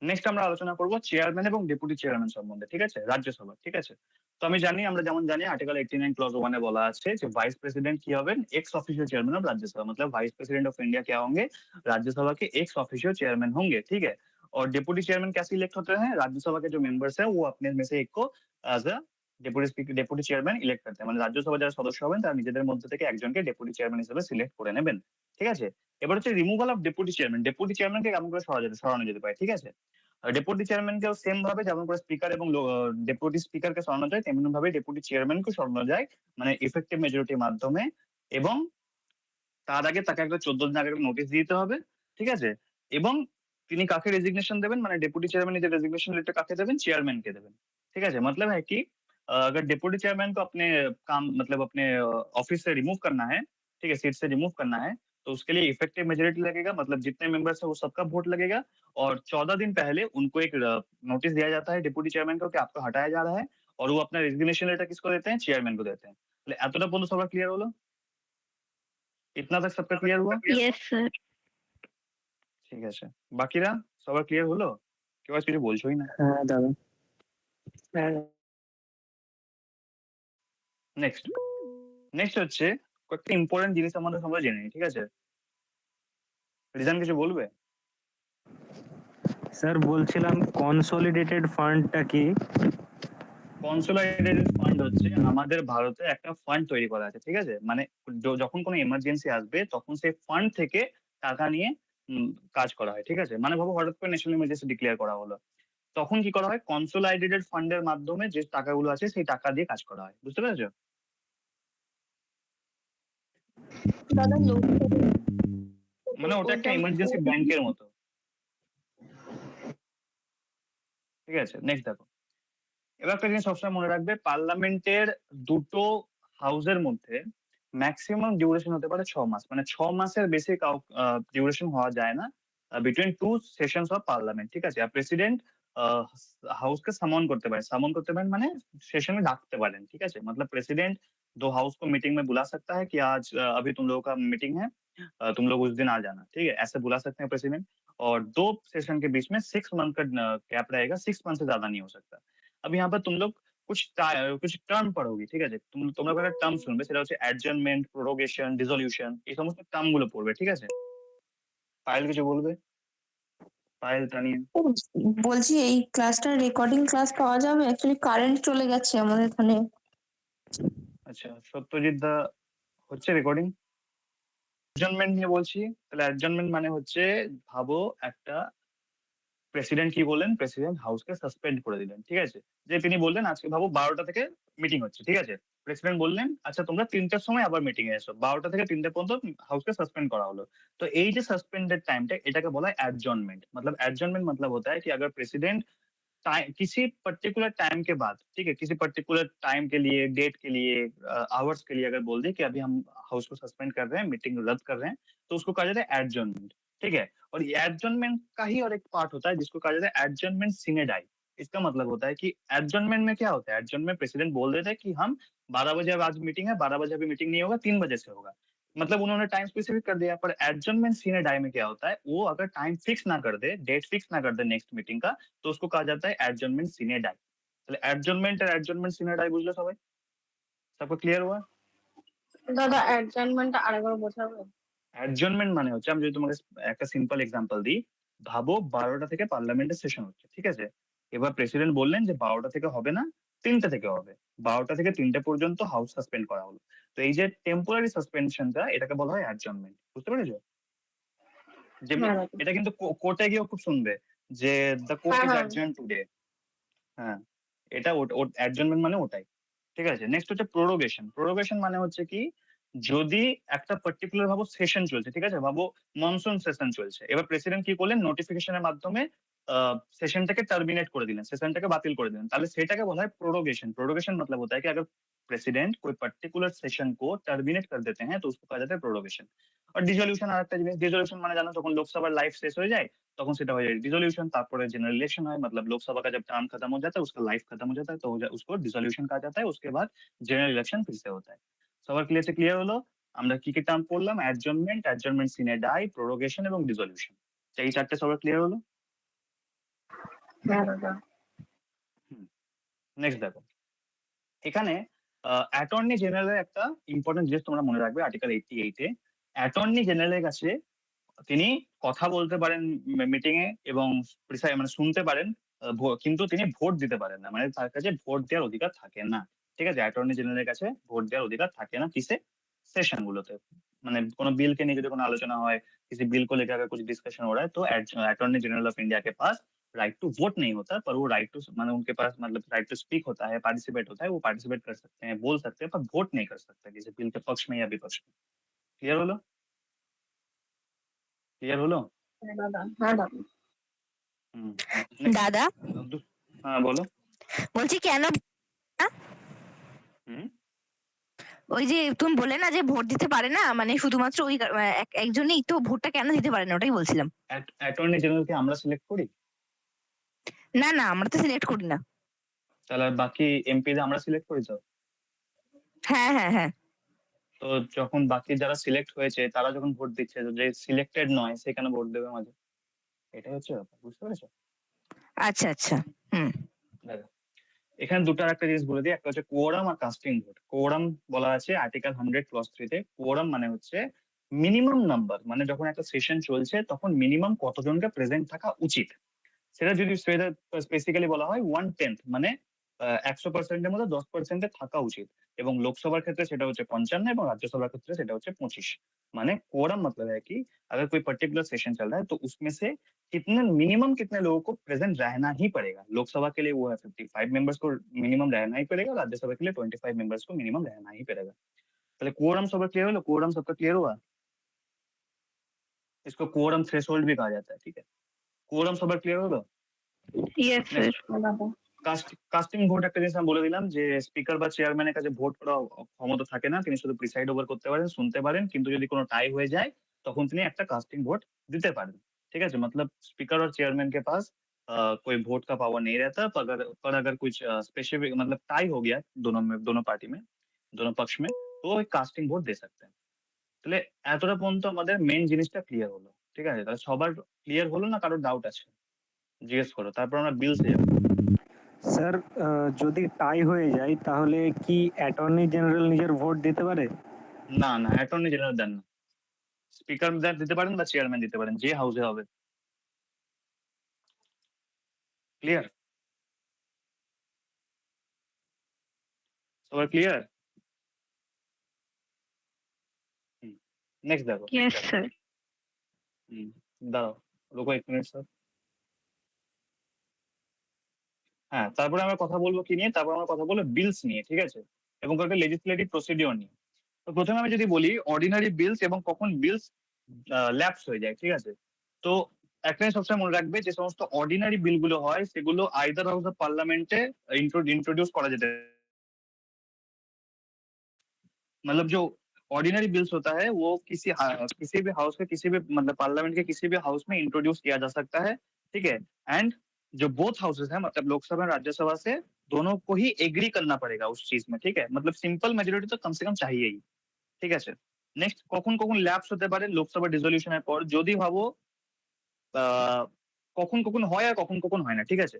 নেক্সট আমরা আলোচনা করব চেয়ারম্যান এবং ডেপুটি চেয়ারম্যান সম্বন্ধে। ঠিক আছে, রাজ্যসভা। ঠিক আছে, তো আমি জানি, আমরা যেমন জানি আর্টিকেল 89 क्लॉज 1 में बोला আছে যে वाइस प्रेसिडेंट কি হবেন? X official chairman of Rajya Sabha, मतलब वाइस प्रेसिडेंट ऑफ इंडिया क्या होंगे? राज्यसभा के एक्स ऑफिशियल चेयरमैन होंगे। ठीक है, और डेप्यूटी चेयरमैन कैसे इलेक्ट होते हैं? राज्यसभा के जो मेंबर्स हैं वो अपने में से एक को as a deputy chairman elect করতে, মানে রাজ্যসভা যারা সদস্য হবেন তারা নিজেদের মধ্যে থেকে একজনকে ডেপুটি চেয়ারম্যান হিসেবে সিলেক্ট করে নেবেন। ঠিক আছে, এবার হচ্ছে removal of deputy chairman. Deputy চেয়ারম্যানকে কেমন করে সরানো যেতে পারে? ঠিক আছে, ডেপুটি চেয়ারম্যানকেও সেম ভাবে যেমন করে স্পিকার এবং ডেপুটি স্পিকারকে সরানো যায় তেমনি ভাবে ডেপুটি চেয়ারম্যানকে সরানো যায়, মানে ইফেক্টিভ মেজরিটির মাধ্যমে। এবং তার আগে তাকে একটা 14 दिन আগে নোটিশ দিতে হবে। ঠিক আছে, এবং তিনি কাকে রেজিগনেশন দেবেন, মানে ডেপুটি চেয়ারম্যান নিজের রেजिग्नेशन लेटर काके देवें? चेयरमैन के देवें। ठीक है, मतलब है कि अगर डेप्यूटी चेयरमैन को अपने काम, मतलब अपने ऑफिस से रिमूव करना है, ठीक है, सीट से रिमूव करना है, तो उसके लिए इफेक्टिव मेजोरिटी लगेगा, मतलब जितने मेंबर्स है वो सबका वोट लगेगा, और 14 दिन पहले उनको एक नोटिस दिया जाता है डेप्यूटी चेयरमैन को कि आपको हटाया जा रहा है, और वो अपना रेजिग्नेशन लेटर किसको देते हैं? चेयरमैन को देते हैं। এতটা পর্যন্ত সবার ক্লিয়ার হলো? इतना तक सबका क्लियर हुआ? Yes, sir. ঠিক আছে, বাকিরা সবার ক্লিয়ার হলো? কেউ আর কিছু বলছোই না। হ্যাঁ দাদা। নেক্সট হচ্ছে কয়েকটা ইম্পর্টেন্ট জিনিস আমাদের সবাই জেনে নিই। ঠিক আছে, রিজান কিছু বলবে? স্যার বলছিলাম কনসলিডেটেড ফান্ডটা কি? কনসোলিডেটেড ফান্ড হচ্ছে আমাদের ভারতে একটা ফান্ড তৈরি করা আছে। ঠিক আছে, মানে যখন কোনো এমার্জেন্সি আসবে তখন সেই ফান্ড থেকে টাকা নিয়ে কাজ করা হয়। ঠিক আছে, মানে ভাবো হঠাৎ করে ন্যাশনাল এমার্জেন্সি ডিক্লেয়ার করা হলো, তখন কি করা হয়, কনসোলিডেটেড ফান্ডের মাধ্যমে যে টাকাগুলো আছে সেই টাকা দিয়ে কাজ করা হয়। বুঝতে পেরেছো? দাদা লোকসভা মানে ওটা একটা ওটা ইমার্জেন্সি ব্যাংকের মতো। ঠিক আছে, নেক্সট দেখো। এবার একটা জিনিস সবসময় মনে রাখবে, পার্লামেন্টের দুটো হাউসের মধ্যে ম্যাক্সিমাম ডিউরেশন হতে পারে 6 মাস, মানে 6 মাসের বেশি ডিউরেশন হওয়া যায় না between two sessions of parliament. ঠিক আছে, আর প্রেসিডেন্ট हाउस समन करते पारें মানে सेशन में डाकते पारें। ठीक है, मतलब प्रेसिडेंट दो हाउस को मीटिंग में बुला सकता है कि आज अभी तुम लोगों का मीटिंग है, तुम लोग उस दिन आ जाना। ठीक है, ऐसे बुला सकते हैं प्रेसिडेंट। और 2 सेशन के बीच में 6 मंथ का गैप रहेगा, 6 मंथ से ज्यादा नहीं हो सकता। अब यहाँ पर तुम लोग कुछ टर्म पढ़ोगी। ঠিক আছে, তোমরা একটা টার্ম শুনবে, সেটা হচ্ছে অ্যাডজার্নমেন্ট, প্রোরোগেশন, ডিসলিউশন, এই সমস্ত টার্ম গুলো পড়বে। ঠিক আছে, পায়েল কিছু বলবে? পায়েল, তানিয়া? বলছি এই ক্লাসটার রেকর্ডিং ক্লাস পাওয়া যাবে? অ্যাকচুয়ালি কারেন্ট চলে গেছে আমাদের এখানে। আচ্ছা, সত্যজিৎ দা হচ্ছে রেকর্ডিং। অ্যাডজার্নমেন্ট নিয়ে বলছি, তাহলে অ্যাডজার্নমেন্ট মানে হচ্ছে, ভাবো একটা প্রেসিডেন্ট কি বললেন, প্রেসিডেন্ট হাউসকে সাসপেন্ড করে দিলেন। ঠিক আছে, যে তিনি বললেন আজকে ভাবো 12টা থেকে মিটিং হচ্ছে। ঠিক আছে, প্রেসিডেন্ট বললেন আচ্ছা তোমরা 3টের সময় আবার মিটিং এ এসো, 12টা থেকে 3টে পর্যন্ত हाउस के सस्पेंड करा हलो। तो এই যে सस्पेंडेड टाइमটা, এটাকে बला है एडजॉर्नमेंट। मतलब एडजॉर्नमेंट मतलब होता है कि अगर प्रेसिडेंट किसी पर्टिकुलर टाइम के बाद, ठीक है, किसी पर्टिकुलर टाइम के लिए, डेट के लिए, आवर्स के लिए अगर बोल दे कि अभी हम हाउस को सस्पेंड कर रहे हैं, मीटिंग रद्द कर रहे हैं, तो उसको कहा जाता है एडजॉर्नमेंट। ठीक है, और ये एडजॉर्नमेंट का ही और एक पार्ट होता है जिसको कहा जाता है एडजॉर्नमेंट सिने डाई। इसका मतलब होता है कि एडजॉर्नमेंट में क्या होता है, एडजॉर्नमेंट प्रेसिडेंट बोल देते हैं कि हम 12 बजे अब आज मीटिंग है, 12 बजे अभी मीटिंग नहीं होगा, 3 बजे से होगा। मतलब उन्होंने टाइम स्पेसिफिक कर दिया। पर एडजॉर्नमेंट सिने डाई में क्या होता है, वो अगर टाइम फिक्स ना कर दे, डेट फिक्स ना कर दे नेक्स्ट मीटिंग का, तो उसको कहा जाता है एडजॉर्नमेंट सिने डाई। তাহলে অ্যাডজর্নমেন্ট আর অ্যাডজর্নমেন্ট সিনে ডাই বুঝলে সবাই? সবকো ক্লিয়ার हुआ? দাদা অ্যাডজার্নমেন্টটা আরেকবার বোঝাবে? অ্যাডজর্নমেন্ট মানে হচ্ছে, আমি যদি তোমাকে একটা সিম্পল এক্সাম্পল দিই, ভাবো 12টা থেকে পার্লামেন্টের সেশন হচ্ছে। ঠিক আছে, এবার প্রেসিডেন্ট বললেন যে 12টা থেকে হবে না, 3টে থেকে হবে। 12টা থেকে 3টে পর্যন্ত হাউস সাসপেন্ড করা হলো। তো এই যে টেম্পোরারি সাসপেনশনটা, এটাকে বলা হয় অ্যাডজর্নমেন্ট। বুঝতে পেরেছো? যেমনি হ্যাঁ দাদা। এটা কিন্তু কোর্টে গিয়েও খুব শুনবে যে দ্য কোর্ট হ্যাঁ ইজ হ্যাঁ অ্যাডজার্ন টুডে। হ্যাঁ, এটা অ্যাডজর্নমেন্ট মানে ওটাই। ঠিক আছে, নেক্সট হচ্ছে প্রোরোগেশন। প্রোরোগেশন মানে হচ্ছে কি, যদি একটা পার্টিকুলার ভাবো সেশন চলছে, ঠিক আছে, ভাবো মনসুন সেশন চলছে, এবার প্রেসিডেন্ট কি করলেন, নোটিফিকেশনের মাধ্যমে सेशनটাকে टर्मिनेट कर दिलें, सेशनটাকে বাতিল করে দিলেন, তাহলে সেটাকে বলা হয় प्रोरोगेशन। प्रोरोगेशन मतलब होता है कि अगर प्रेसिडेंट कोई पर्टिकुलर सेशन को टर्मिनेट कर देते हैं तो उसको कहा जाता है प्रोरोगेशन। और डिसोल्यूशन আরেকটা জিনিস, ডিসোলিউশন মানে জানো যখন লোকসভার লাইফ শেষ হয়ে যায় তখন সেটা হয়ে যায় डिसोल्यूशन। তারপরে जनरल इलेक्शन হয়, मतलब लोकसभा का जब टर्म खत्म हो जाता है, उसका लाइफ खत्म हो जाता है, तो उसको डिसोल्यूशन कहा जाता है। उसके बाद जनरल इलेक्शन फिर से होता है। সবার ক্লিয়ার হলো? আমরা কি কি টার্ম পড়লাম, অ্যাডজর্নমেন্ট, অ্যাডজর্নমেন্ট সিনে ডাই, প্রোরোগেশন এবং ডিসোলিউশন। এই চারটে সবার ক্লিয়ার হলো? হ্যাঁ দাদা। নেক্সট দেখো, এখানে অ্যাটর্নি জেনারেলের একটা ইম্পর্টেন্ট জিনিস তোমরা মনে রাখবে, আর্টিকেল 88 এ অ্যাটর্নি জেনারেলের কাছে তিনি কথা বলতে পারেন মিটিং এ এবং মানে শুনতে পারেন, কিন্তু তিনি ভোট দিতে পারেন না, মানে তার কাছে ভোট দেওয়ার অধিকার থাকে না। ঠিক আছে, অ্যাটর্নি জেনারেলের কাছে ভোট দেওয়ার অধিকার থাকে না কিসে, सेशन গুলোতে। মানে কোনো बिल के लिए যদি কোনো আলোচনা হয়, किसी बिल को लेकर अगर कुछ डिस्कशन हो रहा है, तो अटॉर्नी जनरल ऑफ इंडिया के पास राइट टू वोट नहीं होता, पर वो राइट टू, मतलब उनके पास मतलब राइट टू स्पीक होता है, पार्टिसिपेट होता है, वो पार्टिसिपेट कर सकते हैं, बोल सकते हैं, पर वोट नहीं कर सकते किसी बिल के पक्ष में या विपक्ष में। क्लियर হলো? क्लियर হলো? হ্যাঁ দাদা। হ্যাঁ দাদা। হুম। দাদা হ্যাঁ বলো। বলছি কেন হুম। ওই যে তুমি বলে না যে ভোট দিতে পারে না, মানে শুধুমাত্র ওই একজনই তো ভোটটা কেন দিতে পারে না, ওটাই বলছিলাম। অ্যাটর্নি জেনারেলকে আমরা সিলেক্ট করি না না, আমরা তো সিলেক্ট করি না। তাহলে আর বাকি এমপিদের আমরা সিলেক্ট করি তো। হ্যাঁ হ্যাঁ হ্যাঁ। তো যখন বাকি যারা সিলেক্ট হয়েছে তারা যখন ভোট দিচ্ছে, যে সিলেক্টেড নয় সে কেন ভোট দেবে মাঝে? এটাই হচ্ছে ব্যাপার, বুঝতে পেরেছো? আচ্ছা আচ্ছা। হুম। দেখো, এখানে দুটো একটা জিনিস বলে দিই, একটা হচ্ছে কোয়ারাম আর কাস্টিং ভোট। কোয়ারাম বলা আছে আর্টিকেল 100 ক্লজ 3 তে। কোয়ারাম মানে হচ্ছে মিনিমাম নাম্বার, মানে যখন একটা সেশন চলছে তখন মিনিমাম কতজনকে প্রেজেন্ট থাকা উচিত, সেটা যদি স্পেসিক্যালি বলা হয় 1/10, মানে 100% এর মধ্যে 10% থাকা উচিত। এবং লোকসভার ক্ষেত্রে সেটা হচ্ছে 55 এবং राज्यसभा ক্ষেত্রে সেটা হচ্ছে 25। माने कोरम मतलब है कि अगर कोई पर्टिकुलर सेशन चल रहा है तो उसमें से मिनिमम कितने लोगों को प्रेजेंट रहना ही पड़ेगा। लोकसभा के लिए वो है 55 मेंबर्स को मिनिमम रहना ही पड़ेगा, राज्यसभा के लिए 25 मेंबर्स को मिनिमम रहना ही पड़ेगा। তাহলে कोरम सब क्लियर हो, कोरम सबका क्लियर हुआ। इसको कोरम थ्रेशोल्ड भी कहा जाता है, ठीक है। कोरम सब क्लियर होगा। Yes sir. Next casting vote একটা জিনিস আমি বলে দিলাম যে স্পিকার বা চেয়ারম্যানের কাছে ভোট করা ক্ষমতা থাকে না, তিনি শুধু প্রিসাইড ওভার করতে পারেন, শুনতে পারেন, কিন্তু যদি কোনো টাই হয়ে যায় তখন তিনি একটা কাস্টিং ভোट দিতে পারেন, ठीक है। मतलब स्पीकर और चेयरमैन के पास कोई वोट का पावर नहीं रहता, पर अगर कुछ स्पेसिफिक मतलब टाई हो गया दोनों पार्टी में, दोनों पक्ष में, तो एक कास्टिंग ভোট दे सकते हैं। তাহলে এতটা পর্যন্ত আমাদের মেইন জিনিসটা ক্লিয়ার হলো, ঠিক আছে। তাহলে সবার ক্লিয়ার হলো না, কারোর ডাউট আছে জিজ্ঞেস করো, তারপর আমরা বিলসে যাব। স্যার যদি টাই হয়ে যায় তাহলে কি অ্যাটর্নি জেনারেল নিজের ভোট দিতে পারে? না না, অ্যাটর্নি জেনারেল দেন না, স্পিকার দিতে পারেন বা চেয়ারম্যান দিতে পারেন, যে হাউসে হবে। ক্লিয়ার? সবার ক্লিয়ার? নেক্সট দেখো। Yes sir. দাঁড়াও, রুকো 1 মিনিট স্যার। হ্যাঁ, তারপরে আমরা কথা বলবো কি নিয়ে, তারপর আমরা কথা বলবো বিলস নিয়ে, ঠিক আছে, এবং কয়েকটা লেজিসলেটিভ প্রসিডিওর নিয়ে। তো প্রথমে আমি যদি বলি অর্ডিনারি বিলস এবং কখন বিলস ল্যাপস হয়ে যায়, ঠিক আছে। তো একটাই সবসময় মনে রাখবে, যে সমস্ত অর্ডিনারি বিলগুলো হয় সেগুলো আইদার হাউস অফ পার্লামেন্টে इंट्रोड्यूस करा जाता है। मतलब जो ऑर्डिनरी बिल्स होता है वो किसी भी हाउस के किसी भी मतलब पार्लियामेंट के किसी भी हाउस में इंट्रोड्यूस किया जा सकता है, ठीक है। एंड जो बोथ हाउसेस है, मतलब लोकसभा और राज्यसभा से दोनों को ही एग्री करना पड़ेगा उस चीज में, ठीक है। मतलब सिंपल मेजोरिटी तो कम से कम चाहिए ही, ঠিক আছে। নেক্সট কখন কখন ল্যাপস হতে পারে লোকসভা রেজলিউশনের পর, যদি ভাবো কখন কখন হয় আর কখন কখন হয় না, ঠিক আছে।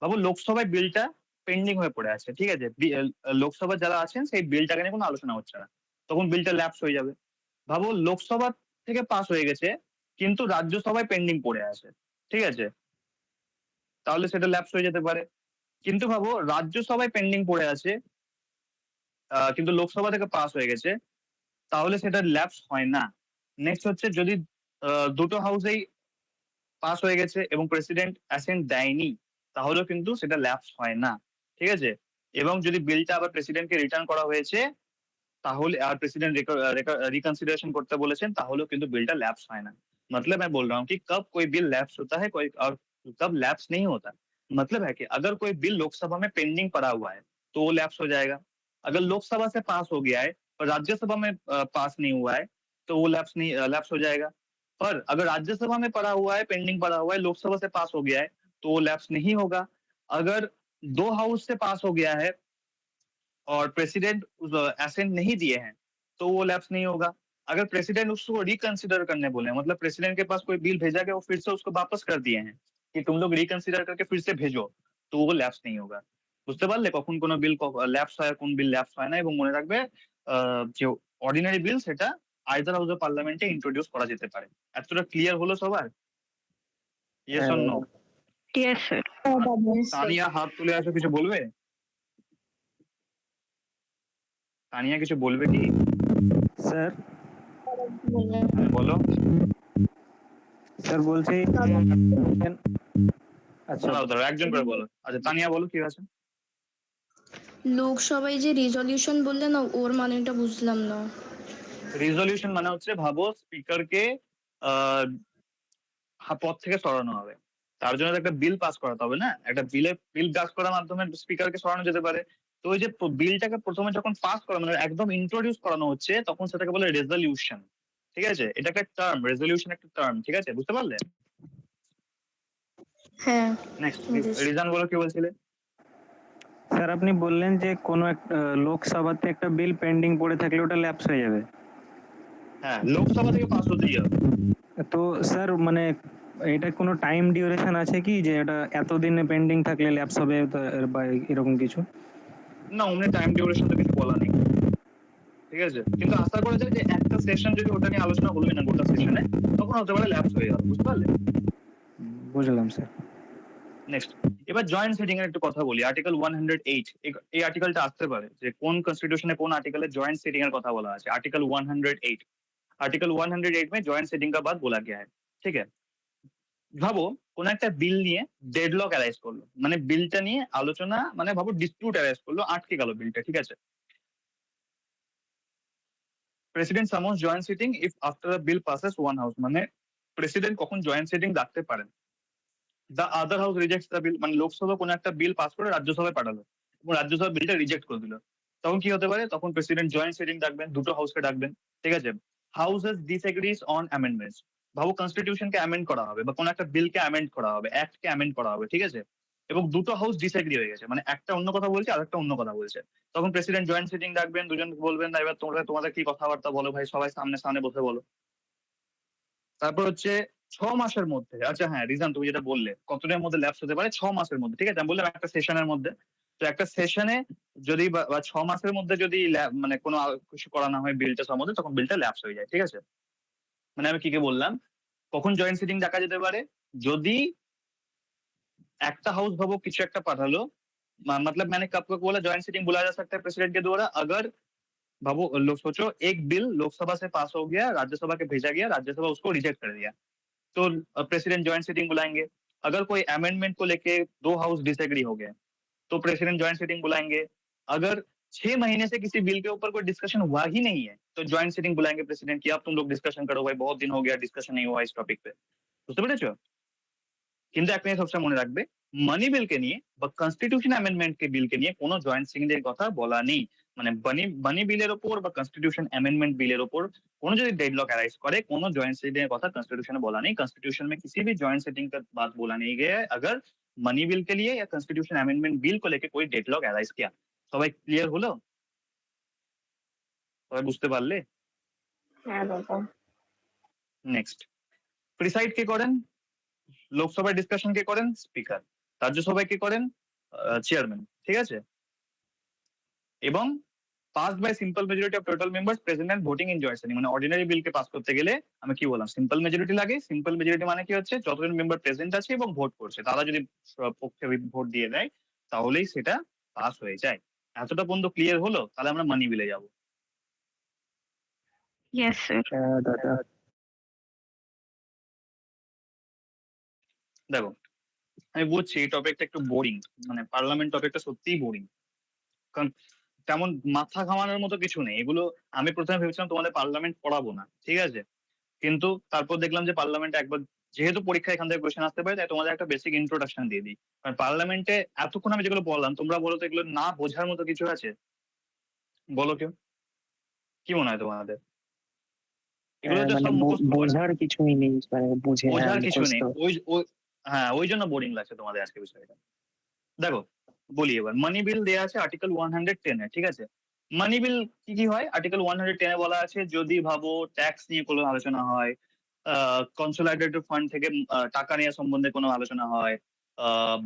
ভাবো লোকসভায় বিলটা পেন্ডিং হয়ে পড়ে আছে, ঠিক আছে, লোকসভা যারা আছেন সেই বিলটাকে নিয়ে কোনো আলোচনা হচ্ছে না, তখন বিলটা ল্যাপস হয়ে যাবে। ভাবো লোকসভা থেকে পাস হয়ে গেছে কিন্তু রাজ্যসভায় পেন্ডিং পড়ে আছে, ঠিক আছে, তাহলে সেটা ল্যাপস হয়ে যেতে পারে। কিন্তু ভাবো রাজ্যসভায় পেন্ডিং পড়ে আছে কিন্তু লোকসভা থেকে পাস হয়ে গেছে, তাহলে সেটা ল্যাপস হয় না। নেক্সট হচ্ছে যদি দুটো হাউসেই পাস হয়ে গেছে এবং প্রেসিডেন্ট অ্যাসেন্ট দেয়নি, তাহলেও কিন্তু সেটা ল্যাপস হয় না, ঠিক আছে। এবং যদি বিলটা আবার প্রেসিডেন্টকে রিটার্ন করা হয়েছে তাহলে আর প্रेसिडेंट रिकंसिडरेशन करते बोलेছেন, তাহলেও কিন্তু बिलটা लैप्स হয় না। मतलब मैं बोल रहा हूँ कि कब कोई बिल लैप्स होता है कोई और कब लैप्स नहीं होता। मतलब है कि अगर कोई बिल लोकसभा में पेंडिंग पड़ा हुआ है तो वो लैप्स हो जाएगा। अगर लोकसभा से पास हो गया है और राज्यसभा में पास नहीं हुआ है तो वो लैप्स हो जाएगा। पर अगर राज्यसभा में पड़ा हुआ है, पेंडिंग पड़ा हुआ है, लोकसभा से पास हो गया है तो वो लैप्स नहीं होगा। अगर 2 हाउस से पास हो गया है और प्रेसिडेंट एसेंट नहीं दिए हैं तो वो लैप्स नहीं होगा। अगर प्रेसिडेंट उसको रिकंसिडर करने बोले, मतलब प्रेसिडेंट के पास कोई बिल भेजा गया, वो फिर से उसको वापस कर दिए हैं कि तुम लोग रिकंसिडर करके फिर से भेजो, तो वो लैप्स नहीं होगा। বুঝতে পারলে কখন কোন বিল ল্যাপস হয় কোন বিল ল্যাপস হয় না। এবং মনে রাখবে যে অর্ডিনারি বিল সেটা আইদার হাউস অফ পার্লামেন্টে ইন্ট্রোডিউস করা যেতে পারে। এতটা ক্লিয়ার হলো সবার? Yes or no? Yes sir. Tania হাত তুলে আসো, কিছু বলবে? তানিয়া কিছু বলবে কি? স্যার বলো। স্যার বলছি আচ্ছা দাঁড়াও একজন করে বলো। আচ্ছা তানিয়া বলো কি আছে। লোকসভায় যে রেজলিউশন বললেন না, ওর মানেটা বুঝলাম না। রেজলিউশন মানে হচ্ছে ভাবো স্পিকারকে পদ থেকে সরানো হবে, তার জন্য একটা বিল পাস করাতে হবে না। একটা বিল পাস করার মাধ্যমে স্পিকারকে সরানো যেতে পারে। তো ওই যে বিলটাকে প্রথমে যখন পাস করা মানে একদম ইন্ট্রোডিউস করানো হচ্ছে তখন সেটাকে বলে রেজলিউশন, ঠিক আছে। এটা একটা টার্ম, রেজলিউশন একটা টার্ম, ঠিক আছে, বুঝতে পারলে? হ্যাঁ। নেক্সট রিজন বলো কি বলছিলে? স্যার আপনি বললেন যে কোনো একটা লোকসভাতে একটা বিল পেন্ডিং পড়ে থাকলে ওটা ল্যাপস হয়ে যাবে। হ্যাঁ, লোকসভা থেকে পাস হতেই হবে। তো স্যার মানে এটা কোনো টাইম ডিউরেশন আছে কি যে এটা এতদিনে পেন্ডিং থাকলে ল্যাপস হবে বা এরকম কিছু? না, অমনি টাইম ডিউরেশন তো কিছু বলা নেই, ঠিক আছে। কিন্তু আশা করা যায় যে একটা সেশন যদি ওটা নিয়ে আলোচনা হলো না গোটা সেশনে, তখন হতে পারে ল্যাপস হয়ে যাবে, বুঝতে পারলে? বুঝলাম স্যার। নেক্সট, এবার জয়েন্ট সিটিং এর একটু কথা বলি। আর্টিকেল 108 এই আর্টিকেলটা আসতে পারে যে কোন কনস্টিটিউশনে কোন आर्टिकल है जॉइंट सिटिंग এর কথা বলা আছে। आर्टिकल 108, आर्टिकल 108 में जॉइंट सिटिंग का बात बोला गया है, ठीक है। ভাবো কোন একটা বিল নিয়ে ডেডলক অ্যারাইজ করলো, মানে বিলটা নিয়ে আলোচনা, মানে ভাবো ডিসপিউট অ্যারাইজ করলো, আটকে গেল বিলটা, ঠিক আছে। President summons joint sitting if after a bill passes one house, মানে প্রেসিডেন্ট কখন জয়েন্ট সিটিং ডাকতে পারেন। The other house rejects the bill, মানে লোকসভা কোন একটা বিল পাস করে রাজ্যসভায় পাঠালো এবং রাজ্যসভা বিলটা রিজেক্ট করে দিল, তখন কি হতে পারে? তখন প্রেসিডেন্ট জয়েন্ট সিটিং ডাকবেন, দুটো হাউসকে ডাকবেন, ঠিক আছে। হাউসেস ডিসএগ্রিজ অন অ্যামেন্ডমেন্টস, ভাবো কনস্টিটিউশনকে অ্যামেন্ড করা হবে বা কোন একটা বিলকে অ্যামেন্ড করা হবে, অ্যাক্টকে অ্যামেন্ড করা হবে, ঠিক আছে। এবং দুটো হাউস ডিসএগ্রি হয়ে গেছে, মানে একটা অন্য কথা বলছে আর একটা অন্য কথা বলছে, তখন প্রেসিডেন্ট জয়েন্ট সিটিং ডাকবেন, দুজন বলবেন না এবার তোমরা তোমাদের কি কথাবার্তা বলো ভাই, সবাই সামনে সামনে বসে বলো। তারপর হচ্ছে 6 মাসের মধ্যে, আচ্ছা হ্যাঁ রিজন তুমি যেটা বললে কতদিনের মধ্যে ল্যাপস হতে পারে, 6 মাসের মধ্যে, ঠিক আছে। আমি বললাম একটা সেশনের মধ্যে, তো একটা সেশনে যদি বা 6 মাসের মধ্যে যদি মানে কোনো কিছু করা না হয় বিলটা সম্বন্ধে, তখন বিলটা ল্যাপস হয়ে যায়, ঠিক আছে। মানে আমি কি বললাম, কখন জয়েন্ট সিটিং ডাকা যেতে পারে? যদি একটা हाउस भावो কিছু একটা পাঠালো, मतलब मैंने कब को बोला जॉइंट सिटिंग बुलाया जा सकता है प्रेसिडेंट के द्वारा अगर भावो लोग सोचो एक बिल लोकसभा से पास हो गया, राज्यसभा के भेजा गया, राज्यसभा उसको रिजेक्ट कर दिया, तो प्रेसिडेंट जॉइंट सिटिंग बुलाएंगे। अगर कोई अमेंडमेंट को लेके दो हाउस डिसएग्री हो गए तो प्रेसिडेंट जॉइंट सिटिंग बुलाएंगे। अगर 6 महीने से किसी बिल के ऊपर कोई डिस्कशन हुआ ही नहीं है तो जॉइंट सिटिंग बुलाएंगे प्रेसिडेंट की, अब तुम लोग डिस्कशन करो भाई, बहुत दिन हो गया डिस्कशन नहीं हुआ इस टॉपिक पे, বুঝতে পেরেছো? কিন্তু একটা জিনিস সবসময় মনে রাখবে, মানি বিলকে নিয়ে বা কনস্টিটিউশন অ্যামেন্ডমেন্ট কে বিলকে নিয়ে কোনো জয়েন্ট সিটিং এর কথা বলা নেই। মানে মানি বিলের ওপর বা কনস্টিটিউশন অ্যামেন্ডমেंट बिलेर ওপর কোনো যদি डेडलॉक अराइज करे, কোনো জয়েন্ট সিটিং এর কথা কনস্টিটিউশনে বলা নেই। কনস্টিটিউशन में किसी भी जॉइंट सिटिंग का बात बोला नहीं गया है अगर मनी बिल के लिए या कॉन्स्टिट्यूशन अमेंडमेंट बिल को लेके कोई डेडलॉक अराइज किया। সবাই ক্লিয়ার হলো? সবাই বুঝতে পারলে? হ্যাঁ দাদা। নেক্সট, প্রিসাইড কে করেন? লোকসভায় ডিসকাশন কে করেন? স্পিকার। রাজ্যসভায় কে করেন? চেয়ারম্যান, ঠিক আছে। এবং passed by simple majority of total members present and voting in joint sitting, মানে অর্ডিনারি বিলকে পাস করতে গেলে আমি কি বললাম, সিম্পল মেজরিটি লাগে। সিম্পল মেজরিটি মানে কি হচ্ছে, যতজন মেম্বার প্রেজেন্ট আছে এবং ভোট করছে তারা যদি পক্ষে ভোট দিয়ে দেয় তাহলেই সেটা পাস হয়ে যায়। এতটা পর্যন্ত ক্লিয়ার হলো? তাহলে আমরা মানি বিলে যাব। Yes, sir. দাদা দেখো আমি বুঝছি এই টপিকটা একটু বোরিং, মানে পার্লামেন্ট টপিকটা সত্যিই বোরিং, কারণ তেমন মাথা ঘামানোর মতো কিছু নেই। এগুলো আমি প্রথমে ভেবেছিলাম তোমাদের পার্লামেন্ট পড়াবো না, ঠিক আছে, কিন্তু তারপর দেখলাম যে পার্লামেন্টে একবার যেহেতু পরীক্ষা এখান থেকে কোয়েশ্চেন আসতে পারে, তাই তোমাদের একটা বেসিক ইন্ট্রোডাকশন দিয়ে দিই। কারণ পার্লামেন্টে এতক্ষণ আমি যেগুলো বললাম, তোমরা বলো তো এগুলো না বোঝার মতো কিছু আছে? বলো কেউ, কি মনে হয় তোমাদের? এগুলো তো মানে সব মুখস্থ করা। বোঝার কিছুই নেই, মানে বুঝে বোঝার কিছু নেই, হ্যাঁ ওই জন্য বোরিং লাগছে তোমাদের আজকে বিষয়টা। দেখো বলি এবার, মানি বিল দেয়া আছে আর্টিকেল 110 এ, ঠিক আছে। মানি বিল কি কি হয়? আর্টিকেল 110 এ বলা আছে যদি ভাবো ট্যাক্স নিয়ে কোনো আলোচনা হয়, কনসোলিডেটেড ফান্ড থেকে টাকা নেওয়া সম্বন্ধে কোনো আলোচনা হয়,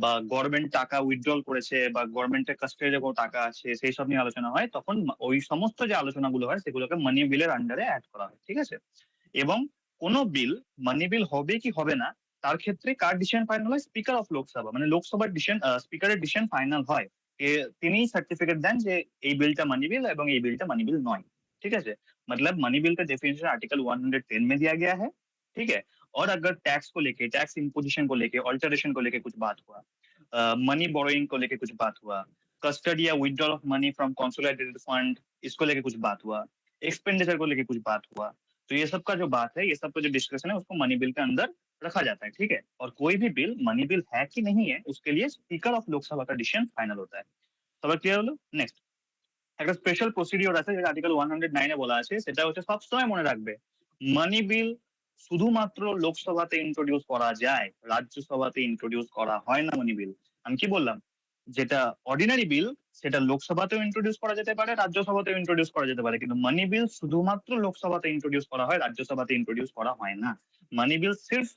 বা গভর্নমেন্ট টাকা উইথড্রল করেছে বা গভর্নমেন্টের কাস্টডিতে কোনো টাকা আছে সেই সব নিয়ে আলোচনা হয়, তখন ওই সমস্ত যে আলোচনাগুলো হয় সেগুলোকে মানি বিলের আন্ডারে অ্যাড করা হয়, ঠিক আছে। এবং কোনো বিল মানি বিল হবে কি হবে না তার ক্ষেত্রে কার ডিসিশন ফাইনাল হয়? স্পিকার অফ লোকসভা, মানে লোকসভার ডিসিশন, স্পিকারের ডিসিশন ফাইনাল হয়। তিনি সার্টিফিকেট দেন যে এই বিলটা মানি বিল এবং এই बिल मनी बिल नॉय, ठीक है। मतलब मनी बिल का डेफिनेशन आर्टिकल 110 में दिया गया है, ठीक है। और अगर टैक्स को लेके, टैक्स इम्पोजिशन को लेके, ऑल्टरेशन को लेके कुछ बात हुआ, मनी बोरोइंग को लेके कुछ बात हुआ, कस्टडी या withdrawal of money from consolidated fund इसको लेके कुछ बात हुआ, एक्सपेंडिचर को लेके कुछ बात हुआ, तो ये सब का जो बात है, ये सब का जो डिस्कशन है उसको मनी बिल के अंदर रखा जाता है, ठीक है। और कोई भी बिल मनी बिल है कि नहीं है उसके लिए स्पीकर ऑफ लोकसभा का डिसीजन फाइनल होता है। সবার ক্লিয়ার হলো? নেক্সট, একটা স্পেশাল প্রসিডিওর আছে যেটা আর্টিকেল 109 এ বলা আছে, সেটা হচ্ছে সবসময় মনে রাখবে মানি বিল শুধুমাত্র লোকসভাতে ইন্ট্রোডিউস করা যায়, রাজ্যসভাতে ইন্ট্রোডিউস করা হয় না মানি বিল। আমি কি বললাম, যেটা অর্ডিনারি বিল সেটা লোকসভাতেও ইন্ট্রোডিউস করা যেতে পারে, রাজ্যসভাতেও ইন্ট্রোডিউস করা যেতে পারে, কিন্তু মানি বিল শুধুমাত্র লোকসভাতে इंट्रोड्यूस करा है, राज्यसभा में इंट्रोड्यूस करा হয় না। मनी बिल सिर्फ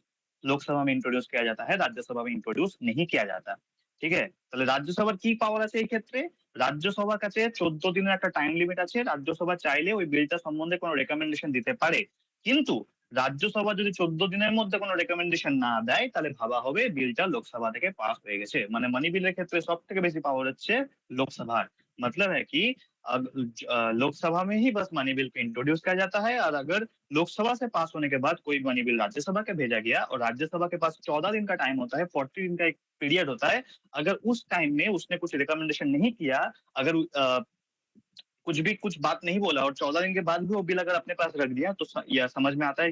लोकसभा में इंट्रोड्यूस किया जाता है, राज्यसभा में इंट्रोड्यूस नहीं किया जाता, ঠিক আছে। তাহলে রাজ্যসভার কি পাওয়ার আছে এই ক্ষেত্রে? রাজ্যসভার কাছে 14 দিনের একটা টাইম লিমিট আছে, রাজ্যসভা চাইলে ওই বিলটা সম্বন্ধে কোনো রেকমেন্ডেশন দিতে পারে, কিন্তু রাজ্যসভা যদি 14 দিনের মধ্যে কোনো রেকমেন্ডেশন না দেয় তাহলে ভাবা হবে বিলটা লোকসভা থেকে পাস হয়ে গেছে। মানে মানি বিলের ক্ষেত্রে সব থেকে বেশি পাওয়ার হচ্ছে লোकसभा। मतलब है कि लोकसभा में ही बस मनी बिल को इंट्रोड्यूस किया जाता है और अगर लोकसभा से पास होने के बाद कोई मनी बिल राज्यसभा के भेजा गया और राज्यसभा के पास 14 दिन का टाइम होता है, 40 दिन का एक पीरियड होता है। अगर उस टाइम में उसने कुछ रिकमेंडेशन नहीं किया, अगर कुछ बात नहीं बोला और 14 दिन के बाद भी वो बिल अगर अपने पास रख दिया तो यह समझ में आता है,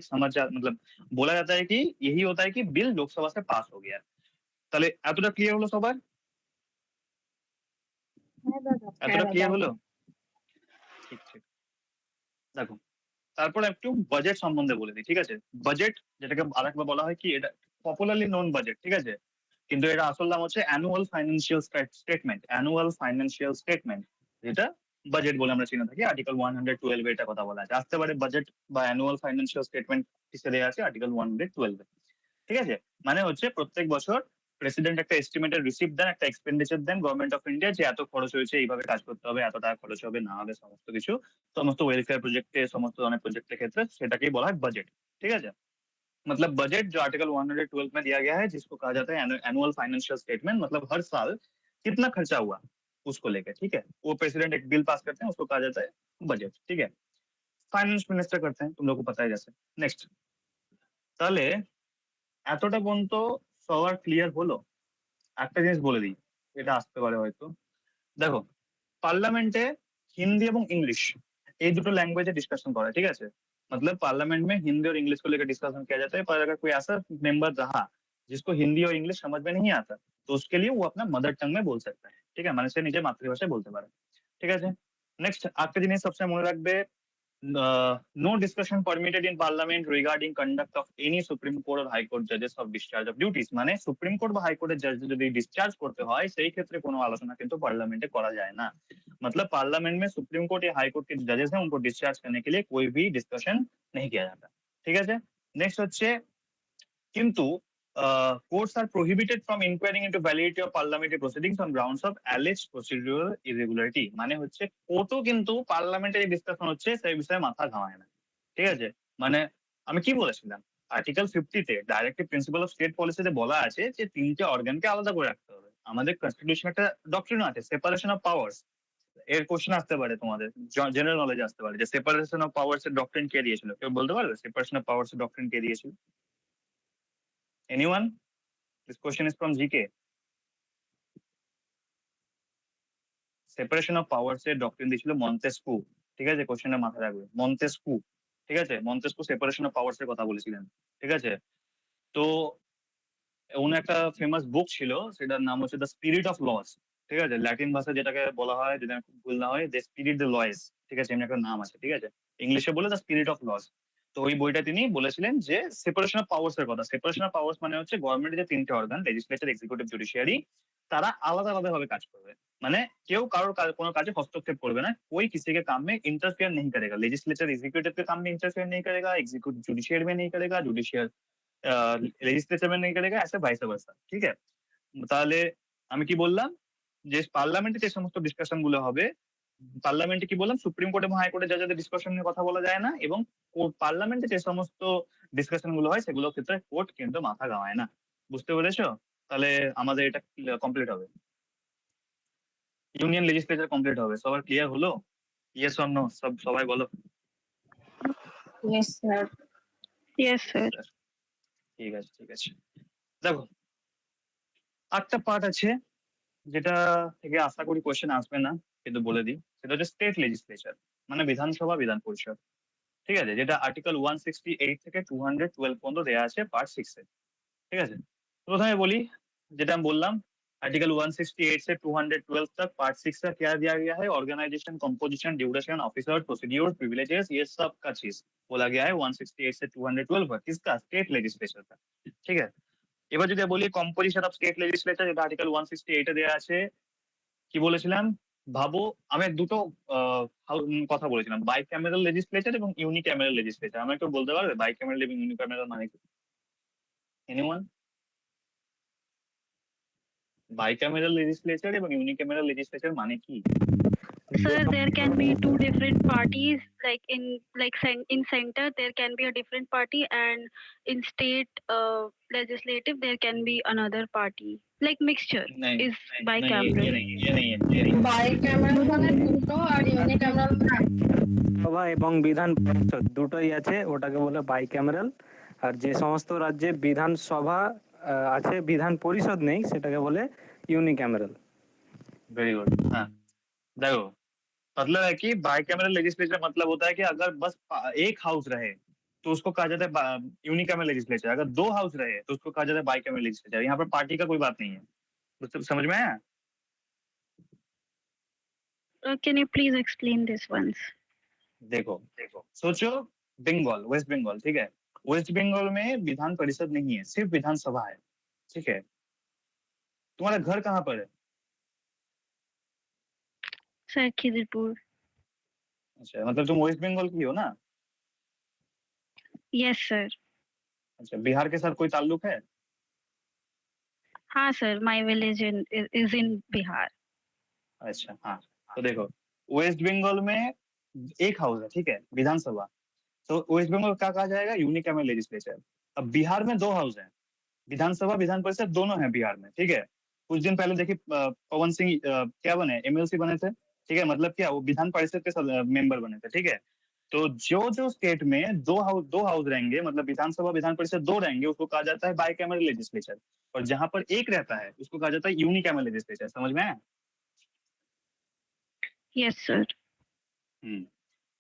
मतलब बोला जाता है कि यही होता है कि बिल लोकसभा से पास हो गया। তাহলে এতটা ক্লিয়ার হলো সবার? হ্যাঁ দাদা। এতটা ক্লিয়ার হলো? ঠিক ঠিক। দেখো তারপর একটু বাজেট সম্বন্ধে বলে দিই, ঠিক আছে? বাজেট যেটাকে আরেকবার বলা হয় কি, এটা পপুলারলি নোন বাজেট, ঠিক আছে? কিন্তু এটা আসল নাম হচ্ছে annual financial statement. Annual financial statement, যেটা বাজেট বলে আমরা চিনে থাকি। আর্টিকেল 112 এটা কথা বলা আছে। আসতে পারে বাজেট বা অ্যানুয়াল ফাইন্যান্সিয়াল স্টেটমেন্ট কিসে দেয়া আছে? আর্টিকেল 112 এ। ঠিক আছে? মানে হচ্ছে প্রত্যেক বছর প্রেসিডেন্ট একটা এস্টিমেটেড রিসিপ্ট দেন, একটা expenditure then government of India, যে এত খরচ হয়েছে, এইভাবে কাজ করতে হবে, এত টাকা খরচ হবে, না হবে সমস্ত কিছু, সমস্ত ওয়েলফেয়ার প্রজেক্টে, সমস্ত ধরনের প্রজেক্টের ক্ষেত্রে সেটাকেই বলা হয় बजट। ठीक है? मतलब बजट जो आर्टिकल 112 में दिया गया है, जिसको कहा जाता है एनुअल फाइनेंशियल स्टेटमेंट, मतलब हर साल कितना खर्चा हुआ उसको लेकर, ठीक है? वो प्रेसिडेंट एक बिल पास करते हैं, उसको कहा जाता है बजट, ठीक है? फाइनेंस मिनिस्टर करते हैं, तुम लोग को पता है जैसे। नेक्स्ट, তাহলে এতটা পর্যন্ত সবার ক্লিয়ার হলো? একটা জিনিস বলে দিই, এটা আসতে পারে হয়তো। দেখো पार्लियामेंटे हिंदी এবং इंग्लिश এই দুটো लैंग्वेज डिस्कशन करा है, ठीक है? मतलब पार्लियामेंट में हिंदी और इंग्लिश को लेकर डिस्कशन किया जाता है, पर अगर कोई ऐसा मेंबर रहा जिसको हिंदी और इंग्लिश समझ में नहीं आता, तो उसके लिए वो अपना मदर टंग में बोल सकता है, ठीक है? মানে সে নিজের মাতৃভাষায় বলতে পারে, ঠিক আছে? নেক্সট একটা জিনিস সবসময় মনে রাখবে, no discussion permitted in parliament regarding conduct of any supreme court or high court judges of discharge of duties। মানে সুপ্রিম কোর্ট বা হাই কোর্টের জাজ যদি ডিসচার্জ করতে হয়, সেই ক্ষেত্রে কোনো আলোচনা কিন্তু পার্লামেন্টে করা যায় না। मतलब पार्लियामेंट में सुप्रीम कोर्ट या हाई कोर्ट के जजेस हैं, उनको डिस्चार्ज करने के लिए कोई भी डिस्कशन नहीं किया जाता, ठीक है? नेक्स्ट হচ্ছে কিন্তু courts are prohibited from inquiring into validity of parliamentary proceedings on grounds of alleged procedural irregularity। মানে হচ্ছে কোর্টও কিন্তু পার্লামেন্টারি ডিসকাশন হচ্ছে সেই বিষয়ে মাথা ঘামায় না, ঠিক আছে? মানে আমি কি বলেছিলাম, আর্টিকেল 50 তে ডাইরেক্টিভ প্রিন্সিপাল অফ স্টেট পলিসিতে বলা আছে যে তিনটে অর্গানকে আলাদা করে রাখতে হবে। আমাদের কনস্টিটিউশনে একটা ডক্ট্রিন আছে, সেপারেশন অফ পাওয়ার্স। এর কোশ্চেন আসতে পারে তোমাদের, জেনারেল নলেজ আসতে পারে, যে সেপারেশন অফ পাওয়ার্স এর ডক্ট্রিন কে দিয়েছিল? কেউ বলতে পারবে সেপারেশন অফ পাওয়ার্স এর ডক্ট্রিন কে দিয়েছিল? Anyone? This question is from GK. Separation of powers এর ডক্ট্রিন দিয়েছিল মন্তেস্কু, ঠিক আছে? কোশ্চেনটা মাথায় রাখবে, মন্তেস্কু, ঠিক আছে? মন্তেস্কু সেপারেশন অফ পাওয়ার্স এর কথা বলেছিলেন, ঠিক আছে? তো ওনার একটা ফেমাস বুক ছিল, সেটার নাম হচ্ছে দ্য স্পিরিট অফ লস, ঠিক আছে? ল্যাটিন ভাষায় যেটাকে বলা হয়, যদি আমি ভুল না হয়, দ্য স্পিরিট দ্য লয়েস, ঠিক আছে? এমনি একটা নাম আছে, ঠিক আছে? ইংলিশে বলে দ্য স্পিরিট অফ লস। তো ওই বইটা তিনি বলেছিলেন যে সেপারেশন অফ পাওয়ার্স এর কথা। সেপারেশন অফ পাওয়ার্স মানে হচ্ছে গভর্নমেন্টের যে তিনটে অর্গান, লেজিসলেচার, এক্সিকিউটিভ, জুডিশিয়ারি, তারা আলাদা আলাদা ভাবে কাজ করবে। মানে কেউ কারোর কোনো কাজে হস্তক্ষেপ করবে না, कोई किसी के काम में इंटरफेयर नहीं करेगा। लेजिस्लेचर एग्जीक्यूटिव के काम में इंटरफेयर नहीं करेगा, एग्जीक्यूटिव जुडिशियरी में नहीं करेगा, जुडिशियल लेजिस्लेचर में नहीं करेगा, ऐसे ভাইস ভার্সা, ঠিক আছে? তাহলে আমি কি বললাম, যে পার্লামেন্টে যে সমস্ত ডিসকাশন গুলো হবে, পার্লামেন্টে কি বললাম, সুপ্রিম কোর্ট এবং হাই কোর্টে যাদের ডিসকাশন নিয়ে কথা বলা যায় না, এবং পার্লামেন্টে যে সমস্ত ডিসকাশন গুলো হয় সেগুলোর ক্ষেত্রে কোর্ট কিন্তু মাথা ঘামায় না। বুঝতে পেরেছো? তাহলে আমাদের এটা কমপ্লিট হবে, ইউনিয়ন লেজিসলেচার কমপ্লিট হবে। সবার ক্লিয়ার হলো? ইয়েস অর নো সবাই বলো। Yes, sir. Yes, sir. ঠিক আছে, ঠিক আছে। দেখো একটা পার্ট আছে যেটা থেকে আশা করি কোশ্চেন আসবে না, কিন্তু বলে দিই, সেটা হচ্ছে স্টেট লেজিসলেচার, মানে বিধানসভা, বিধান পরিষদ, ঠিক আছে? যেটা আর্টিকেল 168 থেকে 212 পর্যন্ত দেওয়া আছে পার্ট 6 এ, ঠিক আছে? প্রথমে বলি, যেটা আমি বললাম, आर्टिकल 168 से 212 तक पार्ट 6 का क्या दिया गया है? Organisation, composition, duration, officer, procedure, privileges, ये सब का चीज बोला गया है 168 से 212 पर। किसका? स्टेट लेजिस्लेचर का, ठीक है? এবার যদি বলি কম্পোজিশন অফ স্টেট লেজিসলেচার, যেটা আর্টিকেল 168 এ দেয়া আছে, কি বলেছিলাম? ভাবো আমি দুটো কথা বলেছিলাম, বাইক্যামেরাল লেজিসলেচার এবং ইউনিক্যামেরাল লেজিসলেচার। আমাকে কেউ বলতে পারবে বাইক্যামেরাল এবং ইউনিক্যামেরাল মানে কি? এনিওয়ান? বাইক্যামেরাল লেজিসলেচার এবং ইউনিক্যামেরাল লেজিসলেচার মানে কি? Sir, there can be two different parties. In center, there can be a different party, and in state legislative, there can be another party. Like mixture नहीं is ये bicameral. नहीं है, ये नहीं है, ये नहीं है। বাইক্যামেরাল মানে দুটো আর ইউনিক্যামেরাল সভা এবং বিধান পরিষদ দুটোই আছে, ওটাকে বলে বাইক্যামেরাল। আর যে সমস্ত রাজ্যে বিধানসভা আছে বিধান পরিষদ নেই সেটাকে বলে ইউনিক্যামেরাল। Very good. हाँ देखो, मतलब है कि बाइकैमरल लेजिस्लेचर मतलब होता है कि अगर बस एक हाउस रहे तो उसको कहा जाता है यूनिकैमरल लेजिस्लेचर। अगर दो हाउस रहे तो उसको कहा जाता है बाइकैमरल लेजिस्लेचर। यहाँ पर पार्टी का कोई बात नहीं है। समझ में आया? Can you please explain this once? देखो सोचो, बंगाल, वेस्ट बंगाल, ठीक है। वेस्ट बंगाल में विधान परिषद नहीं है, सिर्फ विधानसभा है, ठीक है। तुम्हारा घर कहाँ पर है? Sir, Khizrpur. अच्छा, मतलब तुम वेस्ट बंगाल की हो ना? Yes, sir. अच्छा, बिहार के साथ कोई ताल्लुक है? हाँ sir, my village is in Bihar. अच्छा, हाँ। तो देखो, वेस्ट बंगाल में एक हाउस है, ठीक है, विधानसभा। तो वेस्ट बंगाल क्या कहा जाएगा? Unicameral legislature. अब बिहार में दो हाउस हैं, विधानसभा विधान परिषद दोनों हैं बिहार में, ठीक है। कुछ दिन पहले देखिए पवन सिंह क्या बने, एमएलसी बने थे, ठीक है। मतलब क्या, वो विधान परिषद के मेंबर बने थे, ठीक है। तो जो स्टेट में दो हाउस रहेंगे, मतलब विधानसभा विधान परिषद दो रहेंगे, उसको कहा जाता है बाइकैमरल लेजिस्लेचर। और जहां पर एक रहता है उसको कहा जाता है यूनिकैमरल लेजिस्लेचर। समझ में आया? Yes, sir.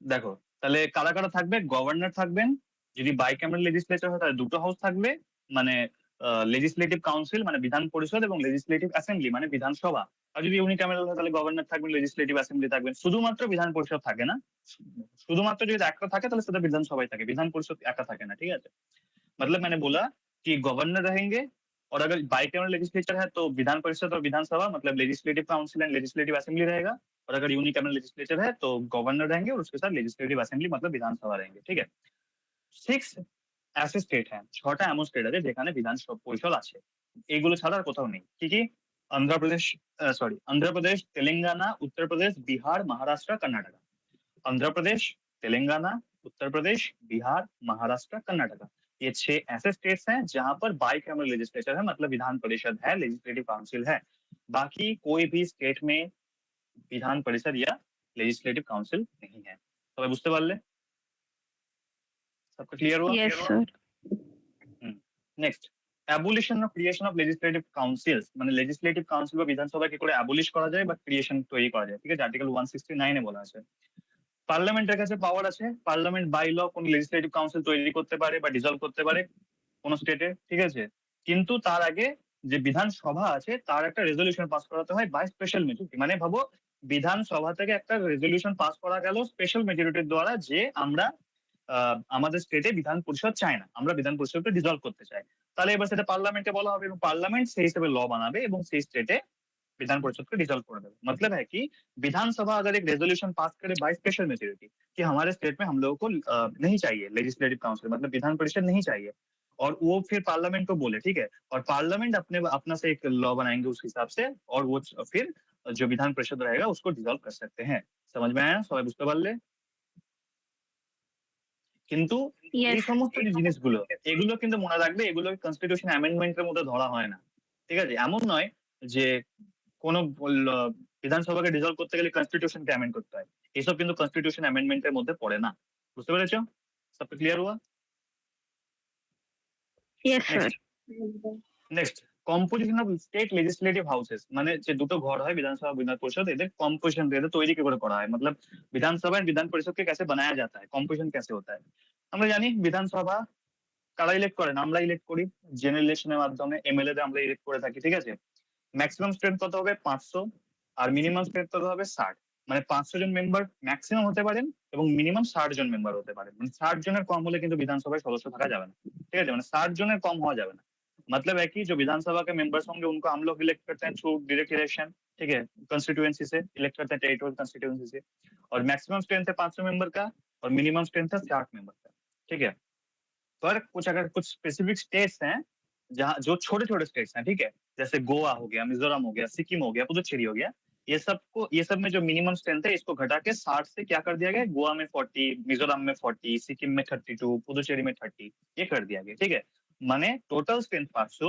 দেখো, তাহলে কারা কারা থাকবে? গভর্নর থাকবেন। যদি বাইক্যামেরাল লেজিসলেচার হয় তাহলে দুটো হাউস থাকবে, মানে লেজিসলেটিভ কাউন্সিল মানে বিধান পরিষদ এবং লেজিসলেটিভ অ্যাসেম্বলি মানে বিধানসভা। আর যদি ইউনিক্যামেরাল হয় তাহলে গভর্নর থাকবেন, লেজিসলেটিভ অ্যাসেম্বলি থাকবেন। শুধুমাত্র বিধান পরিষদ থাকে না। শুধুমাত্র যদি একটা থাকে তাহলে সেটা বিধানসভায় থাকে, বিধান পরিষদ একা থাকে না, ঠিক আছে। मतलब मैंने बोला कि गवर्नर रहेंगे, और अगर बाइकैमरल लेजिस्लेचर है तो विधान परिषद और विधानसभा मतलब legislative council and legislative assembly रहेगा। और अगर यूनिकैमरल लेजिस्लेचर है तो गवर्नर रहेंगे और उसके साथ लेजिस्लेटिव असेंबली मतलब विधानसभा रहेंगे, ठीक है। 6 ऐसे स्टेट हैं, 6টা এমন স্টেট আছে যেখানে বিধান পরিষদ আছে। এগুলো ছাড়া আর কোথাও নেই। কি? অন্ধ্রপ্রদেশ, তেলেঙ্গানা, उत्तर प्रदेश, बिहार, महाराष्ट्र, कर्नाटक। आंध्र प्रदेश, तेलंगाना, उत्तर प्रदेश, बिहार, महाराष्ट्र, कर्नाटक। ये 6 ऐसे स्टेट्स हैं जहां पर बाइकैमरल लेजिस्लेचर है, मतलब विधान परिषद है, लेजिस्लेटिव काउंसिल है। बाकी कोई भी स्टेट में विधान परिषद या लेजिस्लेटिव काउंसिल नहीं है। तो बुझते पारले? सबका क्लियर हुआ? Yes, sir. Next, abolition of creation of legislative council's, মানে লেজিসলেটিভ কাউন্সিল বা বিধানসভা কি করে অ্যাবলিশ করা যায় বা ক্রিয়েশন তৈরি করা যায়, ঠিক আছে। আর্টিকেল 169 এ বলা আছে পার্লামেন্টের কাছে পাওয়ার আছে, পার্লামেন্ট বাই ল কোন লেজিসলেটিভ কাউন্সিল তৈরি করতে পারে বা ডিসলভ করতে পারে কোন স্টেটে, ঠিক আছে। কিন্তু তার আগে যে বিধানসভা আছে তার একটা রেজলিউশন পাস করাতে হয় বাই স্পেশাল মেজরিটি। মানে ভাবো, বিধানসভা থেকে একটা রেজলিউশন পাস করা গেল স্পেশাল মেজরিটির দ্বারা যে আমরা আমাদের স্টেটে বিধান পরিষদ চাই না, আমরা বিধান পরিষদকে ডিসলভ করতে চাই। তাহলে এবার সেটা পার্লামেন্টে বলা হবে এবং পার্লামেন্ট সেই হিসেবে ল বানাবে এবং সেই স্টেটে विधान परिषद को डिसॉल्व कर देगा। मतलब है कि विधानसभा अगर एक रेजोल्यूशन पास करे बाय स्पेशल मेजोरिटी कि हमारे स्टेट में हम लोगों को नहीं चाहिए लेजिस्लेटिव काउंसिल, मतलब विधान परिषद नहीं चाहिए, और वो फिर पार्लियामेंट को बोले, ठीक है, और पार्लियामेंट अपना से एक लॉ बनाएंगे उस हिसाब से, और वो फिर जो विधान परिषद रहेगा उसको डिसॉल्व कर सकते हैं। समझ में आया? সবাই বুঝতে পারলে? কিন্তু এই সমস্ত যে জিনিসগুলো এগুলো কিন্তু মনে রাখবে, এগুলো কনস্টিটিউশন অ্যামেন্ডমেন্টের মধ্যে ধরা হয় না, ঠিক আছে। এমন নয় যে কোনো বিধানসভাকে ডিসলভ করতে গেলে কনস্টিটিউশনকে অ্যামেন্ড করতে হয়, এসব কিন্তু কনস্টিটিউশন অ্যামেন্ডমেন্টের মধ্যে পড়ে না। বুঝতে পেরেছো? সব ক্লিয়ার हुआ? Yes, sir. Next, composition of state legislative houses, মানে যে দুটো ঘর হয় বিধানসভা বিধাन परिषद, এদের কম্পোজিশন এদের তৈরি কি করে করা হয়, मतलब विधानसभा और विधान परिषद के कैसे बनाया जाता है, कॉम्पोजिशन कैसे होता है। আমরা জানি বিধানসভা কারা ইলেক্ট করেন? আমরা ইলেক্ট করি জেনারেল ইলেকশনের মাধ্যমে, এমএলএ দের আমরা ইলেক্ট করে থাকি, ঠিক আছে। ম্যাক্সিমাম স্ট্রেংথ কত হবে? 500, আর মিনিমাম স্ট্রেংথ কত হবে? 60। মানে 500 জন মেম্বার ম্যাক্সিমাম হতে পারেন এবং মিনিমাম 60 জন মেম্বার হতে পারেন। মানে 60 জনের কম হলে কিন্তু বিধানসভায় সদস্য থাকা যাবে না, ঠিক আছে। মানে 60 জনের কম হওয়া যাবে না। मतलब है कि जो विधानसभा के मेंबर्स होंगे उनको हम लोग इलेक्ट करते हैं थ्रू डायरेक्ट इलेक्शन, ठीक है, कंस्टिट्यूएंसी से इलेक्ट करते हैं, टेरिटोरियल कंस्टिट्यूएंसी से। और मैक्सिमम स्ट्रेंथ है 500 मेंबर का और मिनिमम स्ट्रेंथ है 60 मेंबर का, ठीक है। पर अगर कुछ स्पेसिफिक स्टेट्स हैं जहाँ जो छोटे छोटे स्टेट्स हैं, ठीक है, जैसे गोवा हो गया, मिजोरम हो गया, सिक्किम हो गया, पुदुचेरी हो गया, ये सब में जो मिनिमम स्ट्रेंथ है इसको घटा के 60 से क्या कर दिया गया, गोवा में 40, मिजोरम में 40, सिक्किम में 32, पुदुचेरी में 30, ये कर दिया गया। ठीक है, মানে total strength 500,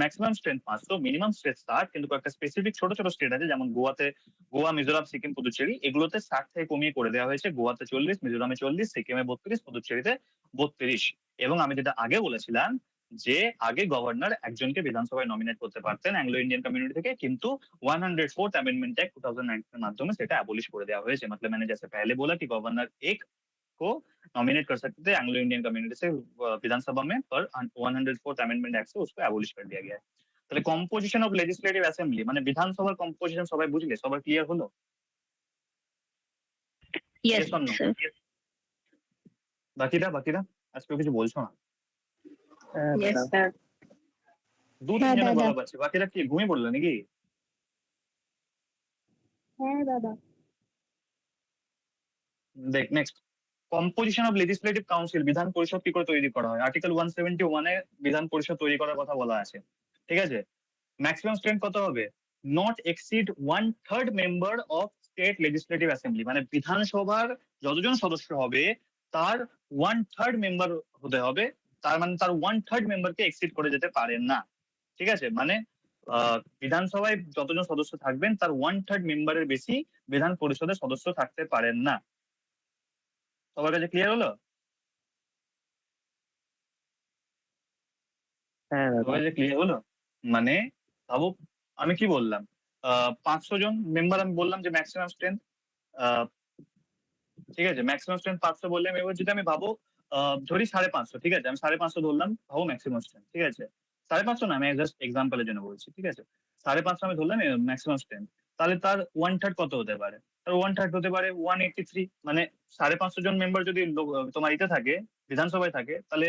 maximum strength 500, minimum strength 60, কিন্তু একটা স্পেসিফিক ছোট ছোট স্টেট আছে যেমন গোয়া, মিজোরাম, সিকিম, পুদুচেরি, এগুলোতে 60 থেকে কমিয়ে করে দেওয়া হয়েছে। গোয়াতে 40, মিজোরামে 40, সিকিমে 32, পুদুচেরিতে 32। এবং আমি যেটা আগে বলেছিলাম যে আগে গভর্নর একজনকে বিধানসভায় নমিনেট করতে পারতেন অ্যাংলো ইন্ডিয়ান কমিউনিটি থেকে, কিন্তু 104th अमेंडमेंट एक्ट 2019 के माध्यम से সেটা অ্যাবলিশ করে দেওয়া হয়েছে। मतलब मैंने जैसे पहले बोला कि गवर्नर एक को नॉमिनेट कर सकते थे एंग्लो इंडियन कम्युनिटी से विधानसभा में, पर 104th अमेंडमेंट एक्ट से उसको অ্যাবলিশ করে দেওয়া গया है। তাহলে কম্পোজিশন অফ লেজিসলেটিভ অ্যাসেম্বলি মানে বিধানসভার কম্পোজিশন সবাই বুঝলে, সবার ক্লিয়ার হলো? Yes, Yes or no? sir. বাকিরা আজকে কিছু বলছো না? Yes, sir. দু হ্যাঁ, তিনজনে দাদা। গলা পাচ্ছে, বাকিরা কি ঘুমিয়ে পড়লো নাকি? হ্যাঁ দাদা। দেখ next, composition of legislative council, বিধান পরিষদ কি করে তৈরি করা হয়। আর্টিকেল 171 এ বিধান পরিষদ তৈরি করার কথা বলা আছে। ঠিক আছে, ম্যাক্সিমাম স্ট্রেংথ কত হবে, not exceed 1/3 member of state legislative assembly, মানে বিধানসভার যতজন সদস্য হবে তার 1/3 মেম্বার হতে হবে, তার মানে তার 1/3 মেম্বারকে এক্সিড করে যেতে পারে না। ঠিক আছে, মানে বিধানসভায় যতজন সদস্য থাকবেন তার 1/3 মেম্বারের বেশি বিধান পরিষদের সদস্য থাকতে পারেন না। সবার কাছে ক্লিয়ার হলো? হ্যাঁ দাদা। সবার কাছে ক্লিয়ার হলো? মানে ভাবো আমি কি বললাম, 500 জন মেম্বার আমি বললাম যে ম্যাক্সিমাম স্ট্রেংথ, ঠিক আছে, ম্যাক্সিমাম স্ট্রেংথ 500 বললাম। এবার যদি আমি ভাবো ধরি 550, ঠিক আছে, আমি 550 ধরলাম, ভাবো ম্যাক্সিমাম স্ট্রেংথ। ঠিক আছে, 550 না, আমি জাস্ট এক্সাম্পলের জন্য বলছি। ঠিক আছে, 550 আমি ধরলাম ম্যাক্সিমাম স্ট্রেংথ, তাহলে তার 1/3 কত হতে পারে, তার 1/3 হতে পারে 183। মানে 550 জন মেম্বার যদি তোমার ইতে থাকে, বিধানসভায় থাকে, তাহলে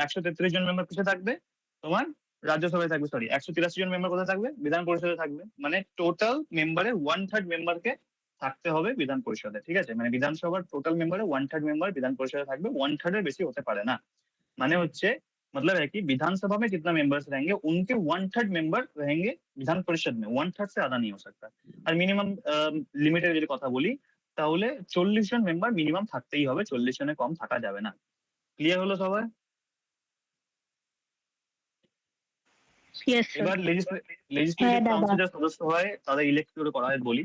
133 জন মেম্বার কিসে থাকবে, তোমার রাজ্যসভায় থাকবে। সরি, 183 জন মেম্বার কোথায় থাকবে, বিধান পরিষদে থাকবে। মানে টোটাল মেম্বারের 1/3 মেম্বারকে থাকতে হবে বিধান পরিষদে। ঠিক আছে, মানে বিধানসভার টোটাল মেম্বারে 1/3 মেম্বার বিধাन परिषद থাকবে, 1/3 এর বেশি হতে পারে না। মানে হচ্ছে मतलब है कि विधानसभा में जितना मेंबर्स रहेंगे उनके 1/3 मेंबर रहेंगे विधान परिषद में, 1/3 से ज्यादा नहीं हो सकता। আর মিনিমাম লিমিটের যদি কথা বলি তাহলে 40 জন মেম্বার মিনিমাম থাকতেই হবে, 40 জনের কম থাকা যাবে না। ক্লিয়ার হলো সবার? Yes, sir. এবার লেজিসলেটিভ কাউন্সিলের সদস্য হয় তাদের ইলেক্ট করে করা হয় বলি।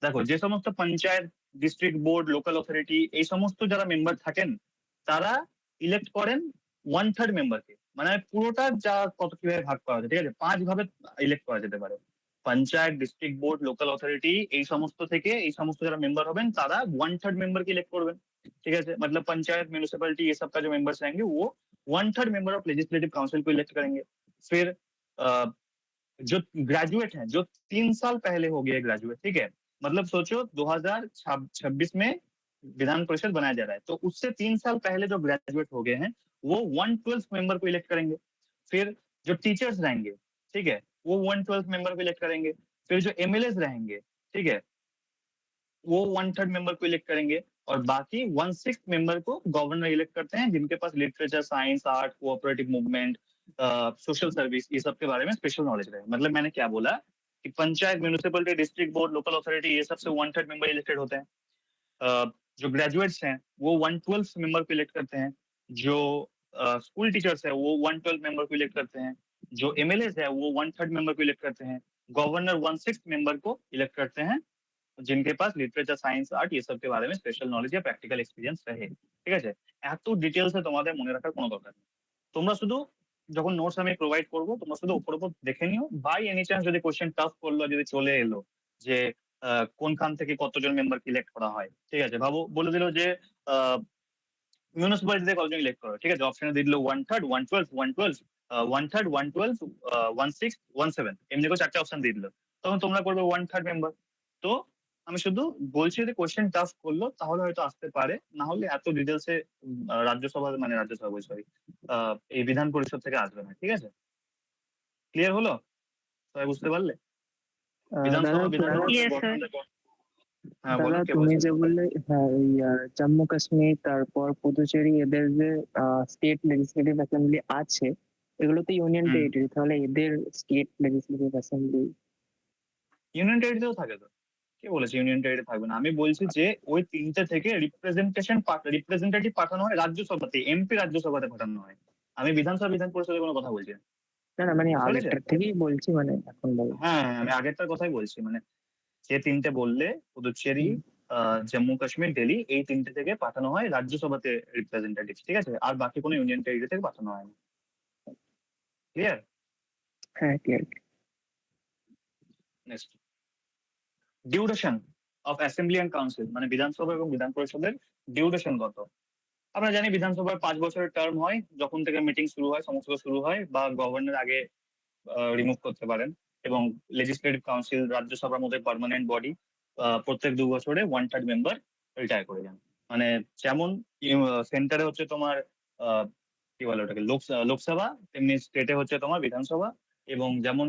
দেখো যে সমস্ত panchayat, district board, local authority এই সমস্ত যারা মেম্বার থাকেন তারা ইলেক্ট করেন 1/3 মেম্বারকে, মানে পুরোটা যা কত কিভাবে ভাগ করা যায়। ঠিক আছে, 5 ভাবে ইলেক্ট করা যেতে পারে। Panchayat, district board, local authority এই সমস্ত থেকে এই সমস্ত যারা मेंबर হবেন তারা 1/3 मेंबर के इलेक्ट করবেন। ठीक है, मतलब पंचायत, म्युनिसिपैलिटी ये सब का जो मेंबर्स रहेंगे वो 1/3 मेंबर ऑफ लेजिस्लेटिव काउंसिल को इलेक्ट करेंगे। फिर जो ग्रेजुएट हैं, जो 3 साल पहले हो गए ग्रेजुएट, ठीक है, मतलब सोचो 2026 में विधान परिषद बनाया जा रहा है, तो उससे 3 साल पहले जो ग्रेजुएट हो गए हैं वो 1/12 मेंबर को इलेक्ट करेंगे। फिर जो टीचर्स रहेंगे, ठीक है, वो 1/12 मेंबर को इलेक्ट करेंगे। फिर जो एमएलए रहेंगे, ठीक है, वो 1/3 मेंबर को इलेक्ट करेंगे। और बाकी 1/6 मेंबर को गवर्नर इलेक्ट करते हैं जिनके पास literature, science, art, cooperative movement, social service ये सब के बारे में स्पेशल नॉलेज रहे। मतलब मैंने क्या बोला कि panchayat, municipality, district board, local authority ये सबसे 1/3 मेंबर इलेक्टेड होते हैं। जो ग्रेजुएट्स हैं वो 1/12 मेंबर को इलेक्ट करते हैं। जो स्कूल टीचर्स है वो 1/12 मेंबर को इलेक्ट करते हैं। जो एमएलए है वो 1/3 मेंबर को इलेक्ट करते हैं। गवर्नर 1/6 मेंबर को इलेक्ट करते हैं जिनके पास লিটারেচার, সায়েন্স, আর্ট ये सब के बारे में স্পেশাল নলেজ या প্র্যাকটিক্যাল এক্সপেরিয়েন্স রহে। ঠিক আছে, এত ডিটেইলসে তোমাদের মনে রাখার কোনো দরকার নেই। তোমরা শুধু যখন নোটস আমি প্রোভাইড করব তোমরা শুধু উপর উপর দেখে নিও। বাই এনি চান্স যদি কোশ্চেন টাফ করলো, যদি চলে এলো যে কোনখান থেকে কতজন মেম্বার ইলেক্ট করা হয়, ঠিক আছে, ভাবো বলে দিল যে মিউনিসিপ্যালিটিতে কতজন ইলেক্ট করা হয়, ঠিক আছে, অপশনে দিয়ে দিল 1/3, 1/12, 1/12, 1/3, 1/12, 1/6, 1/7 এমনি করে 4টা অপশন দিয়ে দিল, তখন তোমরা করবে 1/3 মেম্বার। তো আমি শুধু বলছি যদি কোশ্চেন টাফ করলো তাহলে হয়তো আসতে পারে, না হলে এত ডিটেলসে রাজ্যসভা মানে রাজ্যসভা সরি এই বিধান পরিষদ থেকে আসবে না। ঠিক আছে, ক্লিয়ার হলো? সবাই বুঝতে পারলে? বিধানসভা Yes, sir. হ্যাঁ বলো, দাদা কে তুমি বলছো? যে বললে হ্যাঁ ওই জম্মু কাশ্মীর তারপর পুদুচেরি এদের যে স্টেট লেজিসলেটিভ অ্যাসেম্বলি আছে এগুলো তো ইউনিয়ন টেরিটরি, তাহলে এদের স্টেট লেজিসলেটিভ অ্যাসেম্বলি ইউনিয়ন টেরিটরিতেও থাকে তো। কে বলেছে ইউনিয়ন টেরিটরি থাকবে না? আমি বলছি যে ওই ৩টে থেকে রিপ্রেজেন্টেটিভ পাঠানো হয় রাজ্যসভাতে, এমপি রাজ্যসভাতে পাঠানো হয়। আমি বিধানসভা বিধান পরিষদের কোনো কথা বলছি না। না না মানে বুঝতে পেরেছো? আগেরটার থেকেই বলছি, মানে এখন বল। হ্যাঁ, আমি আগেরটার কথাই বলছি। মানে যে ৩টে বললে, পুদুচ্চেরি, জম্মু কাশ্মীর, দিল্লি, এই ৩টে থেকে পাঠানো হয় রাজ্যসভাতে রিপ্রেজেন্টেটিভ, ঠিক আছে? আর বাকি কোনো ইউনিয়ন টেরিটরি থেকে পাঠানো হয় না। ক্লিয়ার? হ্যাঁ clear. Next, duration of assembly and council, মানে বিধানসভা এবং বিধান পরিষদের ডিউরেশন কত? আমরা জানি বিধানসভার ৫ বছরের টার্ম হয়, যখন থেকে মিটিং শুরু হয়, সমস্ত শুরু হয়, বা গভর্নর আগে রিমুভ করতে পারেন। এবং লেজিসলেটিভ কাউন্সিল, রাজ্যসভার মধ্যে পার্মানেন্ট বডি, প্রত্যেক ২ বছরে 1/3 মেম্বার রিটায়ার করে যান। মানে যেমন সেন্টারে হচ্ছে তোমার কি বলে ওটাকে, লোকসভা, তেমনি স্টেটে হচ্ছে তোমার বিধানসভা, এবং যেমন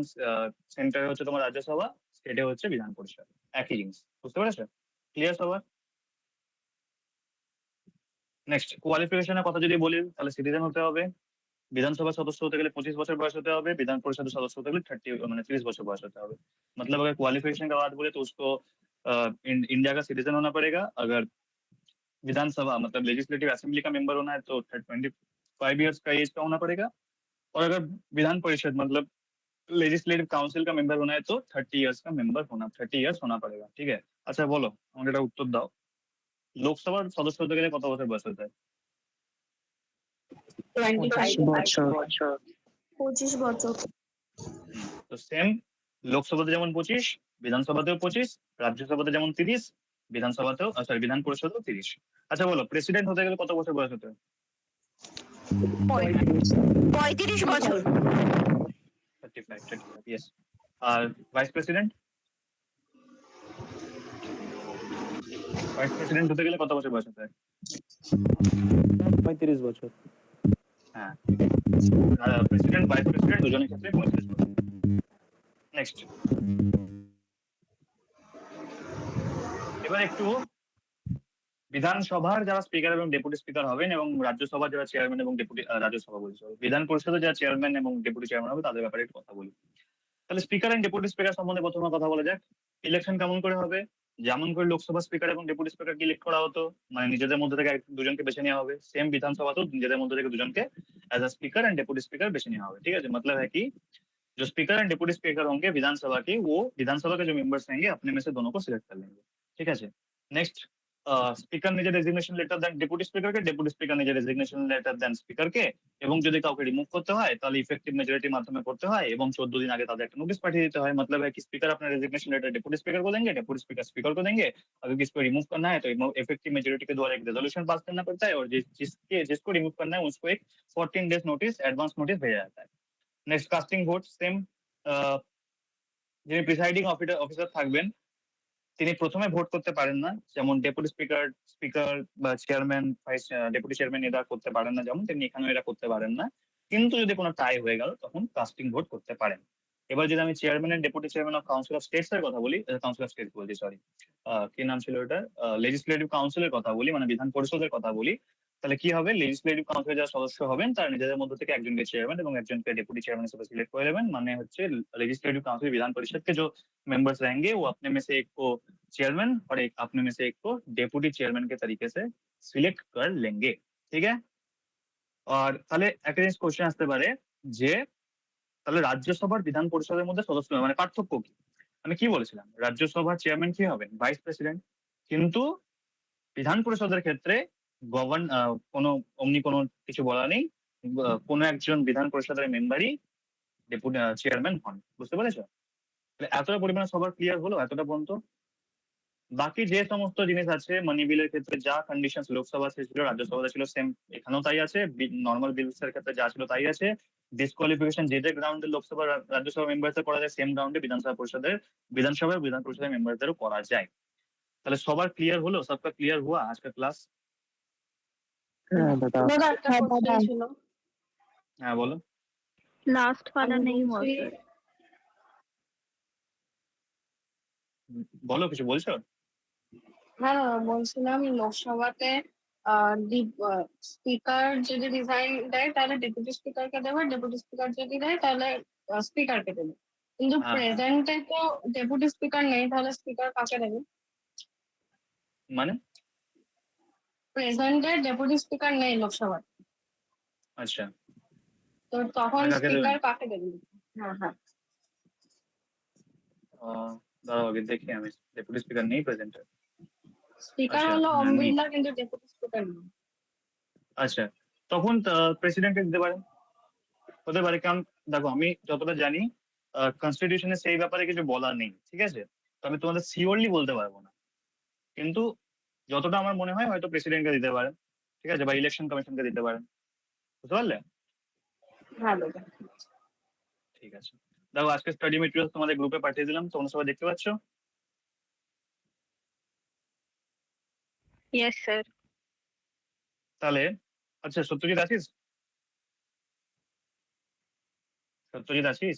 সেন্টারে হচ্ছে তোমার রাজ্যসভা, স্টেটে হচ্ছে বিধান পরিষদ, একই জিনিস। বুঝতে পেরেছো? ক্লিয়ার সবার? নেক্সট, কোয়ালিফিকেশনের কথা যদি বলি, তাহলে সিটিজেন হতে হবে। विधानसभा सदस्य होते गए 25 बছর বয়স হতে হবে, विधान परिषद सदस्य होते गए 30 মানে 30 बছর बयस होते হবে। मतलब अगर क्वालिफिकेशन का बात बोले तो उसको इंडिया का सिटीजन होना पड़ेगा। अगर विधानसभा मतलब लेजिस्लेटिव असेंबली का मेंबर होना है तो 25 इयर्स का एज का होना पड़ेगा। और अगर विधान परिषद मतलब लेजिस्लेटिव काउंसिल का मेंबर होना है तो 30 इयर्स का मेंबर होना 30 इयर्स होना पड़ेगा। ठीक है? अच्छा बोलो, আমাকে এটা উত্তর দাও, লোকসভার সদস্য হতে গেলে কত বছর বয়স হতে হয়? 25 বছর। 25 বছর। তো সেম, লোকসভাতে যেমন 25, বিধানসভাতেও 25, রাজ্যসভাতে যেমন 30, বিধানসভাতেও সরি বিধান পরিষদেও 30। আচ্ছা বলো, প্রেসিডেন্ট হতে গেলে কত বছর বয়স হতে হয়? 35 বছর। 35, ইয়েস। আর ভাইস প্রেসিডেন্ট হতে গেলে কত বছর বয়স হতে হয়? 35 বছর। হ্যাঁ, প্রেসিডেন্ট ভাইস প্রেসিডেন্ট দুজনের ক্ষেত্রে 35 বছর। নেক্সট, এবার একটু বিধানসভার যারা স্পিকার এবং ডেপুটি স্পিকার হবেন এবং রাজ্যসভার যারা চেয়ারম্যান এবং ডেপুটি রাজ্যসভা বলছি, বিধান পরিষদের যারা চেয়ারম্যান এবং ডেপুটি চেয়ারম্যান হবে তাদের ব্যাপারে একটু কথা বলি। তাহলে স্পিকার এন্ড ডেপুটি স্পিকার সম্বন্ধে প্রথমে কথা বলা যাক। ইলেকশন কেমন করে হবে? যেমন করে লোকসভা স্পিকার এবং ডেপুটি স্পিকারকে ইলেক্ট করা হতো, মানে নিজেদের মধ্যে থেকে দুজনকে বেছে নেওয়া হবে, সেম বিধানসভাতেও নিজেদের মধ্যে থেকে দুজনকে as a speaker and deputy speaker बेचे नेওয়া হবে। ठीक है? मतलब है कि जो स्पीकर एंड डेप्यूटी स्पीकर होंगे विधानसभा के, वो विधानसभा के जो मेंबर्स रहेंगे अपने में से दोनों को सिलेक्ट कर लेंगे। ठीक है? नेक्स्ट, স্পিকার নিজের রেজিগনেশন লেটার দেন ডেপুটি স্পিকারকে, ডেপুটি স্পিকার নিজের রেজিগনেশন লেটার দেন স্পিকারকে, এবং যদি কাউকে রিমুভ করতে হয় তাহলে ইফেক্টিভ মেজরিটির মাধ্যমে করতে হয় এবং 14 दिन आगे ताদের একটা নোটিশ পাঠিয়ে দিতে হয়। मतलब है कि स्पीकर अपना रेजिग्नेशन लेटर डेप्यूटी स्पीकर को देंगे, डेप्यूटी स्पीकर स्पीकर को देंगे। अगर किसी को रिमूव करना है तो इफेक्टिव मेजोरिटी के द्वारा एक रेजोल्यूशन पास करना पड़ता है, और जिसको रिमूव करना है उसको एक 14 डेज नोटिस, एडवांस नोटिस भेजा जाता है। नेक्स्ट, कास्टिंग ভোট सेम, যিনি প্রিসাইডিং অফিসার থাকবেন তিনি প্রথমে ভোট করতে পারেন না, যেমন ডেপুটি স্পিকার বা চেয়ারম্যান, ভাইস ডেপুটি চেয়ারম্যান এরা করতে পারেন না, যেমন তেমনি এখানেও এরা করতে পারেন না। কিন্তু যদি কোনো টাই হয়ে গেল তখন কাস্টিং ভোট করতে পারেন। এবার যদি আমি chairman and deputy chairman of council of states এর কথা বলি, কাউন্সিল অফ স্টেটস বলছি সরি, কি নাম ছিল ওটা, লেজিসলেটিভ কাউন্সিলের কথা বলি, মানে বিধান পরিষদের কথা বলি, তাহলে কি হবে, লেজিসলেটিভ কাউন্সিলের যারা সদস্য হবেন তারা নিজেদের মধ্যে থেকে একজনকে চেয়ারম্যান এবং একজনকে ডেপুটি চেয়ারম্যান হিসেবে সিলেক্ট করে নেবেন। মানে হচ্ছে लेजिस्लेटिव काउंसिल विधान परिषद के जो मेंबर्स रहेंगे वो अपने में से एक को चेयरमैन और एक अपने में से एक को डेप्यूटी चेयरमैन के तरीके से सिलेक्ट कर लेंगे। ठीक है? और তাহলে একটা জিনিস কোশ্চেন আসতে পারে যে তাহলে রাজ্যসভার বিধান পরিষদের মধ্যে সদস্য মানে পার্থক্য কি? আমি কি বলেছিলাম, রাজ্যসভার চেয়ারম্যান কি হবেন, ভাইস প্রেসিডেন্ট, কিন্তু বিধান পরিষদের ক্ষেত্রে কোনো অমনি কোনো কিছু বলা নেই, কোনো একজন বিধান পরিষদের মেম্বারই ডেপুটি চেয়ারম্যান হন। বুঝতে পেরেছো? এতটা পরিমাণে সবার ক্লিয়ার হলো এতটা পর্যন্ত? বাকি যে সমস্ত জিনিস আছে মানি বিলের ক্ষেত্রে যা কন্ডিশনস লোকসভাতে ছিল রাজ্যসভাতে ছিল সেম এখানেও তাই আছে, নর্মাল বিলস এর ক্ষেত্রে যা ছিল তাই আছে। ডিসকোয়ালিফিকেশন যে গ্রাউন্ডে লোকসভা রাজ্যসভা মেম্বারদের করা যায় সেম গ্রাউন্ডে বিধান পরিষদের মেম্বারদেরও করা যায়। তাহলে সবার ক্লিয়ার হলো, সবকা ক্লিয়ার হুয়া আজকে ক্লাস? হ্যাঁ দাদা। দাদা একটা কোশ্চেন ছিল। হ্যাঁ বলো। लास्ट वाला আমি नहीं हुआ বলছি सर। বলো, কিছু বলছো? না না বলছিলাম লোকসভাতে স্পিকার যদি রিজাইন দেয় তাহলে ডেপুটি স্পিকারকে দেবে, ডেপুটি স্পিকার যদি দেয় তাহলে স্পিকারকে দেবে। কিন্তু হ্যাঁ, হ্যাঁ। প্রেজেন্টে তো ডেপুটি স্পিকার নেই, তাহলে স্পিকার কাকে দেবে? মানে প্রেজেন্টে ডেপুটি স্পিকার নেই লোকসভায়, আচ্ছা, তো তখন তাহলে কাকে দেবেন? স্পিকার কাকে দেবেন? হ্যাঁ হ্যাঁ, দাঁড়াও আগে দেখি আমি, ডেপুটি স্পিকার নেই প্রেজেন্টে। স্পিকার আচ্ছা, হলো ওম হ্যাঁ, নেই। বিড়লা, কিন্তু ডেপুটি স্পিকার নেই। আচ্ছা, তখন প্রেসিডেন্টকে দিতে পারেন, হতে পারে। কারণ দেখো, আমি যতটা জানি কনস্টিটিউশনে সেই ব্যাপারে কিছু বলা নেই, ঠিক আছে? তো আমি তোমাদের শিওরলি বলতে পারবো না, কিন্তু যতটা আমার মনে হয় হয়তো প্রেসিডেন্টকে দিতে পারেন, ঠিক আছে, বা ইলেকশন কমিশনকে দিতে পারেন, বুঝতে পারলে? ভালো। ঠিক আছে, দেখো আজকে স্টাডি মেটেরিয়াল তোমাদের গ্রুপে পাঠিয়ে দিলাম, তোমরা সবাই দেখতে পাচ্ছ? Yes sir. তাহলে আচ্ছা, সত্যজিৎ আছিস? সত্যজিৎ আছিস?